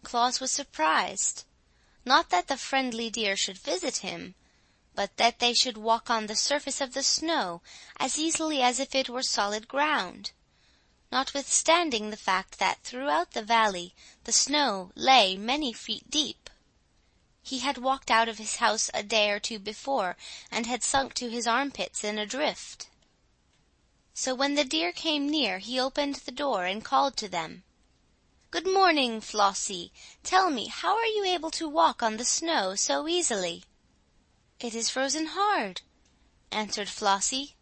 Claus was surprised, not that the friendly deer should visit him, but that they should walk on the surface of the snow as easily as if it were solid ground, notwithstanding the fact that throughout the valley the snow lay many feet deep. He had walked out of his house a day or 2 before, and had sunk to his armpits in a drift. So when the deer came near, he opened the door and called to them. "Good morning, Flossie. Tell me, how are you able to walk on the snow so easily?" "It is frozen hard," answered Flossie.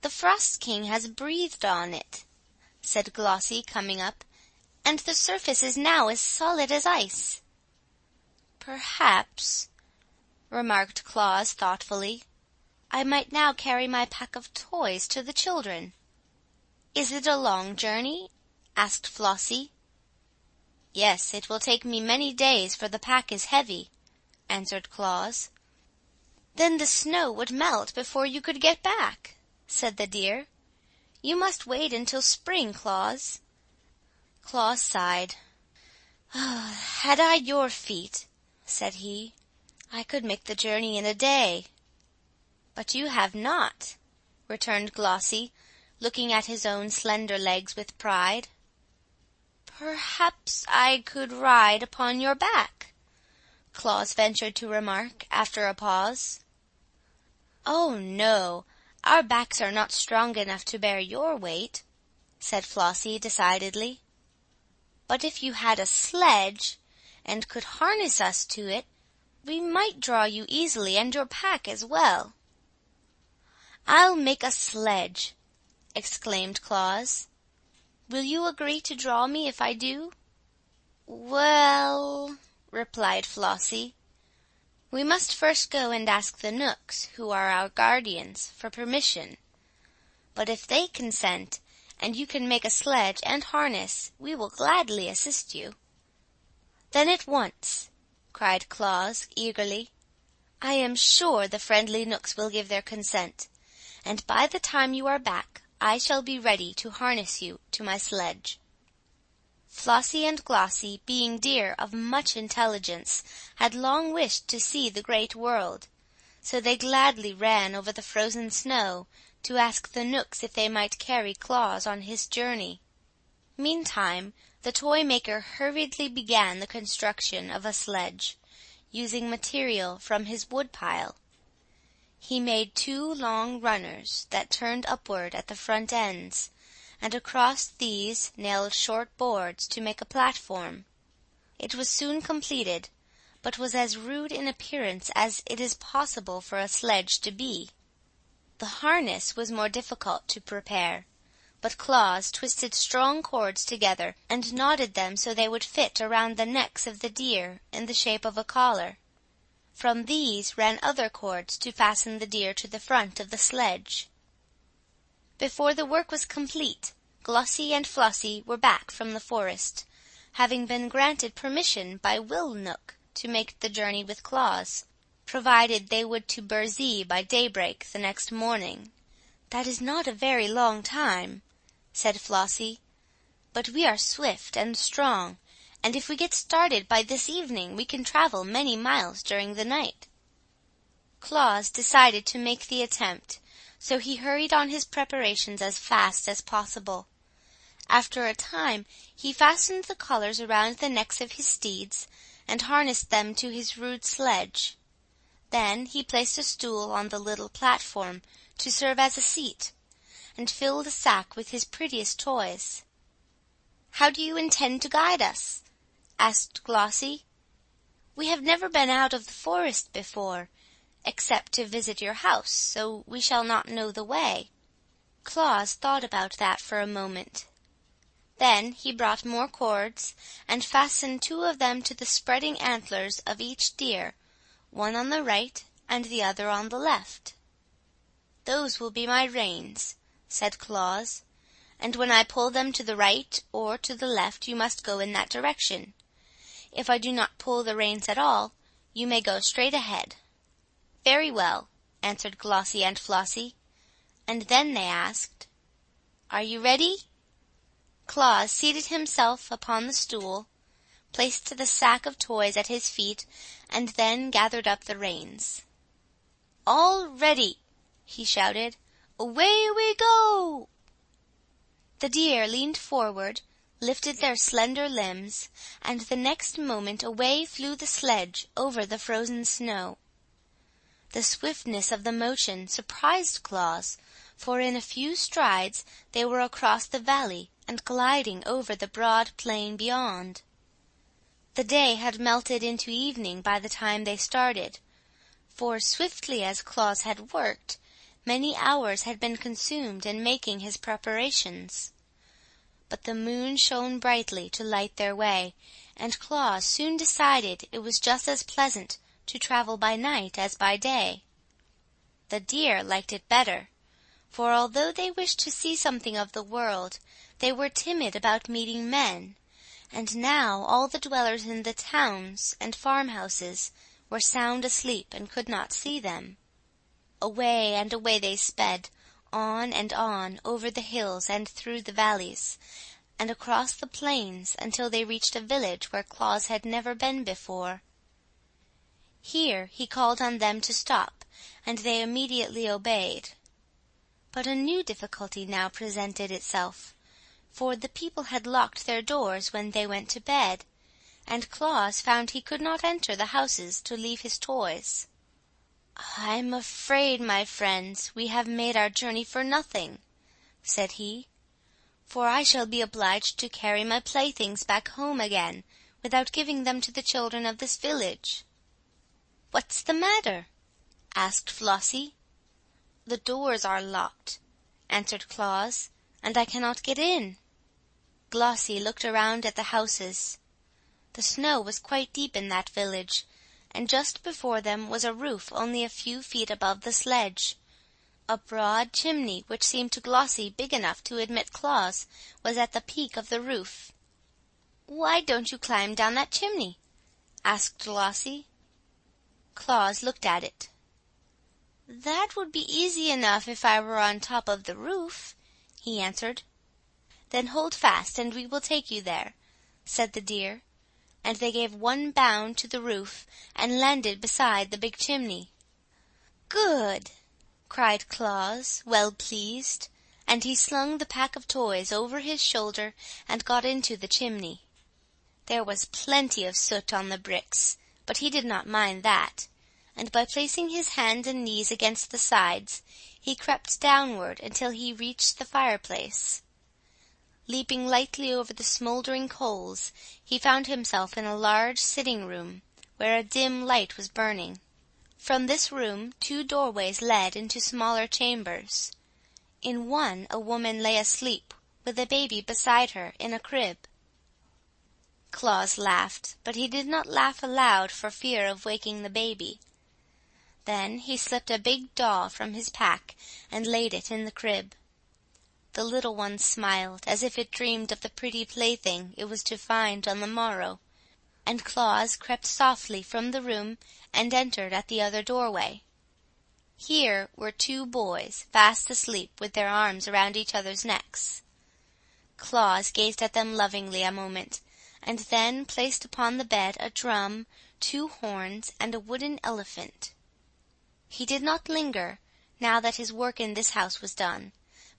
"The Frost King has breathed on it," said Glossie, coming up, "and the surface is now as solid as ice." "Perhaps," remarked Claus thoughtfully, "I might now carry my pack of toys to the children." "Is it a long journey?" asked Flossie. "Yes, it will take me many days, for the pack is heavy," answered Claus. "Then the snow would melt before you could get back," said the deer. "You must wait until spring, Claus." Claus sighed. "Had I your feet," said he, "I could make the journey in a day." "But you have not," returned Glossie, looking at his own slender legs with pride. "Perhaps I could ride upon your back," Claus ventured to remark, after a pause. "Oh, no, our backs are not strong enough to bear your weight," said Flossie decidedly. "But if you had a sledge, and could harness us to it, we might draw you easily, and your pack as well." "I'll make a sledge," exclaimed Claus. "Will you agree to draw me if I do?" "Well," replied Flossie, "we must first go and ask the Knooks, who are our guardians, for permission. But if they consent, and you can make a sledge and harness, we will gladly assist you." "Then at once," cried Claus eagerly. "I am sure the friendly Knooks will give their consent, and by the time you are back I shall be ready to harness you to my sledge." Flossie and Glossie, being deer of much intelligence, had long wished to see the great world, so they gladly ran over the frozen snow to ask the Knooks if they might carry Claus on his journey. Meantime the toy maker hurriedly began the construction of a sledge, using material from his woodpile. He made 2 long runners that turned upward at the front ends, and across these nailed short boards to make a platform. It was soon completed, but was as rude in appearance as it is possible for a sledge to be. The harness was more difficult to prepare, but Claus twisted strong cords together and knotted them so they would fit around the necks of the deer in the shape of a collar. From these ran other cords to fasten the deer to the front of the sledge. Before the work was complete, Glossie and Flossie were back from the forest, having been granted permission by Will Knook to make the journey with Claus, provided they would to Burzee by daybreak the next morning. "That is not a very long time," said Flossie, "but we are swift and strong, and if we get started by this evening we can travel many miles during the night." Claus decided to make the attempt, so he hurried on his preparations as fast as possible. After a time he fastened the collars around the necks of his steeds and harnessed them to his rude sledge. Then he placed a stool on the little platform to serve as a seat, and filled a sack with his prettiest toys. "How do you intend to guide us?" asked Glossie. "We have never been out of the forest before, except to visit your house, so we shall not know the way." Claus thought about that for a moment. Then he brought more cords, and fastened 2 of them to the spreading antlers of each deer, one on the right and the other on the left. "Those will be my reins," said Claus, "and when I pull them to the right or to the left, you must go in that direction. If I do not pull the reins at all, you may go straight ahead." "Very well," answered Glossie and Flossie, and then they asked, "Are you ready?" Claus seated himself upon the stool, placed the sack of toys at his feet, and then gathered up the reins. "All ready!" he shouted. "Away we go!" The deer leaned forward, lifted their slender limbs, and the next moment away flew the sledge over the frozen snow. The swiftness of the motion surprised Claus, for in a few strides they were across the valley and gliding over the broad plain beyond. The day had melted into evening by the time they started, for swiftly as Claus had worked, many hours had been consumed in making his preparations. But the moon shone brightly to light their way, and Claus soon decided it was just as pleasant to travel by night as by day. The deer liked it better, for although they wished to see something of the world, they were timid about meeting men, and now all the dwellers in the towns and farmhouses were sound asleep and could not see them. Away and away they sped, on and on, over the hills and through the valleys, and across the plains until they reached a village where Claus had never been before. Here he called on them to stop, and they immediately obeyed. But a new difficulty now presented itself, for the people had locked their doors when they went to bed, and Claus found he could not enter the houses to leave his toys. "I'm afraid, my friends, we have made our journey for nothing," said he, "for I shall be obliged to carry my playthings back home again without giving them to the children of this village." "What's the matter?" asked Flossie. "The doors are locked," answered Claus, "and I cannot get in." Glossie looked around at the houses. The snow was quite deep in that village, and just before them was a roof only a few feet above the sledge. A broad chimney, which seemed to Glossie big enough to admit Claus, was at the peak of the roof. "Why don't you climb down that chimney?" asked Glossie. Claus looked at it. "That would be easy enough if I were on top of the roof," he answered. "Then hold fast and we will take you there," said the deer, and they gave one bound to the roof and landed beside the big chimney. "Good!" cried Claus, well pleased, and he slung the pack of toys over his shoulder and got into the chimney. There was plenty of soot on the bricks, but he did not mind that, and by placing his hands and knees against the sides, he crept downward until he reached the fireplace. Leaping lightly over the smouldering coals, he found himself in a large sitting room, where a dim light was burning. From this room 2 doorways led into smaller chambers. In one a woman lay asleep, with a baby beside her in a crib. Claus laughed, but he did not laugh aloud for fear of waking the baby. Then he slipped a big doll from his pack and laid it in the crib. The little one smiled, as if it dreamed of the pretty plaything it was to find on the morrow, and Claus crept softly from the room and entered at the other doorway. Here were 2 boys, fast asleep with their arms around each other's necks. Claus gazed at them lovingly a moment, and then placed upon the bed a drum, 2 horns, and a wooden elephant. He did not linger, now that his work in this house was done,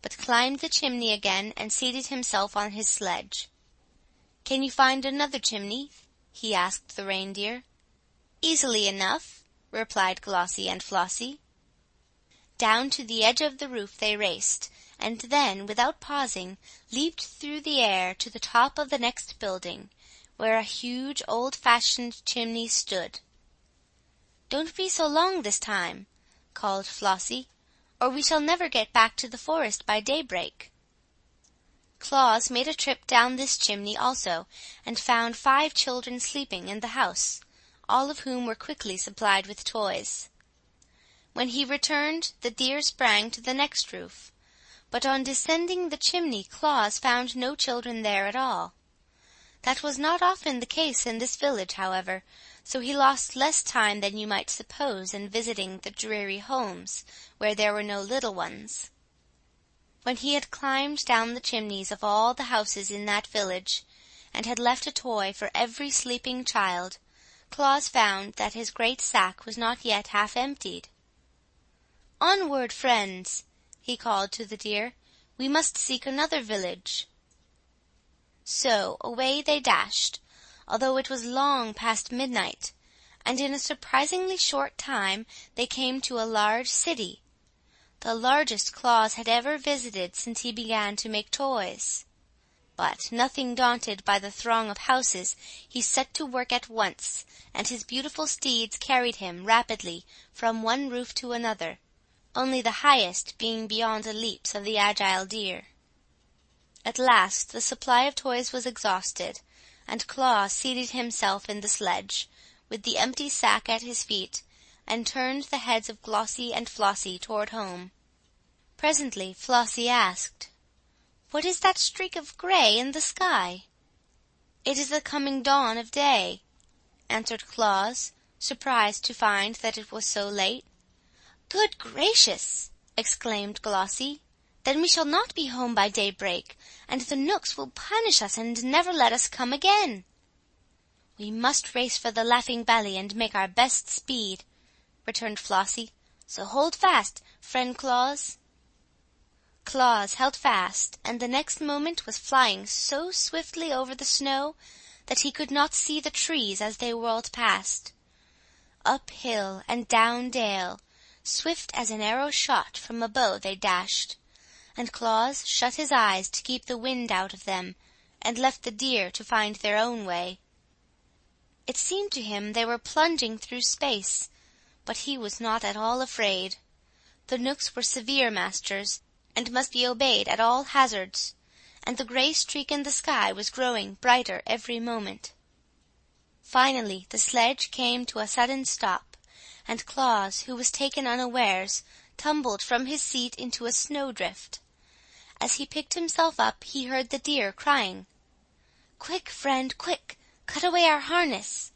but climbed the chimney again and seated himself on his sledge. "Can you find another chimney?" he asked the reindeer. "Easily enough," replied Glossie and Flossie. Down to the edge of the roof they raced, and then, without pausing, leaped through the air to the top of the next building, where a huge old-fashioned chimney stood. "Don't be so long this time," called Flossie, "or we shall never get back to the forest by daybreak." Claus made a trip down this chimney also, and found 5 children sleeping in the house, all of whom were quickly supplied with toys. When he returned, the deer sprang to the next roof, but on descending the chimney Claus found no children there at all. That was not often the case in this village, however, so he lost less time than you might suppose in visiting the dreary homes where there were no little ones. When he had climbed down the chimneys of all the houses in that village, and had left a toy for every sleeping child, Claus found that his great sack was not yet half emptied. "Onward, friends," he called to the deer, "we must seek another village." So away they dashed, although it was long past midnight, and in a surprisingly short time they came to a large city, the largest Claus had ever visited since he began to make toys. But, nothing daunted by the throng of houses, he set to work at once, and his beautiful steeds carried him rapidly from one roof to another, only the highest being beyond the leaps of the agile deer. At last the supply of toys was exhausted, and Claus seated himself in the sledge, with the empty sack at his feet, and turned the heads of Glossie and Flossie toward home. Presently Flossie asked, "What is that streak of gray in the sky?" "It is the coming dawn of day," answered Claus, surprised to find that it was so late. "Good gracious!" exclaimed Glossie. "Then we shall not be home by daybreak, and the Knooks will punish us and never let us come again." "We must race for the Laughing Valley and make our best speed," returned Flossie. "So hold fast, friend Claus." Claus held fast, and the next moment was flying so swiftly over the snow that he could not see the trees as they whirled past. Up hill and down dale, swift as an arrow shot from a bow they dashed, and Claus shut his eyes to keep the wind out of them, and left the deer to find their own way. It seemed to him they were plunging through space, but he was not at all afraid. The Knooks were severe masters, and must be obeyed at all hazards, and the gray streak in the sky was growing brighter every moment. Finally the sledge came to a sudden stop, and Claus, who was taken unawares, tumbled from his seat into a snowdrift. As he picked himself up he heard the deer crying, "Quick, friend, quick! Cut away our harness!"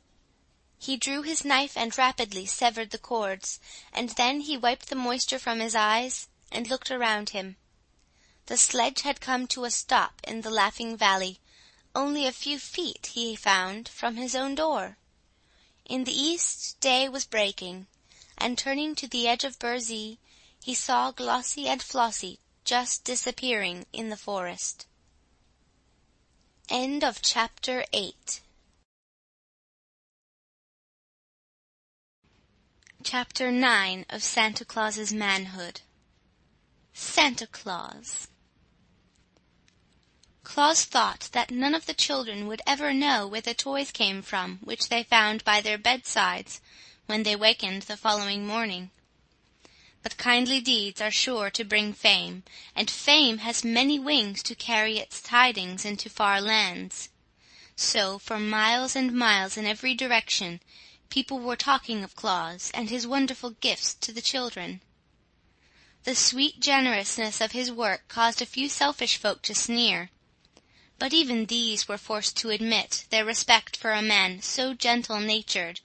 He drew his knife and rapidly severed the cords, and then he wiped the moisture from his eyes and looked around him. The sledge had come to a stop in the Laughing Valley, only a few feet, he found, from his own door. In the east day was breaking, and turning to the edge of Burzee, he saw Glossie and Flossie just disappearing in the forest. End of Chapter 8. Chapter 9 of Santa Claus's Manhood. Santa Claus. Claus thought that none of the children would ever know where the toys came from which they found by their bedsides when they wakened the following morning. But kindly deeds are sure to bring fame, and fame has many wings to carry its tidings into far lands. So, for miles and miles in every direction, people were talking of Claus and his wonderful gifts to the children. The sweet generousness of his work caused a few selfish folk to sneer, but even these were forced to admit their respect for a man so gentle-natured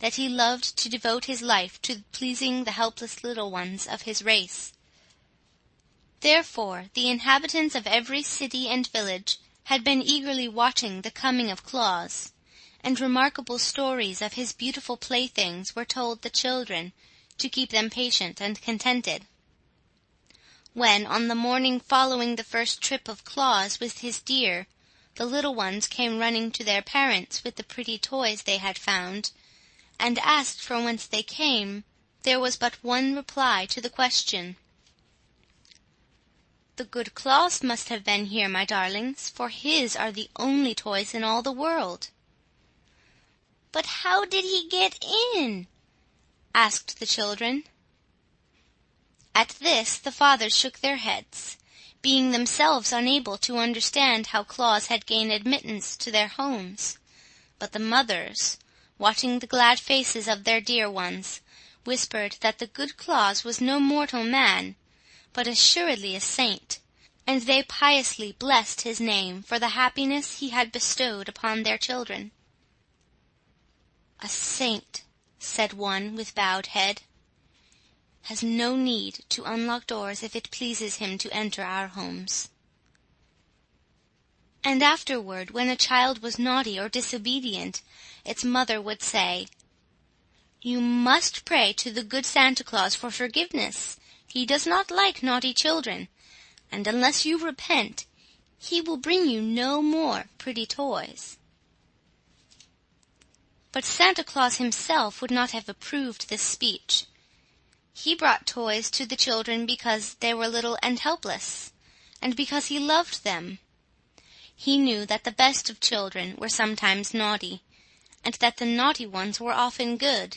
that he loved to devote his life to pleasing the helpless little ones of his race. Therefore the inhabitants of every city and village had been eagerly watching the coming of Claus, and remarkable stories of his beautiful playthings were told the children to keep them patient and contented. When, on the morning following the first trip of Claus with his deer, the little ones came running to their parents with the pretty toys they had found, and asked from whence they came, there was but one reply to the question. "The good Claus must have been here, my darlings, for his are the only toys in all the world." "But how did he get in?" asked the children. At this the fathers shook their heads, being themselves unable to understand how Claus had gained admittance to their homes, but the mothers, watching the glad faces of their dear ones, whispered that the good Claus was no mortal man, but assuredly a saint, and they piously blessed his name for the happiness he had bestowed upon their children. "A saint," said one with bowed head, "has no need to unlock doors if it pleases him to enter our homes." And afterward, when a child was naughty or disobedient, its mother would say, "You must pray to the good Santa Claus for forgiveness. He does not like naughty children, and unless you repent, he will bring you no more pretty toys." But Santa Claus himself would not have approved this speech. He brought toys to the children because they were little and helpless, and because he loved them. He knew that the best of children were sometimes naughty, and that the naughty ones were often good.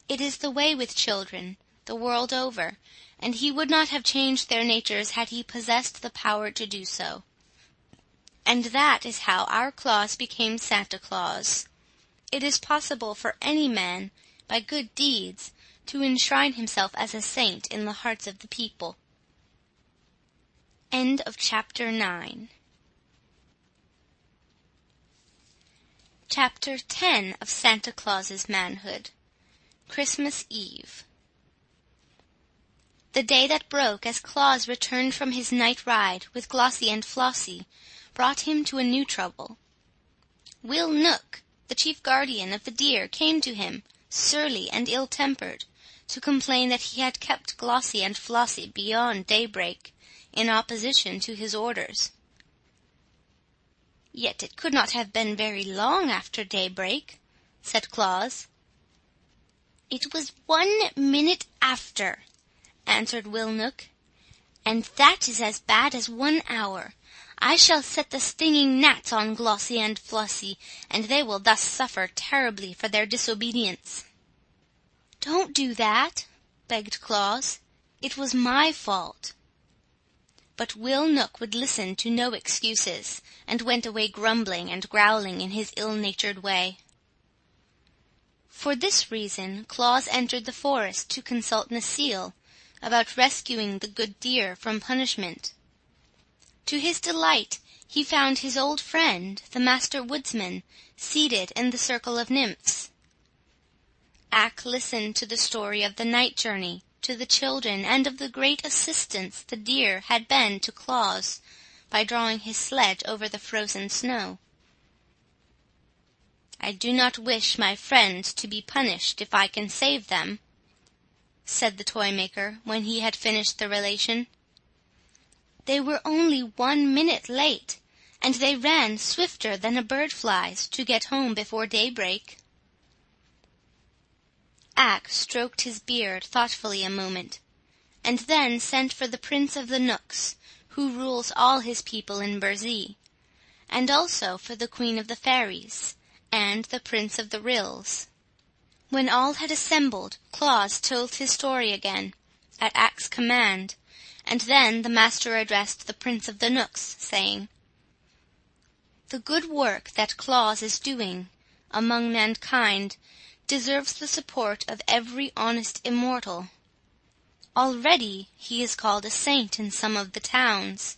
It is the way with children, the world over, and he would not have changed their natures had he possessed the power to do so. And that is how our Claus became Santa Claus. It is possible for any man, by good deeds, to enshrine himself as a saint in the hearts of the people. End of Chapter 9. Chapter 10 of Santa Claus's Manhood. Christmas Eve. The day that broke as Claus returned from his night ride with Glossie and Flossie brought him to a new trouble. Will Knook, the chief guardian of the deer, came to him, surly and ill-tempered, to complain that he had kept Glossie and Flossie beyond daybreak, in opposition to his orders. "Yet it could not have been very long after daybreak," said Claus. "It was 1 minute after," answered Will Knook, "and that is as bad as 1 hour. I shall set the stinging gnats on Glossie and Flossie, and they will thus suffer terribly for their disobedience." "Don't do that," begged Claus. "It was my fault." But Will Knook would listen to no excuses, and went away grumbling and growling in his ill-natured way. For this reason Claus entered the forest to consult Necile about rescuing the good deer from punishment. To his delight he found his old friend, the master woodsman, seated in the circle of nymphs. Ak listened to the story of the night journey, to the children, and of the great assistance the deer had been to Claus by drawing his sledge over the frozen snow. "I do not wish my friends to be punished if I can save them," said the toy-maker when he had finished the relation. "They were only 1 minute late, and they ran swifter than a bird flies to get home before daybreak." Ak stroked his beard thoughtfully a moment, and then sent for the Prince of the Knooks, who rules all his people in Burzee, and also for the Queen of the Fairies, and the Prince of the Rills. When all had assembled, Claus told his story again, at Ak's command, and then the master addressed the Prince of the Knooks, saying, "The good work that Claus is doing among mankind deserves the support of every honest immortal. Already he is called a saint in some of the towns,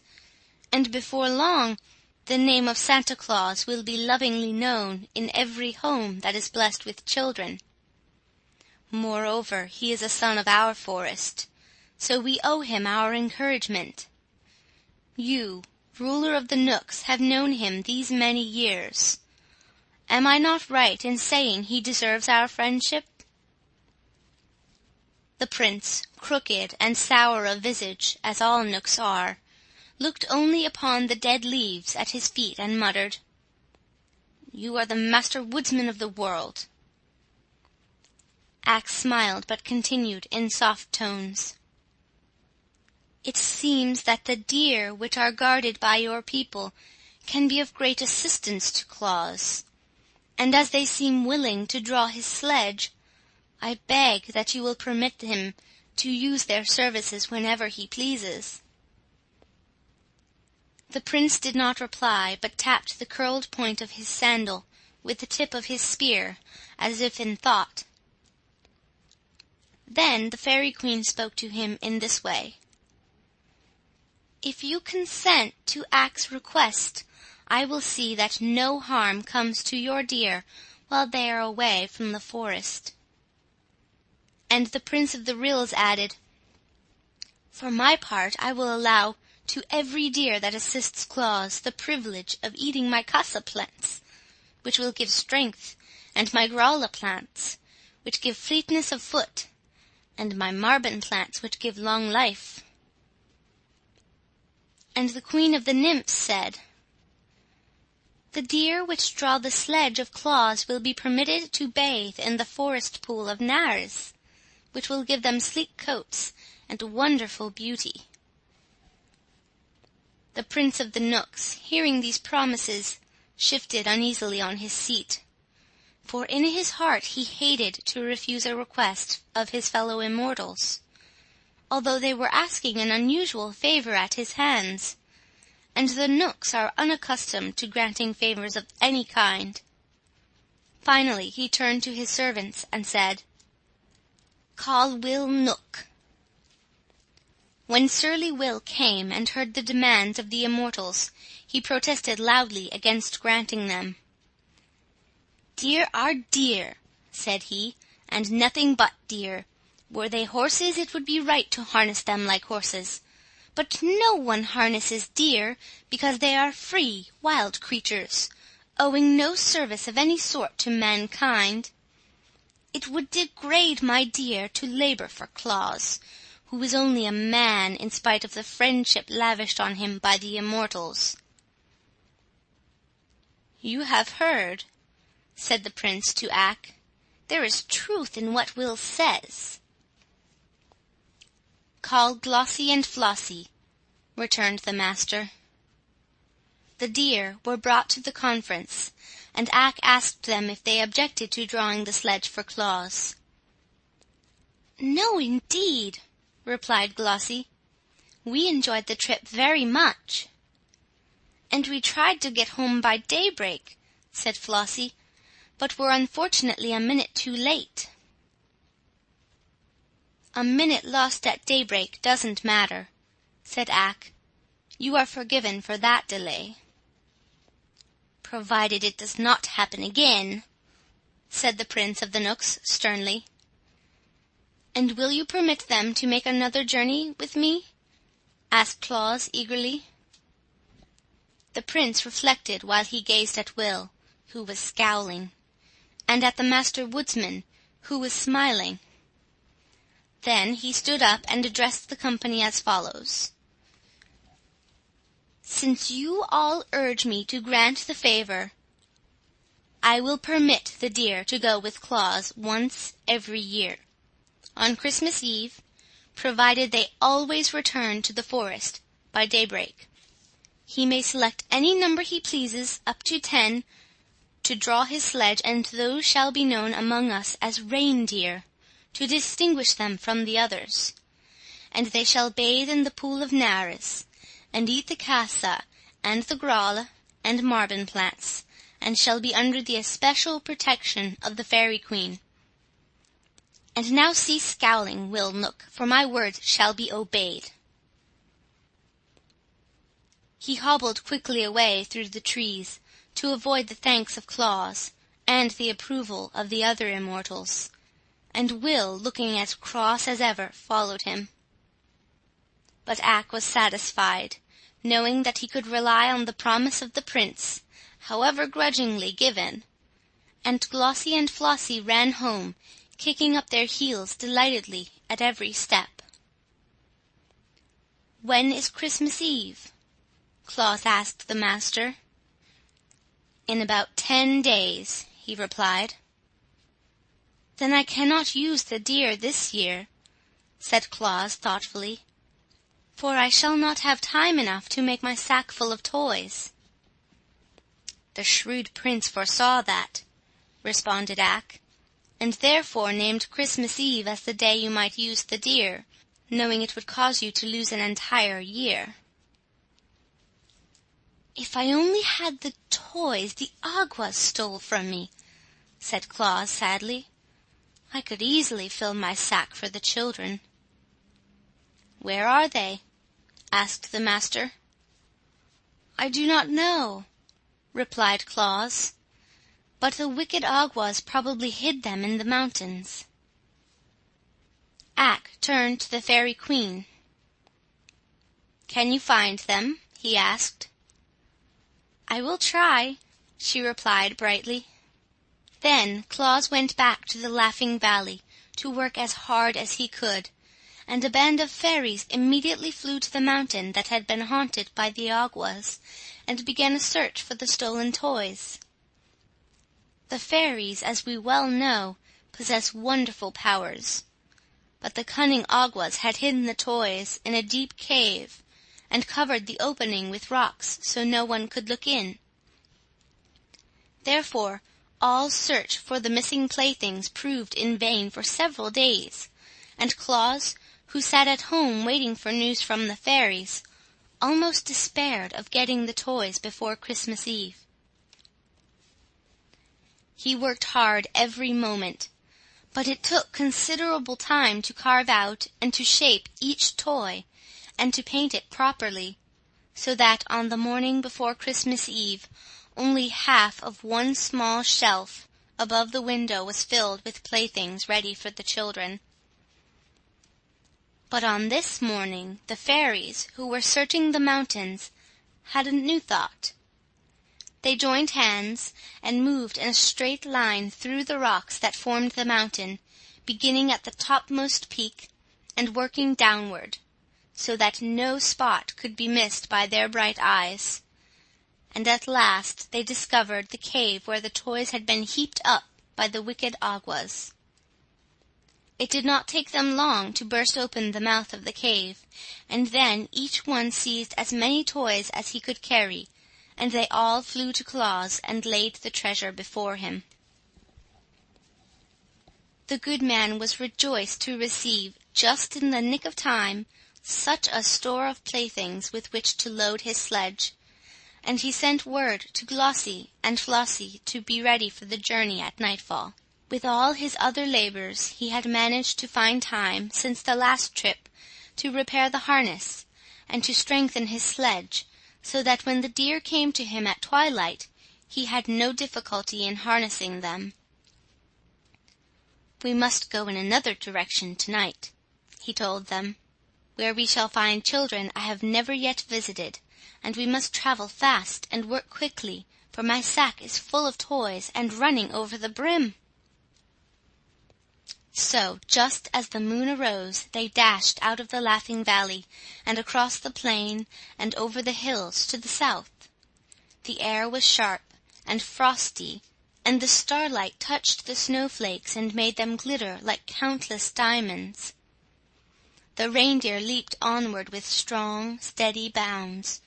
and before long the name of Santa Claus will be lovingly known in every home that is blessed with children. Moreover, he is a son of our forest, so we owe him our encouragement. You, ruler of the Knooks, have known him these many years. Am I not right in saying he deserves our friendship?" The prince, crooked and sour of visage, as all Knooks are, looked only upon the dead leaves at his feet and muttered, "You are the master woodsman of the world." Ak smiled, but continued in soft tones, "It seems that the deer which are guarded by your people can be of great assistance to Claus, and as they seem willing to draw his sledge, I beg that you will permit him to use their services whenever he pleases." The prince did not reply, but tapped the curled point of his sandal with the tip of his spear, as if in thought. Then the Fairy Queen spoke to him in this way. "If you consent to Ak's request, I will see that no harm comes to your deer while they are away from the forest." And the Prince of the Ryls added, "For my part, I will allow to every deer that assists Claus the privilege of eating my casa plants, which will give strength, and my gralla plants, which give fleetness of foot, and my marben plants, which give long life." And the Queen of the Nymphs said, "The deer which draw the sledge of Claus will be permitted to bathe in the forest pool of Nares, which will give them sleek coats and wonderful beauty." The Prince of the Knooks, hearing these promises, shifted uneasily on his seat, for in his heart he hated to refuse a request of his fellow immortals, although they were asking an unusual favor at his hands, and the Knooks are unaccustomed to granting favors of any kind. Finally he turned to his servants and said, "Call Will Knook." When surly Will came and heard the demands of the immortals, he protested loudly against granting them. "Deer are deer," said he, "and nothing but deer. Were they horses, it would be right to harness them like horses. But no one harnesses deer, because they are free, wild creatures, owing no service of any sort to mankind. It would degrade my deer to labor for Claus, who is only a man in spite of the friendship lavished on him by the immortals." "You have heard," said the Prince to Ak. "There is truth in what Will says." "Call Glossy and Flossy," returned the master. The deer were brought to the conference, and Ak asked them if they objected to drawing the sledge for Claus. "No, indeed," replied Glossy. "We enjoyed the trip very much." "And we tried to get home by daybreak," said Flossy, "but were unfortunately a minute too late." "A minute lost at daybreak doesn't matter," said Ak. "You are forgiven for that delay." "Provided it does not happen again," said the Prince of the Knooks sternly. "And will you permit them to make another journey with me?" asked Claus eagerly. The Prince reflected while he gazed at Will, who was scowling, and at the Master Woodsman, who was smiling. Then he stood up and addressed the company as follows. "Since you all urge me to grant the favor, I will permit the deer to go with Claus once every year, on Christmas Eve, provided they always return to the forest by daybreak. He may select any number he pleases, up to 10, to draw his sledge, and those shall be known among us as reindeer, to distinguish them from the others. And they shall bathe in the pool of Nares, and eat the casa, and the gralla, and marben plants, and shall be under the especial protection of the Fairy Queen. And now cease scowling, Will Knook, for my words shall be obeyed." He hobbled quickly away through the trees, to avoid the thanks of Claus, and the approval of the other immortals, and Will, looking as cross as ever, followed him. But Ak was satisfied, knowing that he could rely on the promise of the Prince, however grudgingly given, and Glossy and Flossy ran home, kicking up their heels delightedly at every step. "When is Christmas Eve?" Claus asked the master. "In about 10 days," he replied. "Then I cannot use the deer this year," said Claus thoughtfully, "for I shall not have time enough to make my sack full of toys." "The shrewd Prince foresaw that," responded Ak, "and therefore named Christmas Eve as the day you might use the deer, knowing it would cause you to lose an entire year." "If I only had the toys the Awgwas stole from me," said Claus sadly. "I could easily fill my sack for the children." "Where are they?" asked the master. "I do not know," replied Claus, "but the wicked Awgwas probably hid them in the mountains." Ak turned to the Fairy Queen. "Can you find them?" he asked. "I will try," she replied brightly. Then Claus went back to the Laughing Valley to work as hard as he could, and a band of fairies immediately flew to the mountain that had been haunted by the Awgwas, and began a search for the stolen toys. The fairies, as we well know, possess wonderful powers, but the cunning Awgwas had hidden the toys in a deep cave, and covered the opening with rocks so no one could look in. Therefore all search for the missing playthings proved in vain for several days, and Claus, who sat at home waiting for news from the fairies, almost despaired of getting the toys before Christmas Eve. He worked hard every moment, but it took considerable time to carve out and to shape each toy, and to paint it properly, so that on the morning before Christmas Eve only half of one small shelf above the window was filled with playthings ready for the children. But on this morning the fairies, who were searching the mountains, had a new thought. They joined hands and moved in a straight line through the rocks that formed the mountain, beginning at the topmost peak and working downward, so that no spot could be missed by their bright eyes. And at last they discovered the cave where the toys had been heaped up by the wicked Awgwas. It did not take them long to burst open the mouth of the cave, and then each one seized as many toys as he could carry, and they all flew to Claus and laid the treasure before him. The good man was rejoiced to receive, just in the nick of time, such a store of playthings with which to load his sledge, and he sent word to Glossie and Flossie to be ready for the journey at nightfall. With all his other labors, he had managed to find time, since the last trip, to repair the harness, and to strengthen his sledge, so that when the deer came to him at twilight, he had no difficulty in harnessing them. "We must go in another direction tonight," he told them, "where we shall find children I have never yet visited, and we must travel fast and work quickly, for my sack is full of toys and running over the brim." So, just as the moon arose, they dashed out of the Laughing Valley, and across the plain, and over the hills to the south. The air was sharp and frosty, and the starlight touched the snowflakes and made them glitter like countless diamonds. The reindeer leaped onward with strong, steady bounds,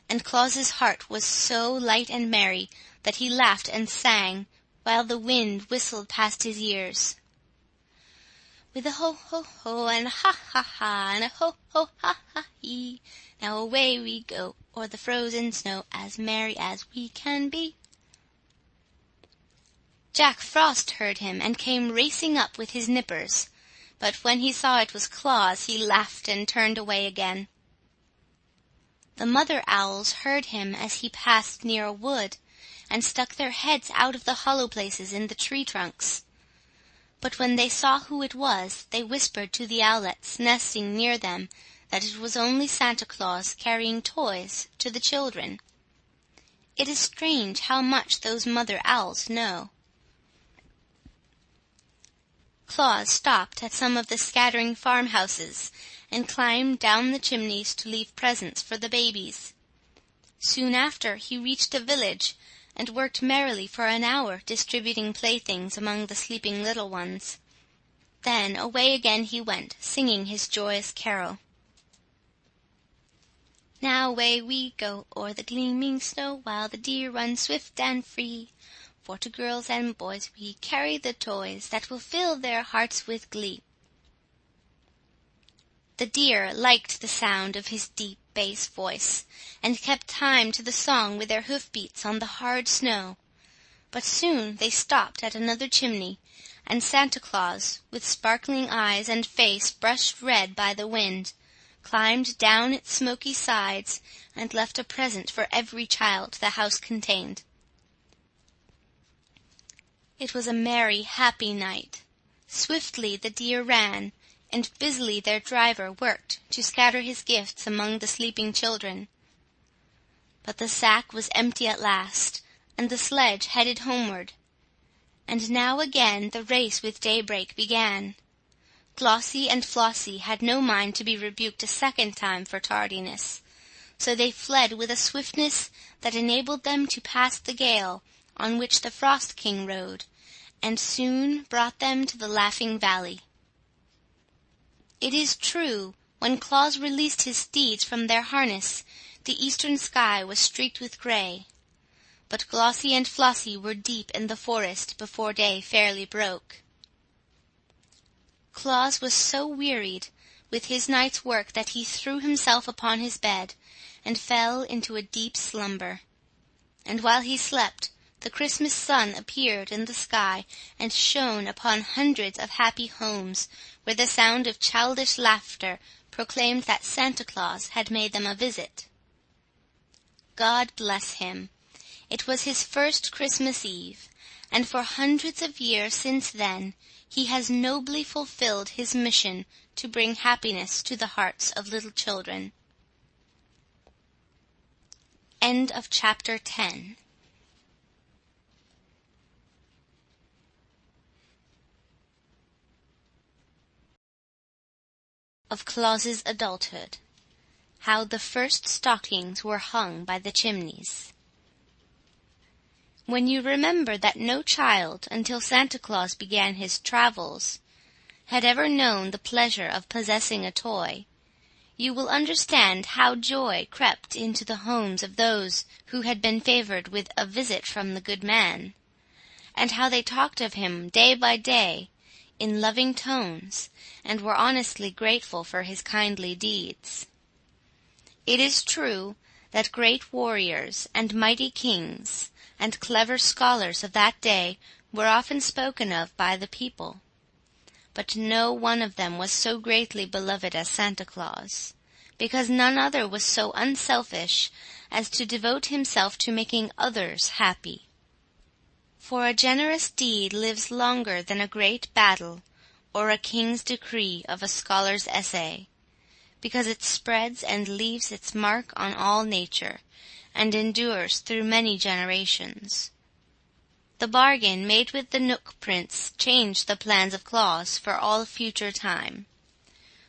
and Claus's heart was so light and merry that he laughed and sang, while the wind whistled past his ears. With a ho-ho-ho and a ha-ha-ha and a ho-ho-ha-ha-hee, now away we go o'er the frozen snow, as merry as we can be. Jack Frost heard him and came racing up with his nippers, but when he saw it was Claus he laughed and turned away again. The mother owls heard him as he passed near a wood, and stuck their heads out of the hollow places in the tree trunks. But when they saw who it was, they whispered to the owlets nesting near them that it was only Santa Claus carrying toys to the children. It is strange how much those mother owls know. Claus stopped at some of the scattering farmhouses, and climbed down the chimneys to leave presents for the babies. Soon after he reached a village, and worked merrily for an hour distributing playthings among the sleeping little ones. Then away again he went, singing his joyous carol. Now away we go o'er the gleaming snow, while the deer run swift and free. For to girls and boys we carry the toys that will fill their hearts with glee. The deer liked the sound of his deep bass voice, and kept time to the song with their hoof-beats on the hard snow. But soon they stopped at another chimney, and Santa Claus, with sparkling eyes and face brushed red by the wind, climbed down its smoky sides and left a present for every child the house contained. It was a merry, happy night. Swiftly the deer ran, and busily their driver worked to scatter his gifts among the sleeping children. But the sack was empty at last, and the sledge headed homeward. And now again the race with daybreak began. Glossie and Flossie had no mind to be rebuked a second time for tardiness, so they fled with a swiftness that enabled them to pass the gale on which the Frost King rode, and soon brought them to the Laughing Valley. It is true, when Claus released his steeds from their harness, the eastern sky was streaked with grey. But Glossie and Flossie were deep in the forest before day fairly broke. Claus was so wearied with his night's work that he threw himself upon his bed and fell into a deep slumber. And while he slept, the Christmas sun appeared in the sky and shone upon hundreds of happy homes, where the sound of childish laughter proclaimed that Santa Claus had made them a visit. God bless him! It was his first Christmas Eve, and for hundreds of years since then he has nobly fulfilled his mission to bring happiness to the hearts of little children. End of Chapter 10. Of Claus's adulthood. How the first stockings were hung by the chimneys. When you remember that no child, until Santa Claus began his travels, had ever known the pleasure of possessing a toy, you will understand how joy crept into the homes of those who had been favored with a visit from the good man, and how they talked of him day by day in loving tones, and were honestly grateful for his kindly deeds. It is true that great warriors and mighty kings and clever scholars of that day were often spoken of by the people, but no one of them was so greatly beloved as Santa Claus, because none other was so unselfish as to devote himself to making others happy. For a generous deed lives longer than a great battle or a king's decree of a scholar's essay, because it spreads and leaves its mark on all nature, and endures through many generations. The bargain made with the Knook Prince changed the plans of Claus for all future time.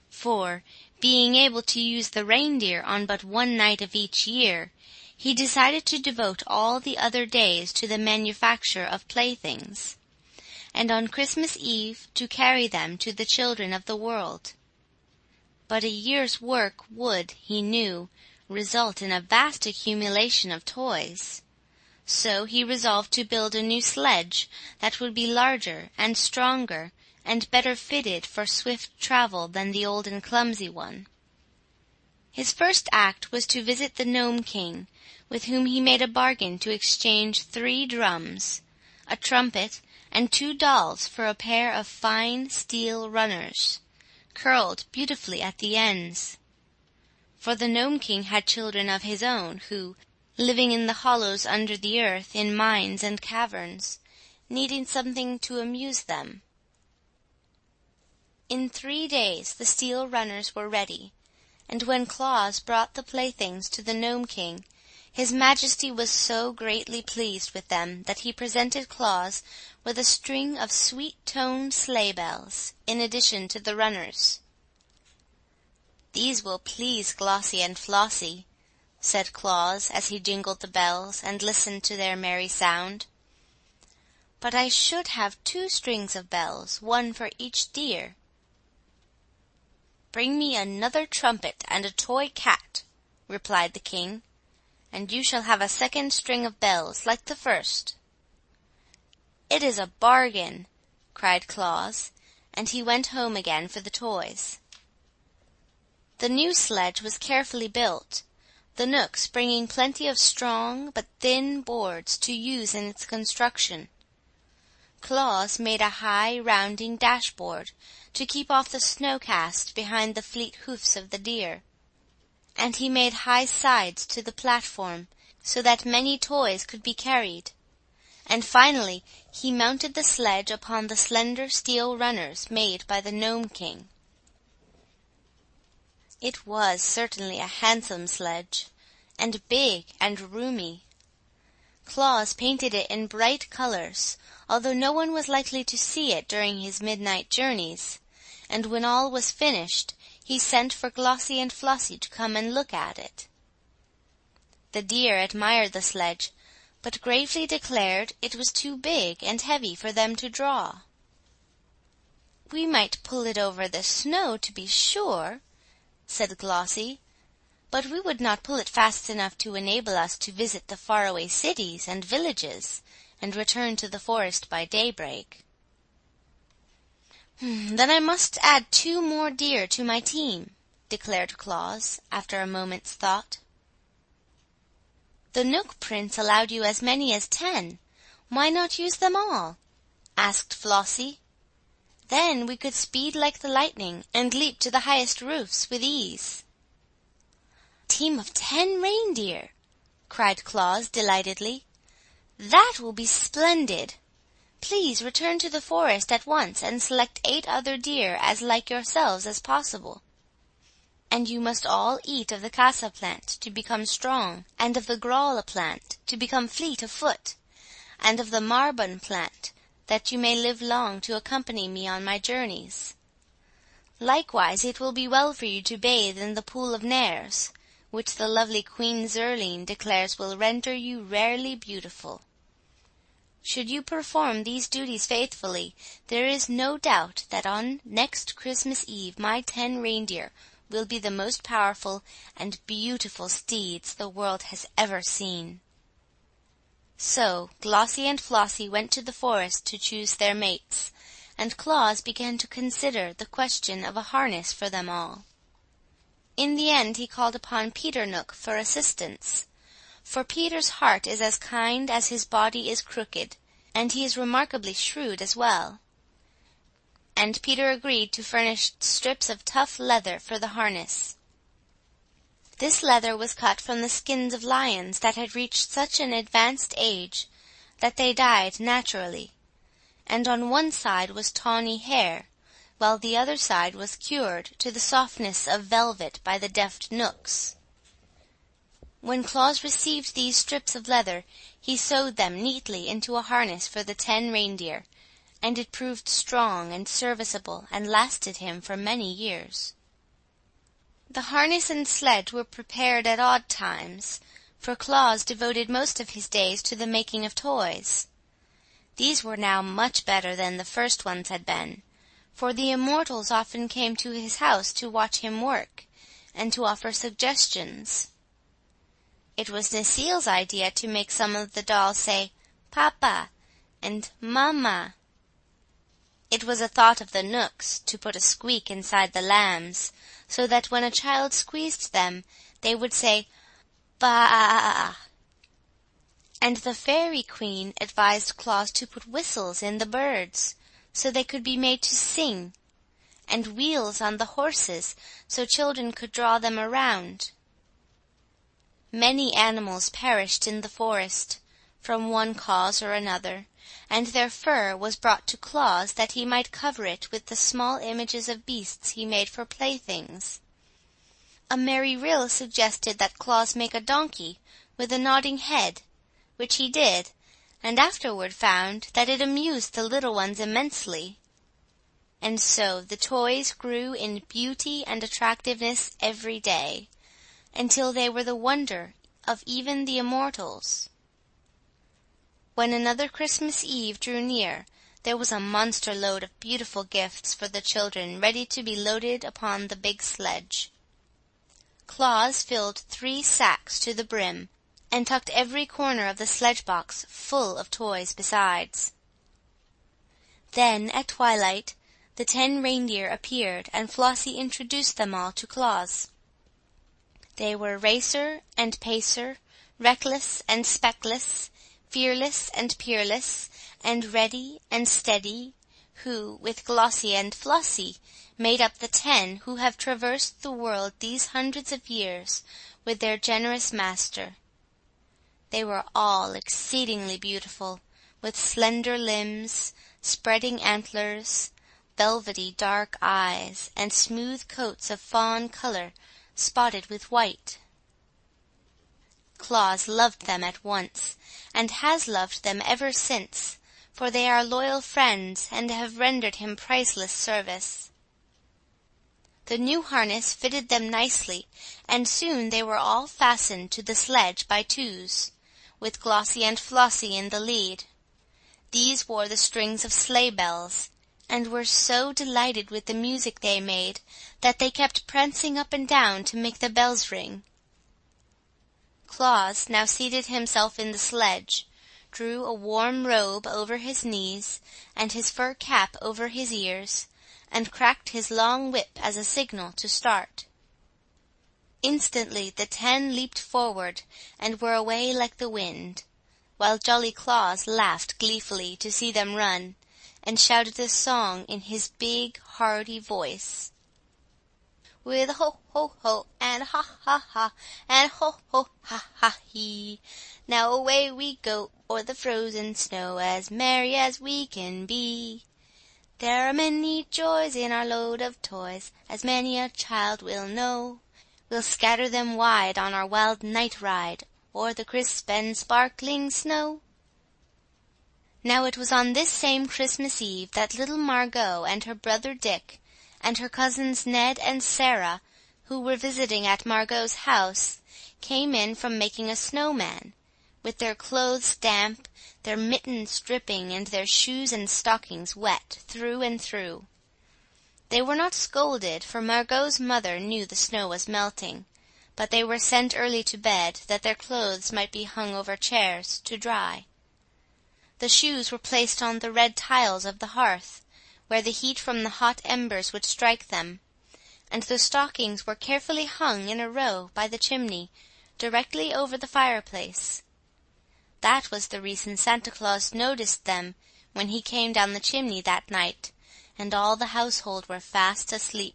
For, being able to use the reindeer on but one night of each year, he decided to devote all the other days to the manufacture of playthings, and on Christmas Eve to carry them to the children of the world. But a year's work would, he knew, result in a vast accumulation of toys. So he resolved to build a new sledge that would be larger and stronger and better fitted for swift travel than the old and clumsy one. His first act was to visit the Gnome King, with whom he made a bargain to exchange 3 drums, a trumpet, and 2 dolls for a pair of fine steel runners, curled beautifully at the ends. For the Gnome King had children of his own, who, living in the hollows under the earth, in mines and caverns, needing something to amuse them. In 3 days the steel runners were ready, and when Claus brought the playthings to the Gnome King, his Majesty was so greatly pleased with them that he presented Claus with a string of sweet-toned sleigh bells, in addition to the runners. "These will please Glossie and Flossie," said Claus, as he jingled the bells and listened to their merry sound. "But I should have 2 strings of bells, one for each deer." "Bring me another trumpet and a toy cat," replied the king, "and you shall have a second string of bells like the first." "It is a bargain," cried Claus, and he went home again for the toys. The new sledge was carefully built, the nooks bringing plenty of strong but thin boards to use in its construction. Claus made a high rounding dashboard to keep off the snow cast behind the fleet hoofs of the deer, and he made high sides to the platform so that many toys could be carried, and finally he mounted the sledge upon the slender steel runners made by the Gnome King. It was certainly a handsome sledge, and big and roomy. Claus painted it in bright colors, although no one was likely to see it during his midnight journeys, and when all was finished, he sent for Glossie and Flossie to come and look at it. The deer admired the sledge, but gravely declared it was too big and heavy for them to draw. "We might pull it over the snow, to be sure," said Glossie, "but we would not pull it fast enough to enable us to visit the faraway cities and villages, and return to the forest by daybreak." "Then I must add 2 more deer to my team," declared Claus, after a moment's thought. "The Nook Prince allowed you as many as 10. Why not use them all?" asked Flossie. "Then we could speed like the lightning, and leap to the highest roofs with ease." "Team of 10 reindeer!" cried Claus delightedly. "That will be splendid! Please return to the forest at once and select 8 other deer as like yourselves as possible. And you must all eat of the casa plant to become strong, and of the gralla plant to become fleet of foot, and of the marbon plant, that you may live long to accompany me on my journeys. Likewise it will be well for you to bathe in the pool of Nares, which the lovely Queen Zurline declares will render you rarely beautiful. Should you perform these duties faithfully, there is no doubt that on next Christmas Eve my 10 reindeer will be the most powerful and beautiful steeds the world has ever seen." So Glossie and Flossie went to the forest to choose their mates, and Claus began to consider the question of a harness for them all. In the end he called upon Peter Nook for assistance, for Peter's heart is as kind as his body is crooked, and he is remarkably shrewd as well. And Peter agreed to furnish strips of tough leather for the harness. This leather was cut from the skins of lions that had reached such an advanced age that they died naturally, and on one side was tawny hair, while the other side was cured to the softness of velvet by the deft Nooks. When Claus received these strips of leather, he sewed them neatly into a harness for the 10 reindeer, and it proved strong and serviceable, and lasted him for many years. The harness and sledge were prepared at odd times, for Claus devoted most of his days to the making of toys. These were now much better than the first ones had been, for the immortals often came to his house to watch him work, and to offer suggestions. It was Necile's idea to make some of the dolls say "Papa" and "Mama." It was a thought of the Nooks to put a squeak inside the lambs, so that when a child squeezed them, they would say "Ba." And the Fairy Queen advised Claus to put whistles in the birds, so they could be made to sing, and wheels on the horses, so children could draw them around. Many animals perished in the forest, from one cause or another, and their fur was brought to Claus that he might cover it with the small images of beasts he made for playthings. A merry Ryl suggested that Claus make a donkey with a nodding head, which he did, and afterward found that it amused the little ones immensely. And so the toys grew in beauty and attractiveness every day, until they were the wonder of even the immortals. When another Christmas Eve drew near, there was a monster load of beautiful gifts for the children ready to be loaded upon the big sledge. Claus filled 3 sacks to the brim, and tucked every corner of the sledge-box full of toys besides. Then, at twilight, the 10 reindeer appeared, and Flossie introduced them all to Claus. They were Racer and Pacer, Reckless and Speckless, Fearless and Peerless, and Ready and Steady, who, with Glossie and Flossie, made up the 10 who have traversed the world these hundreds of years with their generous master. They were all exceedingly beautiful, with slender limbs, spreading antlers, velvety dark eyes, and smooth coats of fawn color spotted with white. Claus loved them at once, and has loved them ever since, for they are loyal friends and have rendered him priceless service. The new harness fitted them nicely, and soon they were all fastened to the sledge by twos, with Glossie and Flossie in the lead. These wore the strings of sleigh bells, and were so delighted with the music they made that they kept prancing up and down to make the bells ring. Claus now seated himself in the sledge, drew a warm robe over his knees, and his fur cap over his ears, and cracked his long whip as a signal to start. Instantly the 10 leaped forward, and were away like the wind, while jolly Claus laughed gleefully to see them run, and shouted a song in his big, hearty voice. With a ho, ho, ho, and a ha, ha, ha, and ho, ho, ha, ha, he. Now away we go o'er the frozen snow, as merry as we can be. There are many joys in our load of toys, as many a child will know. We'll scatter them wide on our wild night ride, o'er the crisp and sparkling snow. Now it was on this same Christmas Eve that little Margot and her brother Dick, and her cousins Ned and Sarah, who were visiting at Margot's house, came in from making a snowman, with their clothes damp, their mittens dripping, and their shoes and stockings wet through and through. They were not scolded, for Margot's mother knew the snow was melting, but they were sent early to bed, that their clothes might be hung over chairs to dry. The shoes were placed on the red tiles of the hearth, where the heat from the hot embers would strike them, and the stockings were carefully hung in a row by the chimney, directly over the fireplace. That was the reason Santa Claus noticed them when he came down the chimney that night, and all the household were fast asleep.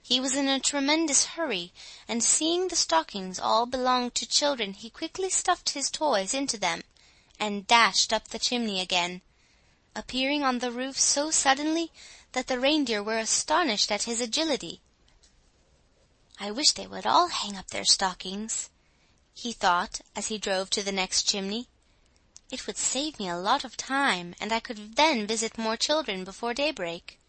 He was in a tremendous hurry, and seeing the stockings all belonged to children, he quickly stuffed his toys into them, and dashed up the chimney again, appearing on the roof so suddenly that the reindeer were astonished at his agility. "I wish they would all hang up their stockings," he thought as he drove to the next chimney. "It would save me a lot of time, and I could then visit more children before daybreak."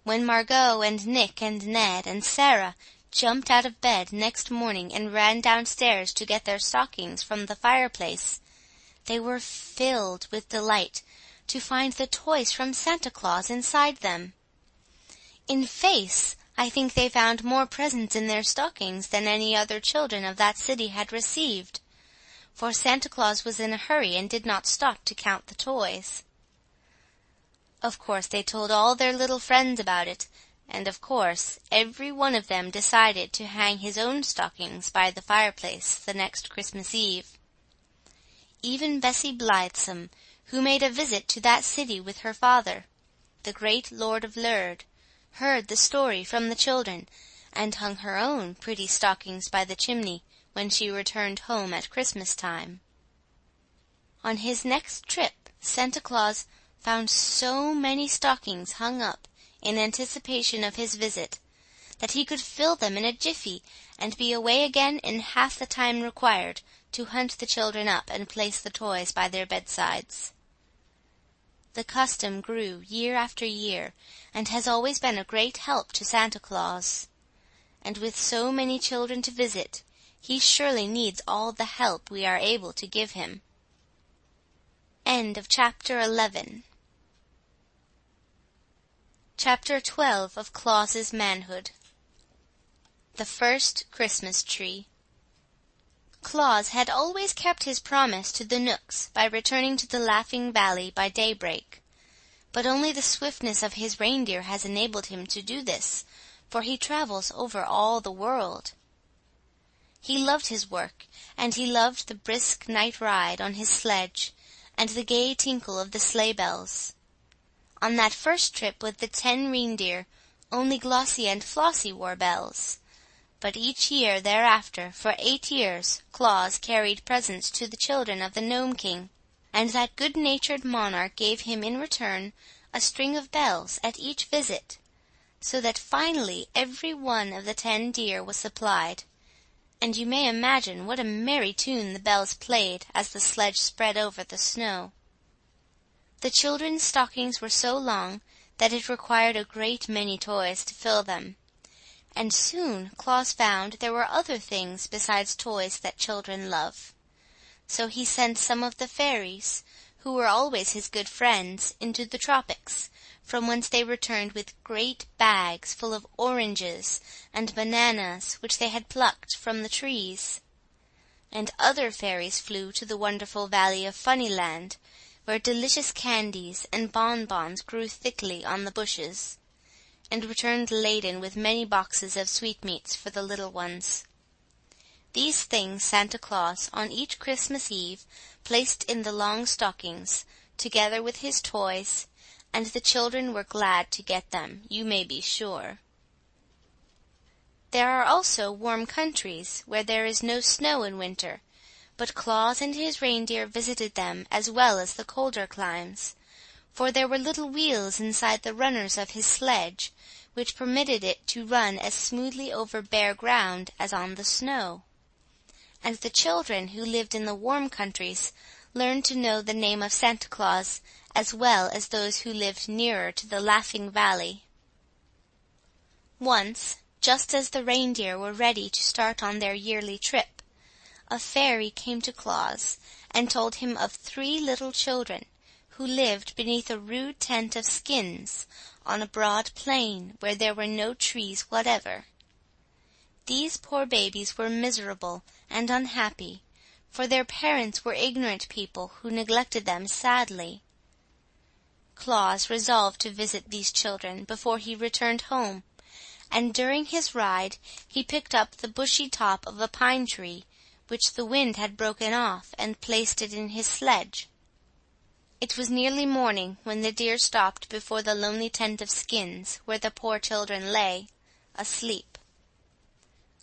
When Margot and Nick and Ned and Sarah jumped out of bed next morning and ran downstairs to get their stockings from the fireplace, they were filled with delight to find the toys from Santa Claus inside them. In face, I think they found more presents in their stockings than any other children of that city had received, for Santa Claus was in a hurry and did not stop to count the toys. Of course they told all their little friends about it, and of course every one of them decided to hang his own stockings by the fireplace the next Christmas Eve. Even Bessie Blithesome, who made a visit to that city with her father, the great Lord of Lurd, heard the story from the children, and hung her own pretty stockings by the chimney when she returned home at Christmas time. On his next trip, Santa Claus found so many stockings hung up in anticipation of his visit, that he could fill them in a jiffy, and be away again in half the time required to hunt the children up and place the toys by their bedsides. The custom grew year after year, and has always been a great help to Santa Claus. And with so many children to visit, he surely needs all the help we are able to give him. End of Chapter 11. Chapter 12 of Claus's Manhood. The First Christmas Tree. Claus had always kept his promise to the Knooks by returning to the Laughing Valley by daybreak, but only the swiftness of his reindeer has enabled him to do this, for he travels over all the world. He loved his work, and he loved the brisk night ride on his sledge, and the gay tinkle of the sleigh bells. On that first trip with the 10 reindeer, only Glossy and Flossie wore bells, but each year thereafter, for 8 years, Claus carried presents to the children of the Gnome King, and that good-natured monarch gave him in return a string of bells at each visit, so that finally every one of the 10 deer was supplied, and you may imagine what a merry tune the bells played as the sledge spread over the snow. The children's stockings were so long that it required a great many toys to fill them, and soon Claus found there were other things besides toys that children love. So he sent some of the fairies, who were always his good friends, into the tropics, from whence they returned with great bags full of oranges and bananas which they had plucked from the trees. And other fairies flew to the wonderful valley of Funnyland, where delicious candies and bonbons grew thickly on the bushes, and returned laden with many boxes of sweetmeats for the little ones. These things Santa Claus, on each Christmas Eve, placed in the long stockings, together with his toys, and the children were glad to get them, you may be sure. There are also warm countries where there is no snow in winter, but Claus and his reindeer visited them as well as the colder climes, for there were little wheels inside the runners of his sledge, which permitted it to run as smoothly over bare ground as on the snow. And the children who lived in the warm countries learned to know the name of Santa Claus as well as those who lived nearer to the Laughing Valley. Once, just as the reindeer were ready to start on their yearly trip, a fairy came to Claus and told him of 3 little children who lived beneath a rude tent of skins on a broad plain where there were no trees whatever. These poor babies were miserable and unhappy, for their parents were ignorant people who neglected them sadly. Claus resolved to visit these children before he returned home, and during his ride he picked up the bushy top of a pine tree, which the wind had broken off, and placed it in his sledge. It was nearly morning when the deer stopped before the lonely tent of skins, where the poor children lay, asleep.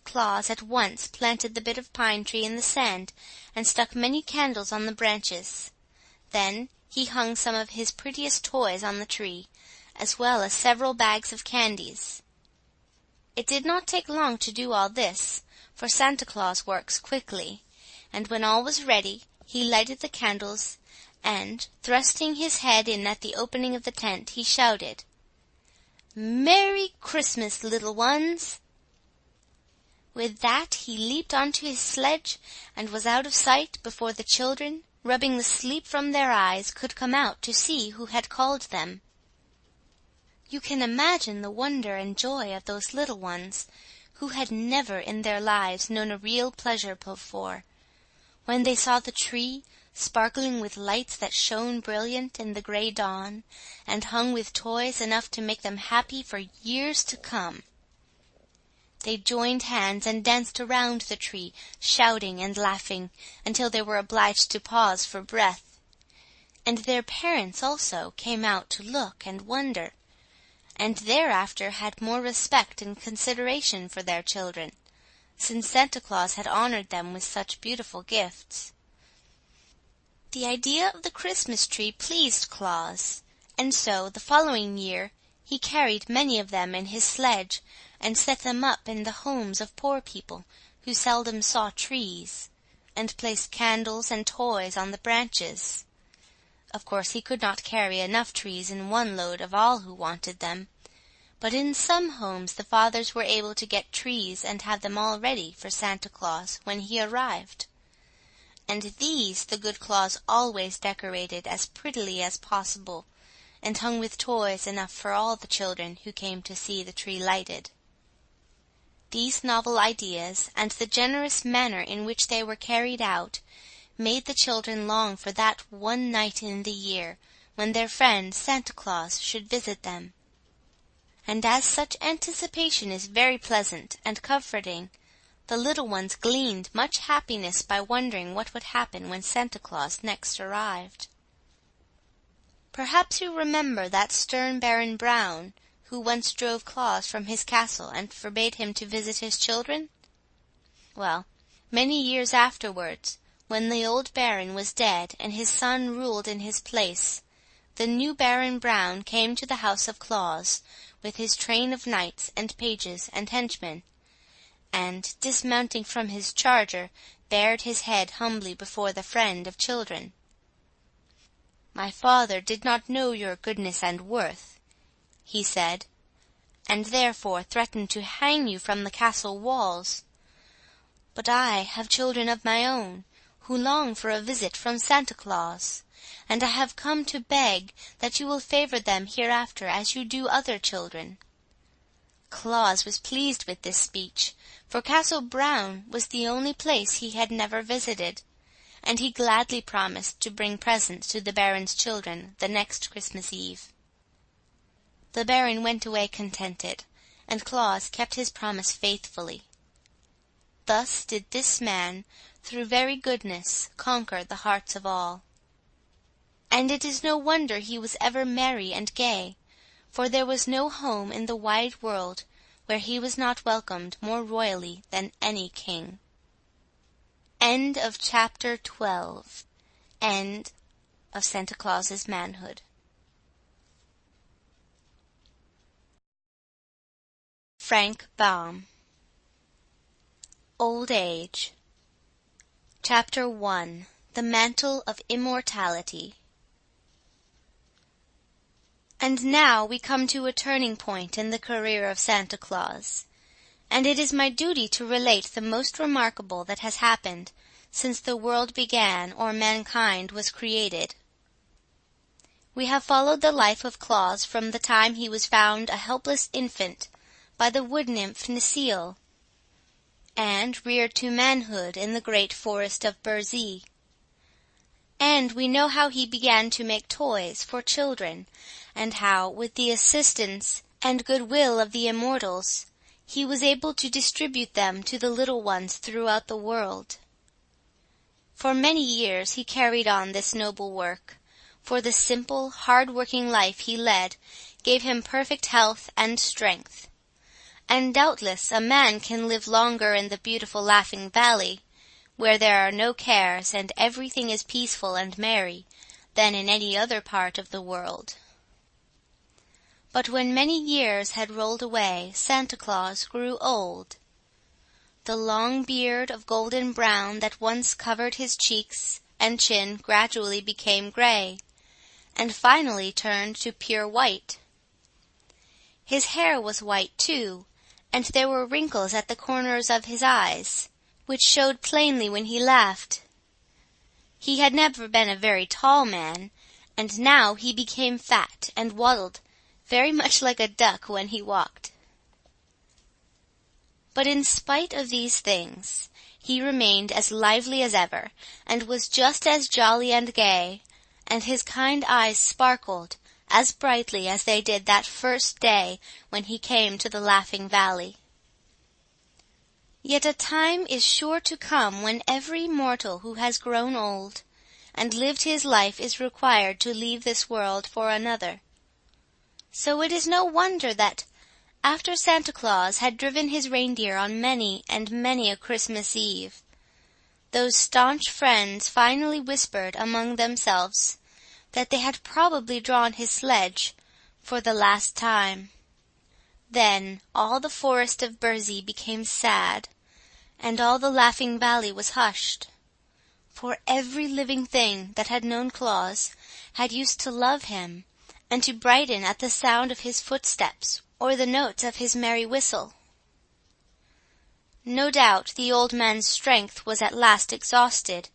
Claus at once planted the bit of pine tree in the sand, and stuck many candles on the branches. Then he hung some of his prettiest toys on the tree, as well as several bags of candies. It did not take long to do all this, for Santa Claus works quickly, and when all was ready, he lighted the candles, and, thrusting his head in at the opening of the tent, he shouted, "Merry Christmas, little ones!" With that he leaped onto his sledge, and was out of sight before the children, rubbing the sleep from their eyes, could come out to see who had called them. You can imagine the wonder and joy of those little ones, who had never in their lives known a real pleasure before, when they saw the tree sparkling with lights that shone brilliant in the gray dawn, and hung with toys enough to make them happy for years to come. They joined hands and danced around the tree, shouting and laughing, until they were obliged to pause for breath. And their parents also came out to look and wonder, and thereafter had more respect and consideration for their children, since Santa Claus had honored them with such beautiful gifts. The idea of the Christmas tree pleased Claus, and so the following year he carried many of them in his sledge, and set them up in the homes of poor people who seldom saw trees, and placed candles and toys on the branches. Of course he could not carry enough trees in one load of all who wanted them, but in some homes the fathers were able to get trees and have them all ready for Santa Claus when he arrived. And these the good Claus always decorated as prettily as possible, and hung with toys enough for all the children who came to see the tree lighted. These novel ideas, and the generous manner in which they were carried out, made the children long for that one night in the year when their friend Santa Claus should visit them. And as such anticipation is very pleasant and comforting, the little ones gleaned much happiness by wondering what would happen when Santa Claus next arrived. Perhaps you remember that stern Baron Brown, who once drove Claus from his castle and forbade him to visit his children? Well, many years afterwards, when the old Baron was dead and his son ruled in his place, the new Baron Brown came to the house of Claus with his train of knights and pages and henchmen, and, dismounting from his charger, bared his head humbly before the friend of children. "My father did not know your goodness and worth," he said, "and therefore threatened to hang you from the castle walls. But I have children of my own, who long for a visit from Santa Claus, and I have come to beg that you will favor them hereafter as you do other children." Claus was pleased with this speech, for Castle Brown was the only place he had never visited, and he gladly promised to bring presents to the Baron's children the next Christmas Eve. The Baron went away contented, and Claus kept his promise faithfully. Thus did this man, through very goodness, conquer the hearts of all. And it is no wonder he was ever merry and gay, for there was no home in the wide world where he was not welcomed more royally than any king. End of Chapter 12. End of Santa Claus's Manhood. Frank Baum. Old Age. Chapter 1. The Mantle of Immortality. And now we come to a turning point in the career of Santa Claus, and it is my duty to relate the most remarkable that has happened since the world began or mankind was created. We have followed the life of Claus from the time he was found a helpless infant by the wood-nymph Necile, and reared to manhood in the great forest of Burzee. And we know how he began to make toys for children, and how, with the assistance and goodwill of the immortals, he was able to distribute them to the little ones throughout the world. For many years he carried on this noble work, for the simple, hard-working life he led gave him perfect health and strength. And doubtless a man can live longer in the beautiful Laughing Valley, where there are no cares and everything is peaceful and merry, than in any other part of the world. But when many years had rolled away, Santa Claus grew old. The long beard of golden brown that once covered his cheeks and chin gradually became gray, and finally turned to pure white. His hair was white too, and there were wrinkles at the corners of his eyes, which showed plainly when he laughed. He had never been a very tall man, and now he became fat and waddled, very much like a duck when he walked. But in spite of these things, he remained as lively as ever, and was just as jolly and gay, and his kind eyes sparkled as brightly as they did that first day when he came to the Laughing Valley. Yet a time is sure to come when every mortal who has grown old and lived his life is required to leave this world for another. So it is no wonder that, after Santa Claus had driven his reindeer on many and many a Christmas Eve, those staunch friends finally whispered among themselves that they had probably drawn his sledge for the last time. Then all the forest of Burzee became sad, and all the Laughing Valley was hushed, for every living thing that had known Claus had used to love him, and to brighten at the sound of his footsteps or the notes of his merry whistle. No doubt the old man's strength was at last exhausted,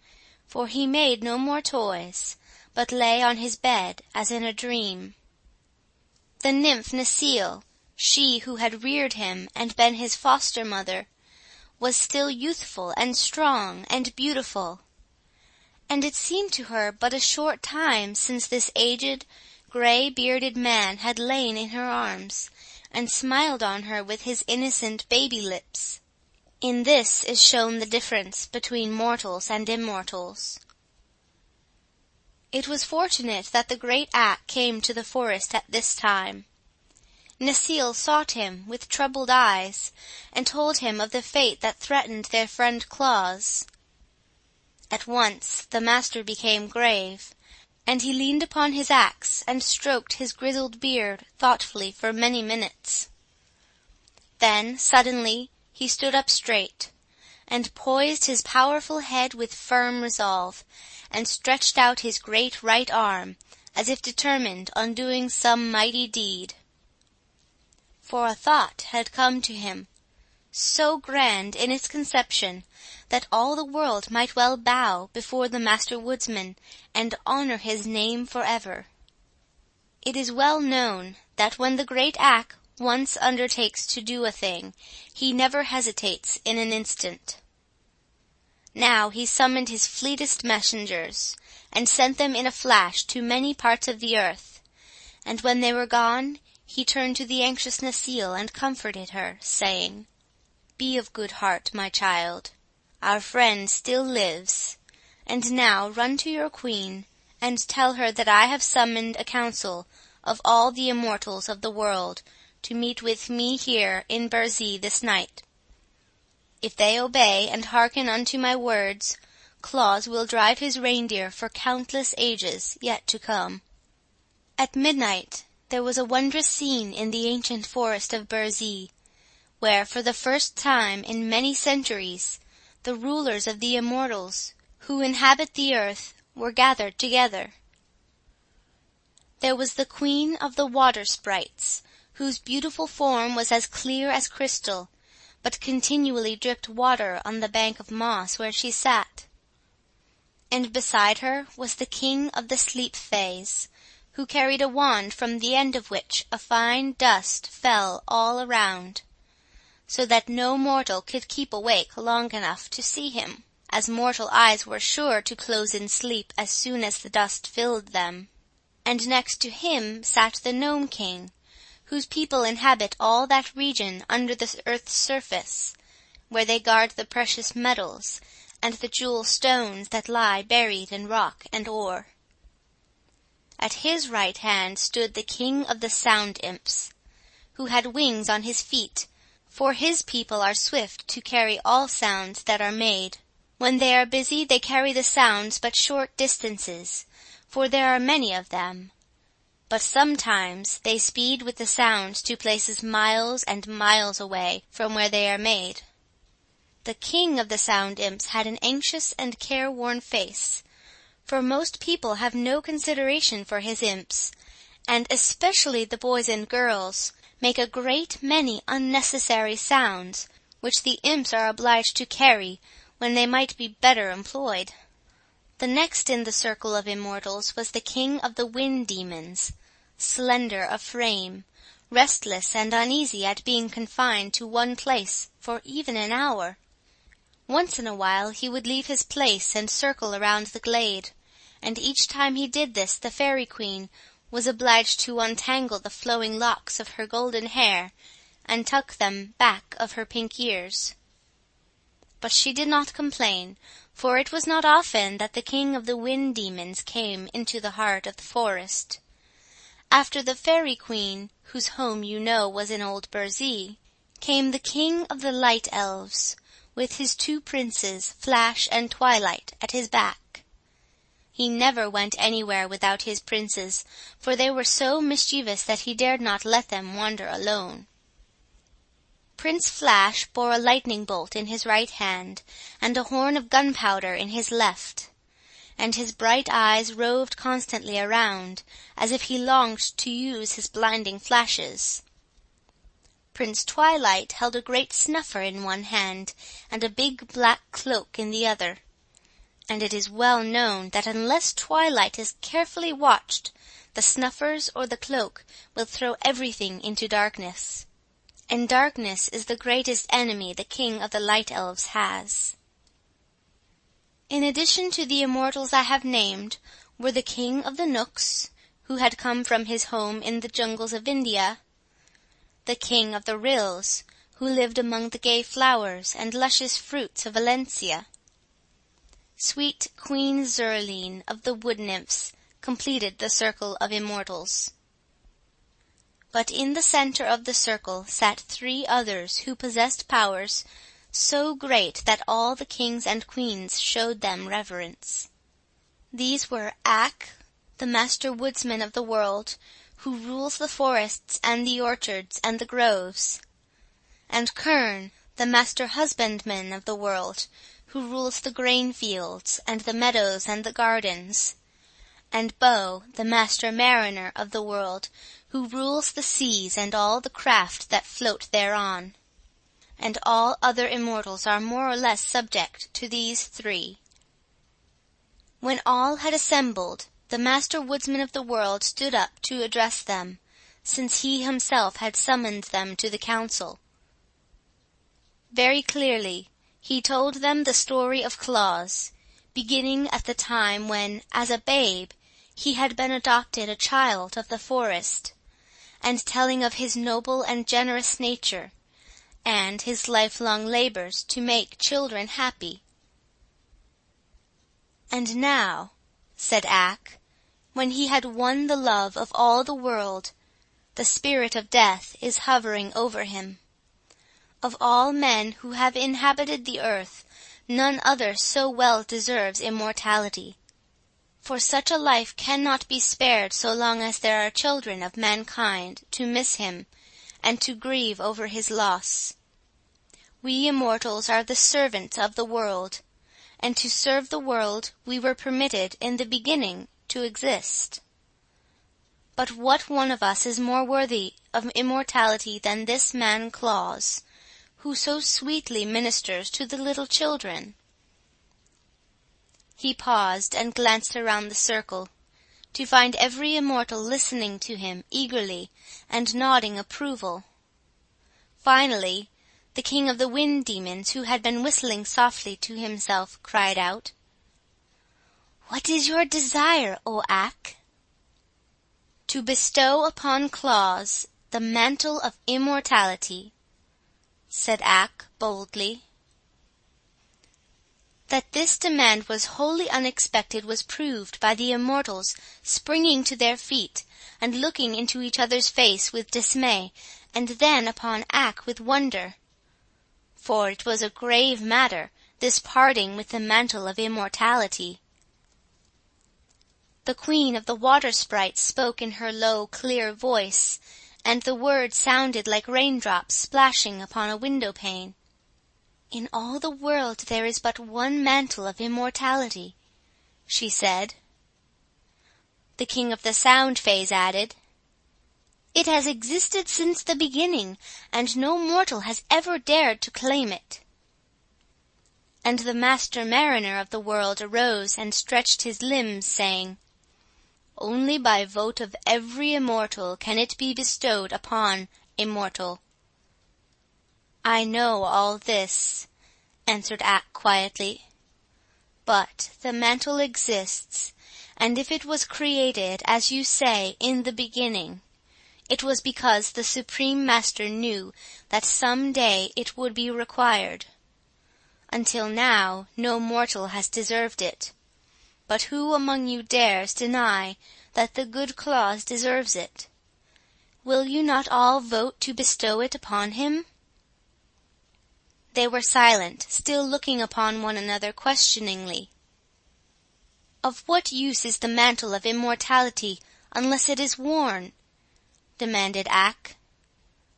for he made no more toys, but lay on his bed as in a dream. The nymph Necile, she who had reared him and been his foster-mother, was still youthful and strong and beautiful, and it seemed to her but a short time since this aged, grey-bearded man had lain in her arms, and smiled on her with his innocent baby lips. In this is shown the difference between mortals and immortals. It was fortunate that the great Ak came to the forest at this time. Necile sought him with troubled eyes, and told him of the fate that threatened their friend Claus. At once the master became grave, and he leaned upon his axe and stroked his grizzled beard thoughtfully for many minutes. Then, suddenly, he stood up straight, and poised his powerful head with firm resolve, and stretched out his great right arm, as if determined on doing some mighty deed. For a thought had come to him, so grand in its conception, that all the world might well bow before the Master Woodsman, and honour his name for ever. It is well known that when the great Ak once undertakes to do a thing, he never hesitates in an instant. Now he summoned his fleetest messengers, and sent them in a flash to many parts of the earth, and when they were gone, he turned to the anxious Necile and comforted her, saying, "Be of good heart, my child. Our friend still lives, and now run to your queen, and tell her that I have summoned a council of all the immortals of the world to meet with me here in Burzee this night. If they obey and hearken unto my words, Claus will drive his reindeer for countless ages yet to come." At midnight there was a wondrous scene in the ancient forest of Burzee, where for the first time in many centuries the rulers of the immortals who inhabit the earth were gathered together. There was the queen of the water sprites, whose beautiful form was as clear as crystal, but continually dripped water on the bank of moss where she sat. And beside her was the king of the sleep fays, who carried a wand from the end of which a fine dust fell all around, so that no mortal could keep awake long enough to see him, as mortal eyes were sure to close in sleep as soon as the dust filled them. And next to him sat the Gnome King, whose people inhabit all that region under the earth's surface, where they guard the precious metals and the jewel stones that lie buried in rock and ore. At his right hand stood the king of the Sound Imps, who had wings on his feet, for his people are swift to carry all sounds that are made. When they are busy they carry the sounds but short distances, for there are many of them. But sometimes they speed with the sounds to places miles and miles away from where they are made. The king of the Sound Imps had an anxious and careworn face, for most people have no consideration for his imps, and especially the boys and girls make a great many unnecessary sounds, which the imps are obliged to carry when they might be better employed. The next in the circle of immortals was the king of the wind demons, slender of frame, restless and uneasy at being confined to one place for even an hour. Once in a while he would leave his place and circle around the glade, and each time he did this the Fairy Queen was obliged to untangle the flowing locks of her golden hair and tuck them back of her pink ears. But she did not complain, for it was not often that the king of the wind demons came into the heart of the forest. After the Fairy Queen, whose home you know was in old Burzee, came the king of the light elves, with his two princes, Flash and Twilight, at his back. He never went anywhere without his princes, for they were so mischievous that he dared not let them wander alone. Prince Flash bore a lightning bolt in his right hand, and a horn of gunpowder in his left, and his bright eyes roved constantly around, as if he longed to use his blinding flashes. Prince Twilight held a great snuffer in one hand, and a big black cloak in the other, and it is well known that unless Twilight is carefully watched, the snuffers or the cloak will throw everything into darkness. And darkness is the greatest enemy the king of the light elves has. In addition to the immortals I have named, were the King of the Knooks, who had come from his home in the jungles of India, the King of the Rills, who lived among the gay flowers and luscious fruits of Valencia. Sweet Queen Zurline of the wood nymphs completed the circle of immortals. But in the centre of the circle sat 3 others who possessed powers so great that all the kings and queens showed them reverence. These were Ak, the master woodsman of the world, who rules the forests and the orchards and the groves, and Kern, the master husbandman of the world, who rules the grain fields and the meadows and the gardens, and Bo, the master mariner of the world, who rules the seas and all the craft that float thereon. And all other immortals are more or less subject to these 3. When all had assembled, the master woodsman of the world stood up to address them, since he himself had summoned them to the council. Very clearly he told them the story of Claus, beginning at the time when, as a babe, he had been adopted a child of the forest, and telling of his noble and generous nature, and his lifelong labours to make children happy. "And now," said Ak, when he had won the love of all the world, the spirit of death is hovering over him. Of all men who have inhabited the earth, none other so well deserves immortality. For such a life cannot be spared so long as there are children of mankind to miss him, and to grieve over his loss. We immortals are the servants of the world, and to serve the world we were permitted in the beginning to exist. But what one of us is more worthy of immortality than this man Claus, who so sweetly ministers to the little children?" He paused and glanced around the circle, to find every immortal listening to him eagerly and nodding approval. Finally, the king of the wind demons, who had been whistling softly to himself, cried out, "What is your desire, O Ak?" "To bestow upon Claus the mantle of immortality," said Ak boldly. That this demand was wholly unexpected was proved by the immortals springing to their feet and looking into each other's face with dismay, and then upon Ak with wonder. For it was a grave matter, this parting with the mantle of immortality. The queen of the water sprites spoke in her low, clear voice, and the words sounded like raindrops splashing upon a window pane. "In all the world there is but one mantle of immortality," she said. The king of the sound phase added, "It has existed since the beginning, and no mortal has ever dared to claim it." And the master mariner of the world arose and stretched his limbs, saying, "Only by vote of every immortal can it be bestowed upon immortal." "I know all this," answered Ak quietly, "but the mantle exists, and if it was created, as you say, in the beginning, it was because the Supreme Master knew that some day it would be required. Until now, no mortal has deserved it, but who among you dares deny that the good Claus deserves it? Will you not all vote to bestow it upon him?" They were silent, still looking upon one another questioningly. "Of what use is the mantle of immortality unless it is worn?" demanded Ak.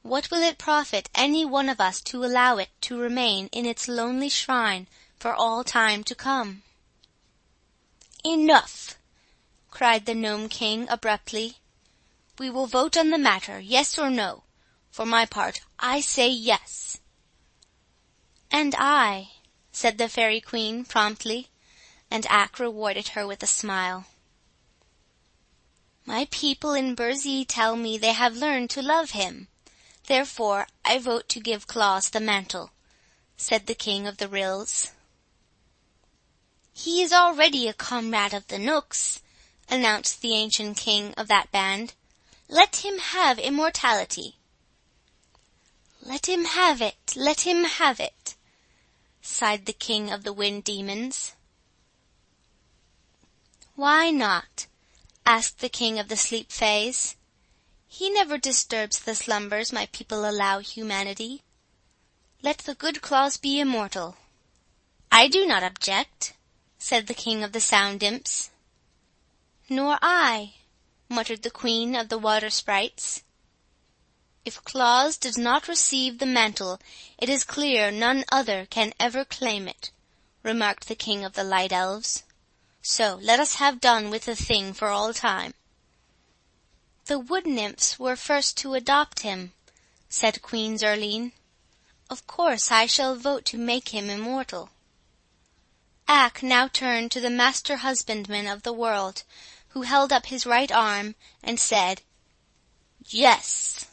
"What will it profit any one of us to allow it to remain in its lonely shrine for all time to come?" "Enough!" cried the Gnome King abruptly. "We will vote on the matter, yes or no. For my part, I say yes." "And I," said the Fairy Queen promptly, and Ak rewarded her with a smile. "My people in Burzee tell me they have learned to love him. Therefore I vote to give Claus the mantle," said the King of the Rills. "He is already a comrade of the Knooks," announced the ancient king of that band. "Let him have immortality." "Let him have it, let him have it," sighed the king of the wind demons. "Why not?" asked the king of the sleep fays. "He never disturbs the slumbers my people allow humanity. Let the good Claus be immortal." "I do not object," said the king of the sound imps. "Nor I," muttered the queen of the water sprites. "If Claus does not receive the mantle, it is clear none other can ever claim it," remarked the king of the light elves. "So let us have done with the thing for all time." "The wood nymphs were first to adopt him," said Queen Zurline. "Of course I shall vote to make him immortal." Ak now turned to the master husbandman of the world, who held up his right arm and said, "Yes."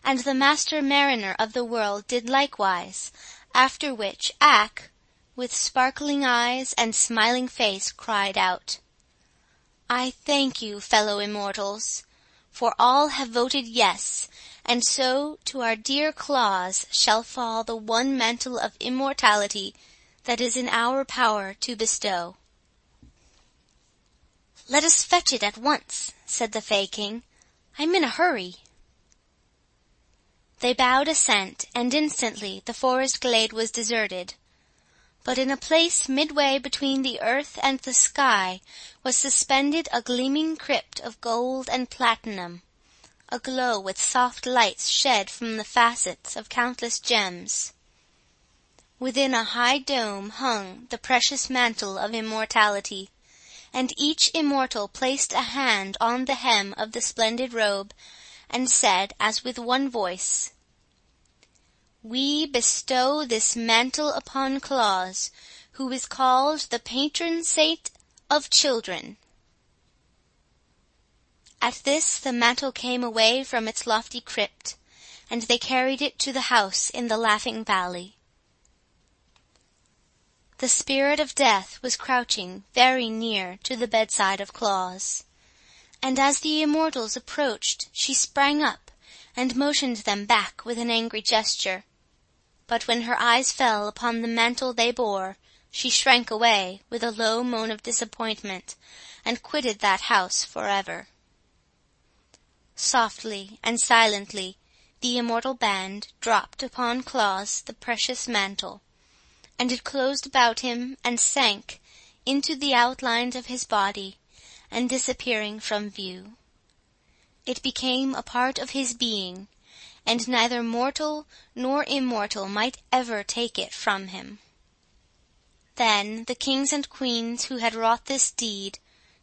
And the master mariner of the world did likewise, after which Ak, with sparkling eyes and smiling face, cried out, "I thank you, fellow immortals, for all have voted yes, and so to our dear Claus shall fall the one mantle of immortality that is in our power to bestow." "Let us fetch it at once," said the Fay King. "I'm in a hurry." They bowed assent, and instantly the forest glade was deserted. But in a place midway between the earth and the sky was suspended a gleaming crypt of gold and platinum, aglow with soft lights shed from the facets of countless gems. Within a high dome hung the precious mantle of immortality, and each immortal placed a hand on the hem of the splendid robe, and said, as with one voice, "We bestow this mantle upon Claus, who is called the patron saint of children." At this the mantle came away from its lofty crypt, and they carried it to the house in the Laughing Valley. The spirit of death was crouching very near to the bedside of Claus, and as the immortals approached she sprang up and motioned them back with an angry gesture. But when her eyes fell upon the mantle they bore, she shrank away with a low moan of disappointment, and quitted that house forever. Softly and silently the immortal band dropped upon Claus the precious mantle, and it closed about him and sank into the outlines of his body, and disappearing from view, it became a part of his being, and neither mortal nor immortal might ever take it from him. Then the kings and queens who had wrought this deed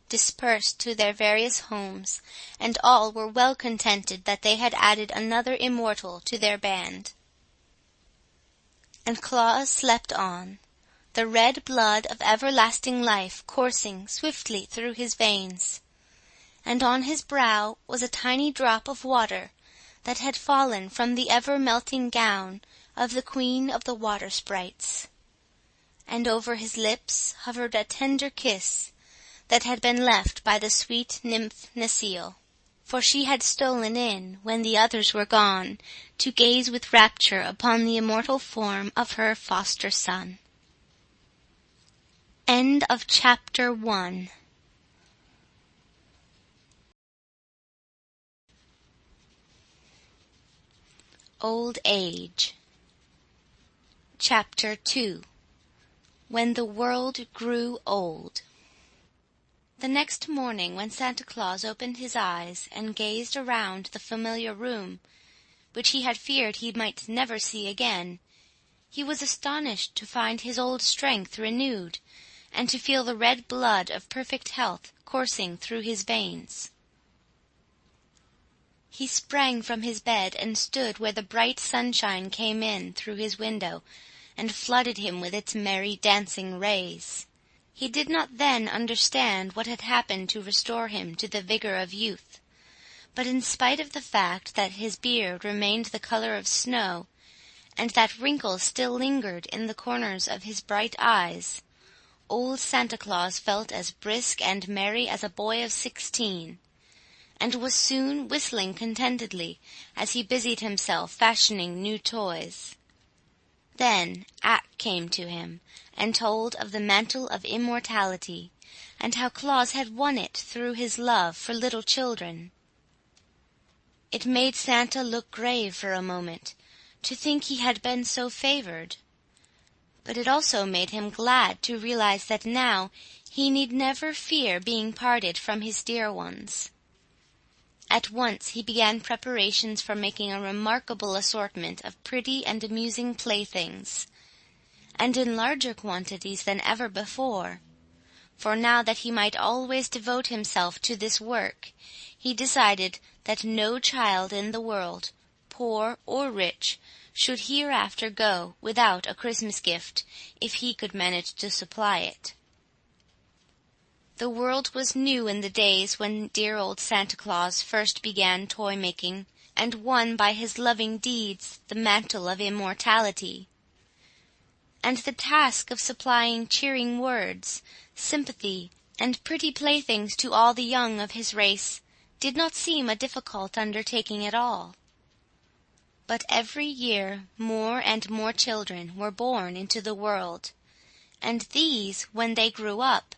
dispersed to their various homes, and all were well contented that they had added another immortal to their band. And Claus slept on, the red blood of everlasting life coursing swiftly through his veins, and on his brow was a tiny drop of water that had fallen from the ever-melting gown of the Queen of the Water Sprites, and over his lips hovered a tender kiss that had been left by the sweet nymph Necile, for she had stolen in, when the others were gone, to gaze with rapture upon the immortal form of her foster son. End of Chapter 1. Old Age. Chapter 2. When the World Grew Old. The next morning, when Santa Claus opened his eyes and gazed around the familiar room, which he had feared he might never see again, he was astonished to find his old strength renewed, and to feel the red blood of perfect health coursing through his veins. He sprang from his bed and stood where the bright sunshine came in through his window and flooded him with its merry dancing rays. He did not then understand what had happened to restore him to the vigor of youth, but in spite of the fact that his beard remained the color of snow, and that wrinkles still lingered in the corners of his bright eyes, old Santa Claus felt as brisk and merry as a boy of 16, and was soon whistling contentedly as he busied himself fashioning new toys. Then Ak came to him and told of the mantle of immortality, and how Claus had won it through his love for little children. It made Santa look grave for a moment, to think he had been so favored, but it also made him glad to realize that now he need never fear being parted from his dear ones. At once he began preparations for making a remarkable assortment of pretty and amusing playthings, and in larger quantities than ever before, for now that he might always devote himself to this work, he decided that no child in the world, poor or rich, should hereafter go without a Christmas gift, if he could manage to supply it. The world was new in the days when dear old Santa Claus first began toy-making, and won by his loving deeds the mantle of immortality. And the task of supplying cheering words, sympathy, and pretty playthings to all the young of his race did not seem a difficult undertaking at all. But every year more and more children were born into the world, and these, when they grew up,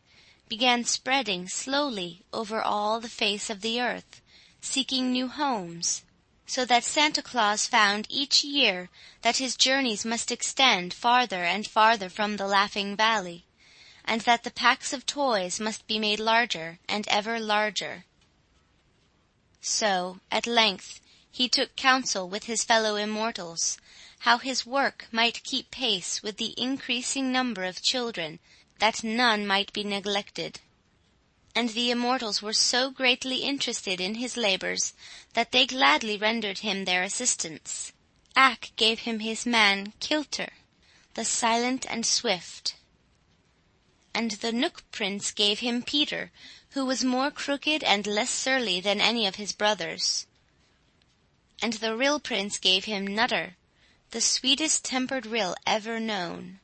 began spreading slowly over all the face of the earth, seeking new homes, so that Santa Claus found each year that his journeys must extend farther and farther from the Laughing Valley, and that the packs of toys must be made larger and ever larger. So, at length, he took counsel with his fellow immortals, how his work might keep pace with the increasing number of children, that none might be neglected. And the immortals were so greatly interested in his labours that they gladly rendered him their assistance. Ak gave him his man Kilter, the silent and swift, and the Nook Prince gave him Peter, who was more crooked and less surly than any of his brothers. And the Rill Prince gave him Nutter, the sweetest tempered rill ever known.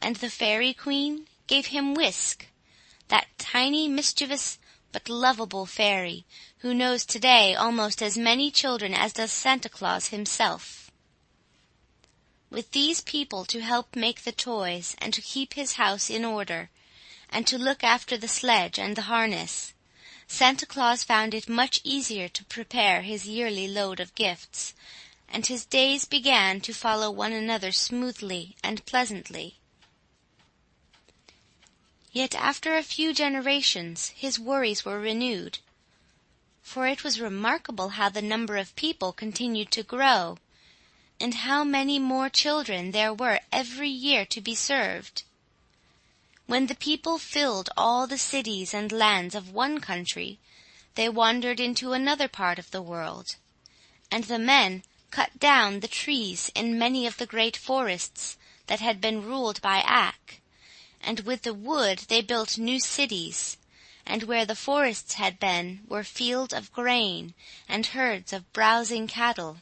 And the Fairy Queen gave him Whisk, that tiny, mischievous, but lovable fairy, who knows today almost as many children as does Santa Claus himself. With these people to help make the toys, and to keep his house in order, and to look after the sledge and the harness, Santa Claus found it much easier to prepare his yearly load of gifts, and his days began to follow one another smoothly and pleasantly. Yet after a few generations his worries were renewed, for it was remarkable how the number of people continued to grow, and how many more children there were every year to be served. When the people filled all the cities and lands of one country, they wandered into another part of the world, and the men cut down the trees in many of the great forests that had been ruled by Ak, and with the wood they built new cities, and where the forests had been were fields of grain and herds of browsing cattle.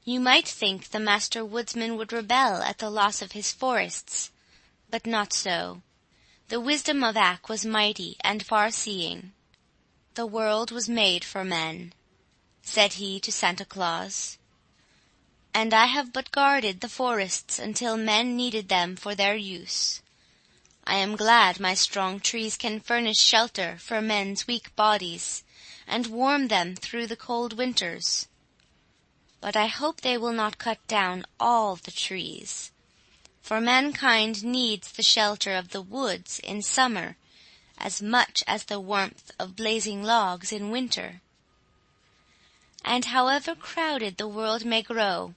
You might think the master woodsman would rebel at the loss of his forests, but not so. The wisdom of Ak was mighty and far-seeing. "The world was made for men," said he to Santa Claus, "and I have but guarded the forests until men needed them for their use. I am glad my strong trees can furnish shelter for men's weak bodies, and warm them through the cold winters. But I hope they will not cut down all the trees, for mankind needs the shelter of the woods in summer as much as the warmth of blazing logs in winter. And however crowded the world may grow,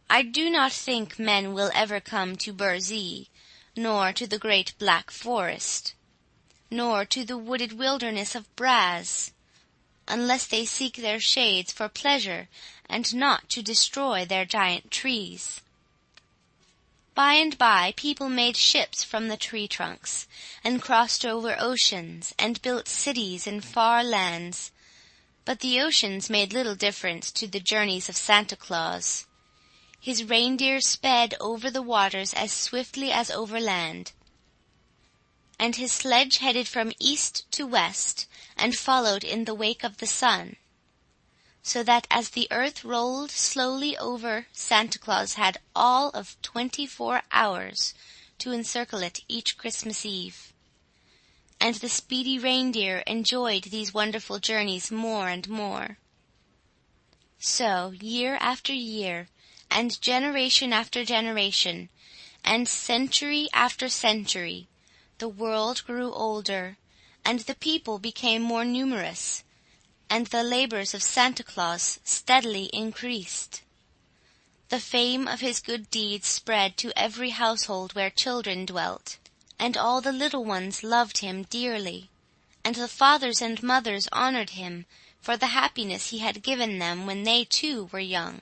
I do not think men will ever come to Burzee, nor to the great Black Forest, nor to the wooded wilderness of Braz, unless they seek their shades for pleasure and not to destroy their giant trees. By and by people made ships from the tree trunks, and crossed over oceans, and built cities in far lands, but the oceans made little difference to the journeys of Santa Claus. his reindeer sped over the waters as swiftly as over land, and his sledge headed from east to west and followed in the wake of the sun, so that as the earth rolled slowly over, Santa Claus had all of 24 hours to encircle it each Christmas Eve. And the speedy reindeer enjoyed these wonderful journeys more and more. So, year after year, and generation after generation, and century after century, the world grew older, and the people became more numerous, and the labors of Santa Claus steadily increased. The fame of his good deeds spread to every household where children dwelt, and all the little ones loved him dearly, and the fathers and mothers honored him for the happiness he had given them when they too were young,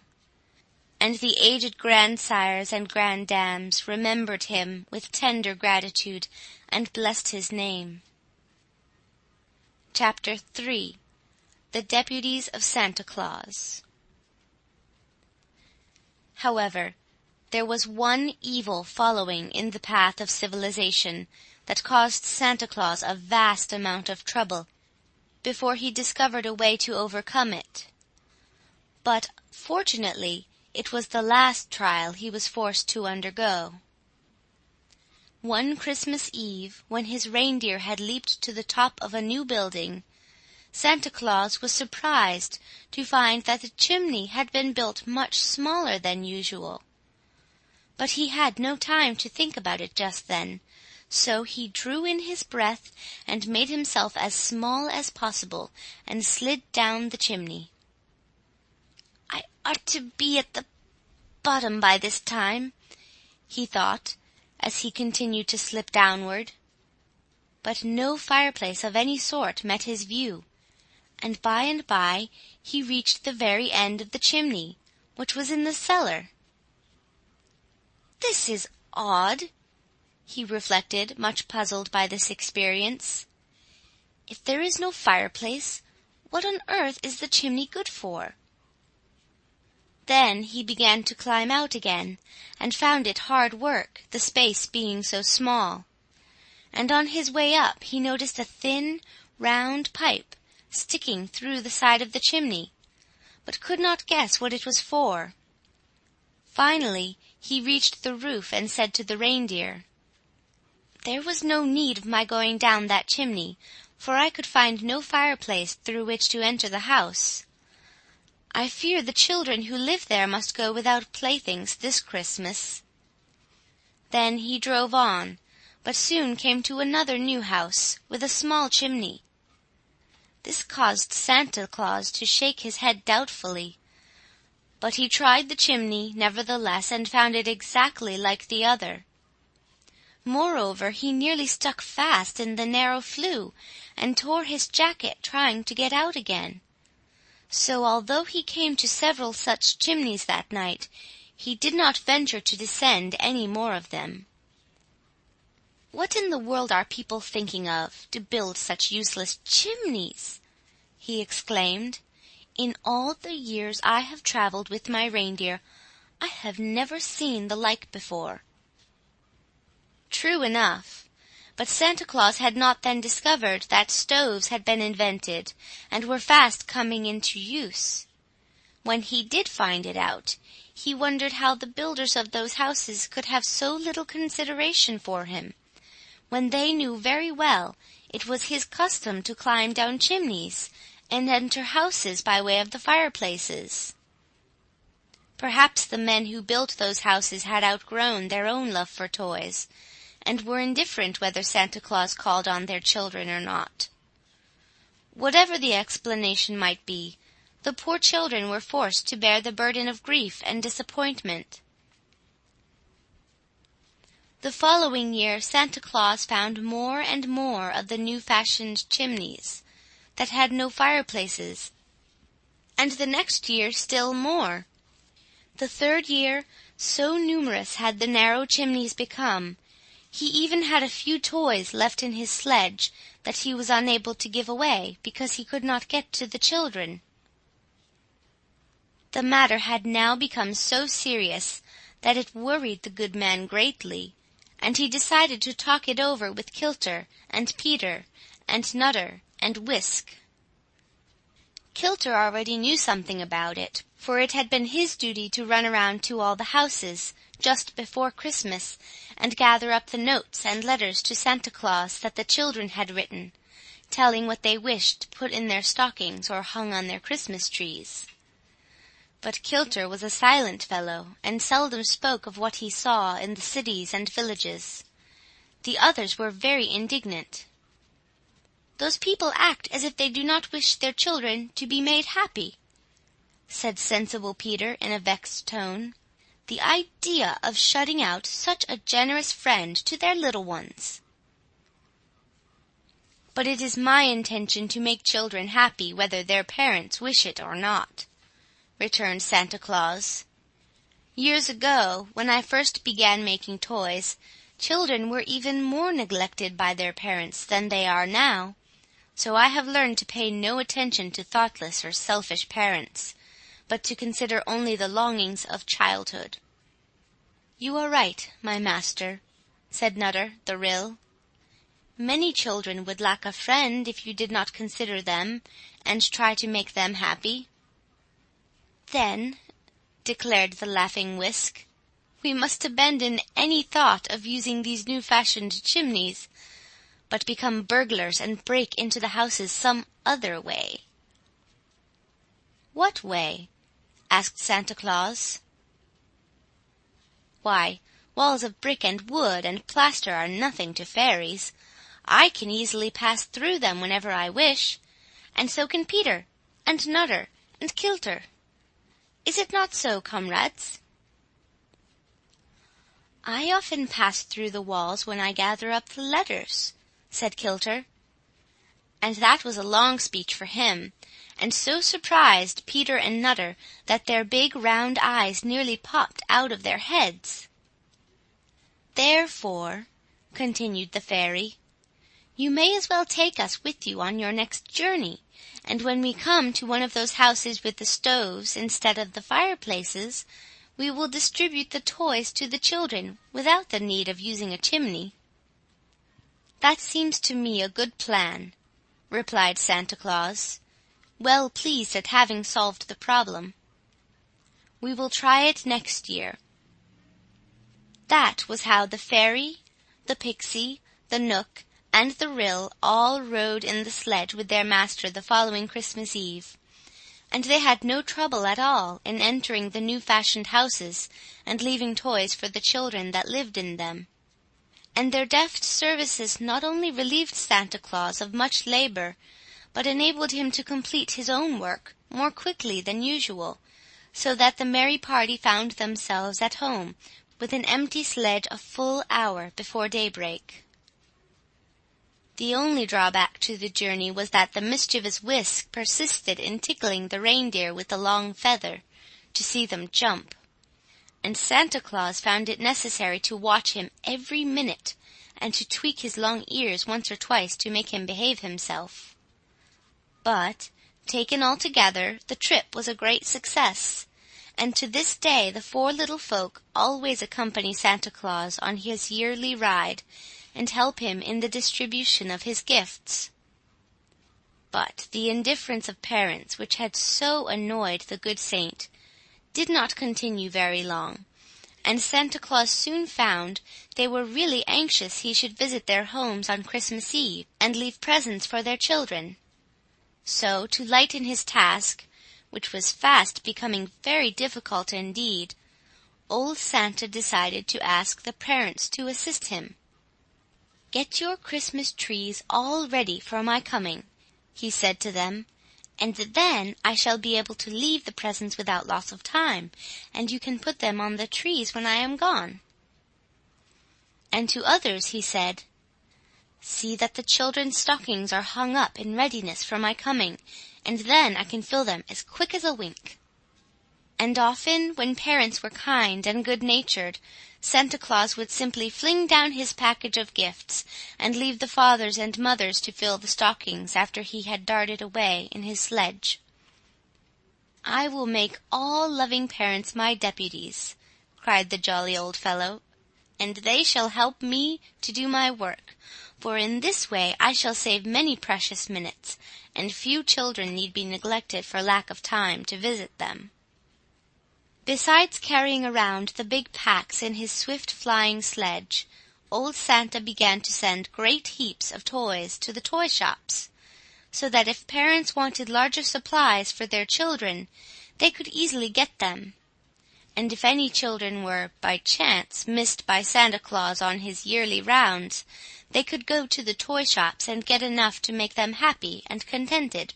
and the aged grandsires and granddames remembered him with tender gratitude and blessed his name. Chapter 3. The Deputies of Santa Claus. However, there was one evil following in the path of civilization that caused Santa Claus a vast amount of trouble before he discovered a way to overcome it. But, fortunately, it was the last trial he was forced to undergo. One Christmas Eve, when his reindeer had leaped to the top of a new building, Santa Claus was surprised to find that the chimney had been built much smaller than usual. But he had no time to think about it just then, so he drew in his breath and made himself as small as possible and slid down the chimney. "I ought to be at the bottom by this time," he thought, as he continued to slip downward. But no fireplace of any sort met his view, and by he reached the very end of the chimney, which was in the cellar. "This is odd," he reflected, much puzzled by this experience. "If there is no fireplace, what on earth is the chimney good for?" Then he began to climb out again, and found it hard work, the space being so small. And on his way up he noticed a thin, round pipe sticking through the side of the chimney, but could not guess what it was for. Finally he reached the roof and said to the reindeer, "There was no need of my going down that chimney, for I could find no fireplace through which to enter the house. I fear the children who live there must go without playthings this Christmas." Then he drove on, but soon came to another new house with a small chimney. This caused Santa Claus to shake his head doubtfully, but he tried the chimney nevertheless and found it exactly like the other. Moreover, he nearly stuck fast in the narrow flue and tore his jacket trying to get out again. So although he came to several such chimneys that night, he did not venture to descend any more of them. "What in the world are people thinking of, to build such useless chimneys?" he exclaimed. "In all the years I have travelled with my reindeer, I have never seen the like before." True enough, but Santa Claus had not then discovered that stoves had been invented and were fast coming into use. When he did find it out, he wondered how the builders of those houses could have so little consideration for him, when they knew very well it was his custom to climb down chimneys and enter houses by way of the fireplaces. Perhaps the men who built those houses had outgrown their own love for toys, and were indifferent whether Santa Claus called on their children or not. Whatever the explanation might be, the poor children were forced to bear the burden of grief and disappointment. The following year Santa Claus found more and more of the new-fashioned chimneys that had no fireplaces, and the next year still more. The third year, so numerous had the narrow chimneys become, he even had a few toys left in his sledge that he was unable to give away because he could not get to the children. The matter had now become so serious that it worried the good man greatly, and he decided to talk it over with Kilter and Peter and Nutter and Whisk. Kilter already knew something about it, for it had been his duty to run around to all the houses just before Christmas and gather up the notes and letters to Santa Claus that the children had written, telling what they wished put in their stockings or hung on their Christmas trees. But Kilter was a silent fellow, and seldom spoke of what he saw in the cities and villages. The others were very indignant. "Those people act as if they do not wish their children to be made happy," said sensible Peter in a vexed tone. "The idea of shutting out such a generous friend to their little ones!" "But it is my intention to make children happy whether their parents wish it or not," returned Santa Claus. "Years ago, when I first began making toys, children were even more neglected by their parents than they are now, so I have learned to pay no attention to thoughtless or selfish parents, but to consider only the longings of childhood." "You are right, my master," said Nutter the Rill. "Many children would lack a friend if you did not consider them and try to make them happy." "Then," declared the laughing Whisk, "we must abandon any thought of using these new-fashioned chimneys, but become burglars and break into the houses some other way." "What way?" asked Santa Claus. "Why, walls of brick and wood and plaster are nothing to fairies. I can easily pass through them whenever I wish, and so can Peter and Nutter and Kilter. Is it not so, comrades?" "I often pass through the walls when I gather up the letters," said Kilter. And that was a long speech for him, and so surprised Peter and Nutter that their big round eyes nearly popped out of their heads. "Therefore," continued the fairy, "you may as well take us with you on your next journey, and when we come to one of those houses with the stoves instead of the fireplaces, we will distribute the toys to the children without the need of using a chimney." "That seems to me a good plan," replied Santa Claus, well pleased at having solved the problem. "We will try it next year." That was how the fairy, the pixie, the knook, and the Rill all rode in the sledge with their master the following Christmas Eve, and they had no trouble at all in entering the new-fashioned houses and leaving toys for the children that lived in them. And their deft services not only relieved Santa Claus of much labor, but enabled him to complete his own work more quickly than usual, so that the merry party found themselves at home with an empty sledge a full hour before daybreak. The only drawback to the journey was that the mischievous Whisk persisted in tickling the reindeer with the long feather, to see them jump, and Santa Claus found it necessary to watch him every minute, and to tweak his long ears once or twice to make him behave himself. But, taken altogether, the trip was a great success, and to this day the four little folk always accompany Santa Claus on his yearly ride, and help him in the distribution of his gifts. But the indifference of parents, which had so annoyed the good saint, did not continue very long, and Santa Claus soon found they were really anxious he should visit their homes on Christmas Eve and leave presents for their children. So, to lighten his task, which was fast becoming very difficult indeed, old Santa decided to ask the parents to assist him. "Get your Christmas trees all ready for my coming," he said to them, "and then I shall be able to leave the presents without loss of time, and you can put them on the trees when I am gone." And to others he said, "See that the children's stockings are hung up in readiness for my coming, and then I can fill them as quick as a wink." And often, when parents were kind and good-natured, Santa Claus would simply fling down his package of gifts and leave the fathers and mothers to fill the stockings after he had darted away in his sledge. I will make all loving parents my deputies," cried the jolly old fellow, "and they shall help me to do my work, for in this way I shall save many precious minutes, and few children need be neglected for lack of time to visit them." Besides carrying around the big packs in his swift-flying sledge, old Santa began to send great heaps of toys to the toy shops, so that if parents wanted larger supplies for their children, they could easily get them. And if any children were, by chance, missed by Santa Claus on his yearly rounds, they could go to the toy shops and get enough to make them happy and contented.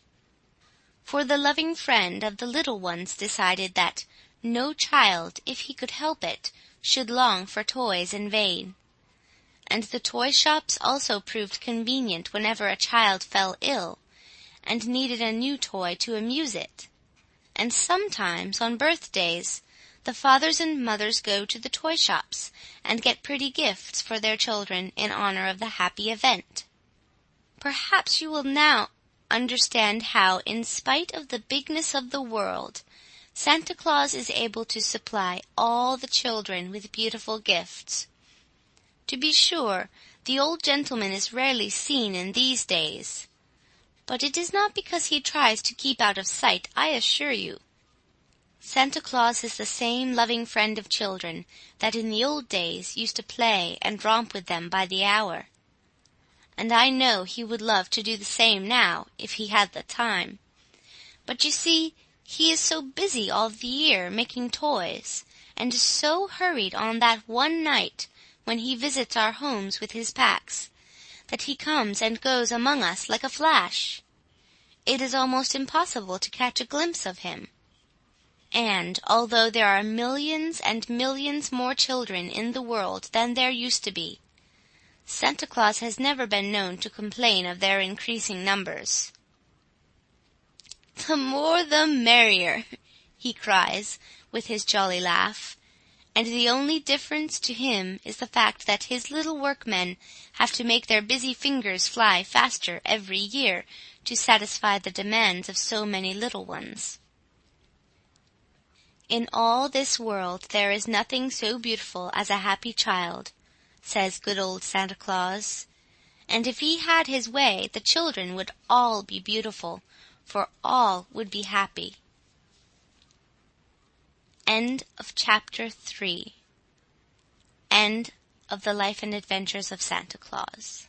For the loving friend of the little ones decided that no child, if he could help it, should long for toys in vain. And the toy shops also proved convenient whenever a child fell ill, and needed a new toy to amuse it. And sometimes, on birthdays, the fathers and mothers go to the toy shops and get pretty gifts for their children in honor of the happy event. Perhaps you will now understand how, in spite of the bigness of the world, Santa Claus is able to supply all the children with beautiful gifts. To be sure, the old gentleman is rarely seen in these days, but it is not because he tries to keep out of sight, I assure you. Santa Claus is the same loving friend of children that in the old days used to play and romp with them by the hour. And I know he would love to do the same now, if he had the time. But you see, he is so busy all the year making toys, and is so hurried on that one night when he visits our homes with his packs, that he comes and goes among us like a flash. It is almost impossible to catch a glimpse of him. And although there are millions and millions more children in the world than there used to be, Santa Claus has never been known to complain of their increasing numbers. "The more the merrier," he cries, with his jolly laugh, and the only difference to him is the fact that his little workmen have to make their busy fingers fly faster every year to satisfy the demands of so many little ones. "In all this world there is nothing so beautiful as a happy child," says good old Santa Claus, and if he had his way the children would all be beautiful, for all would be happy. End of chapter 3. End of the life and adventures of Santa Claus.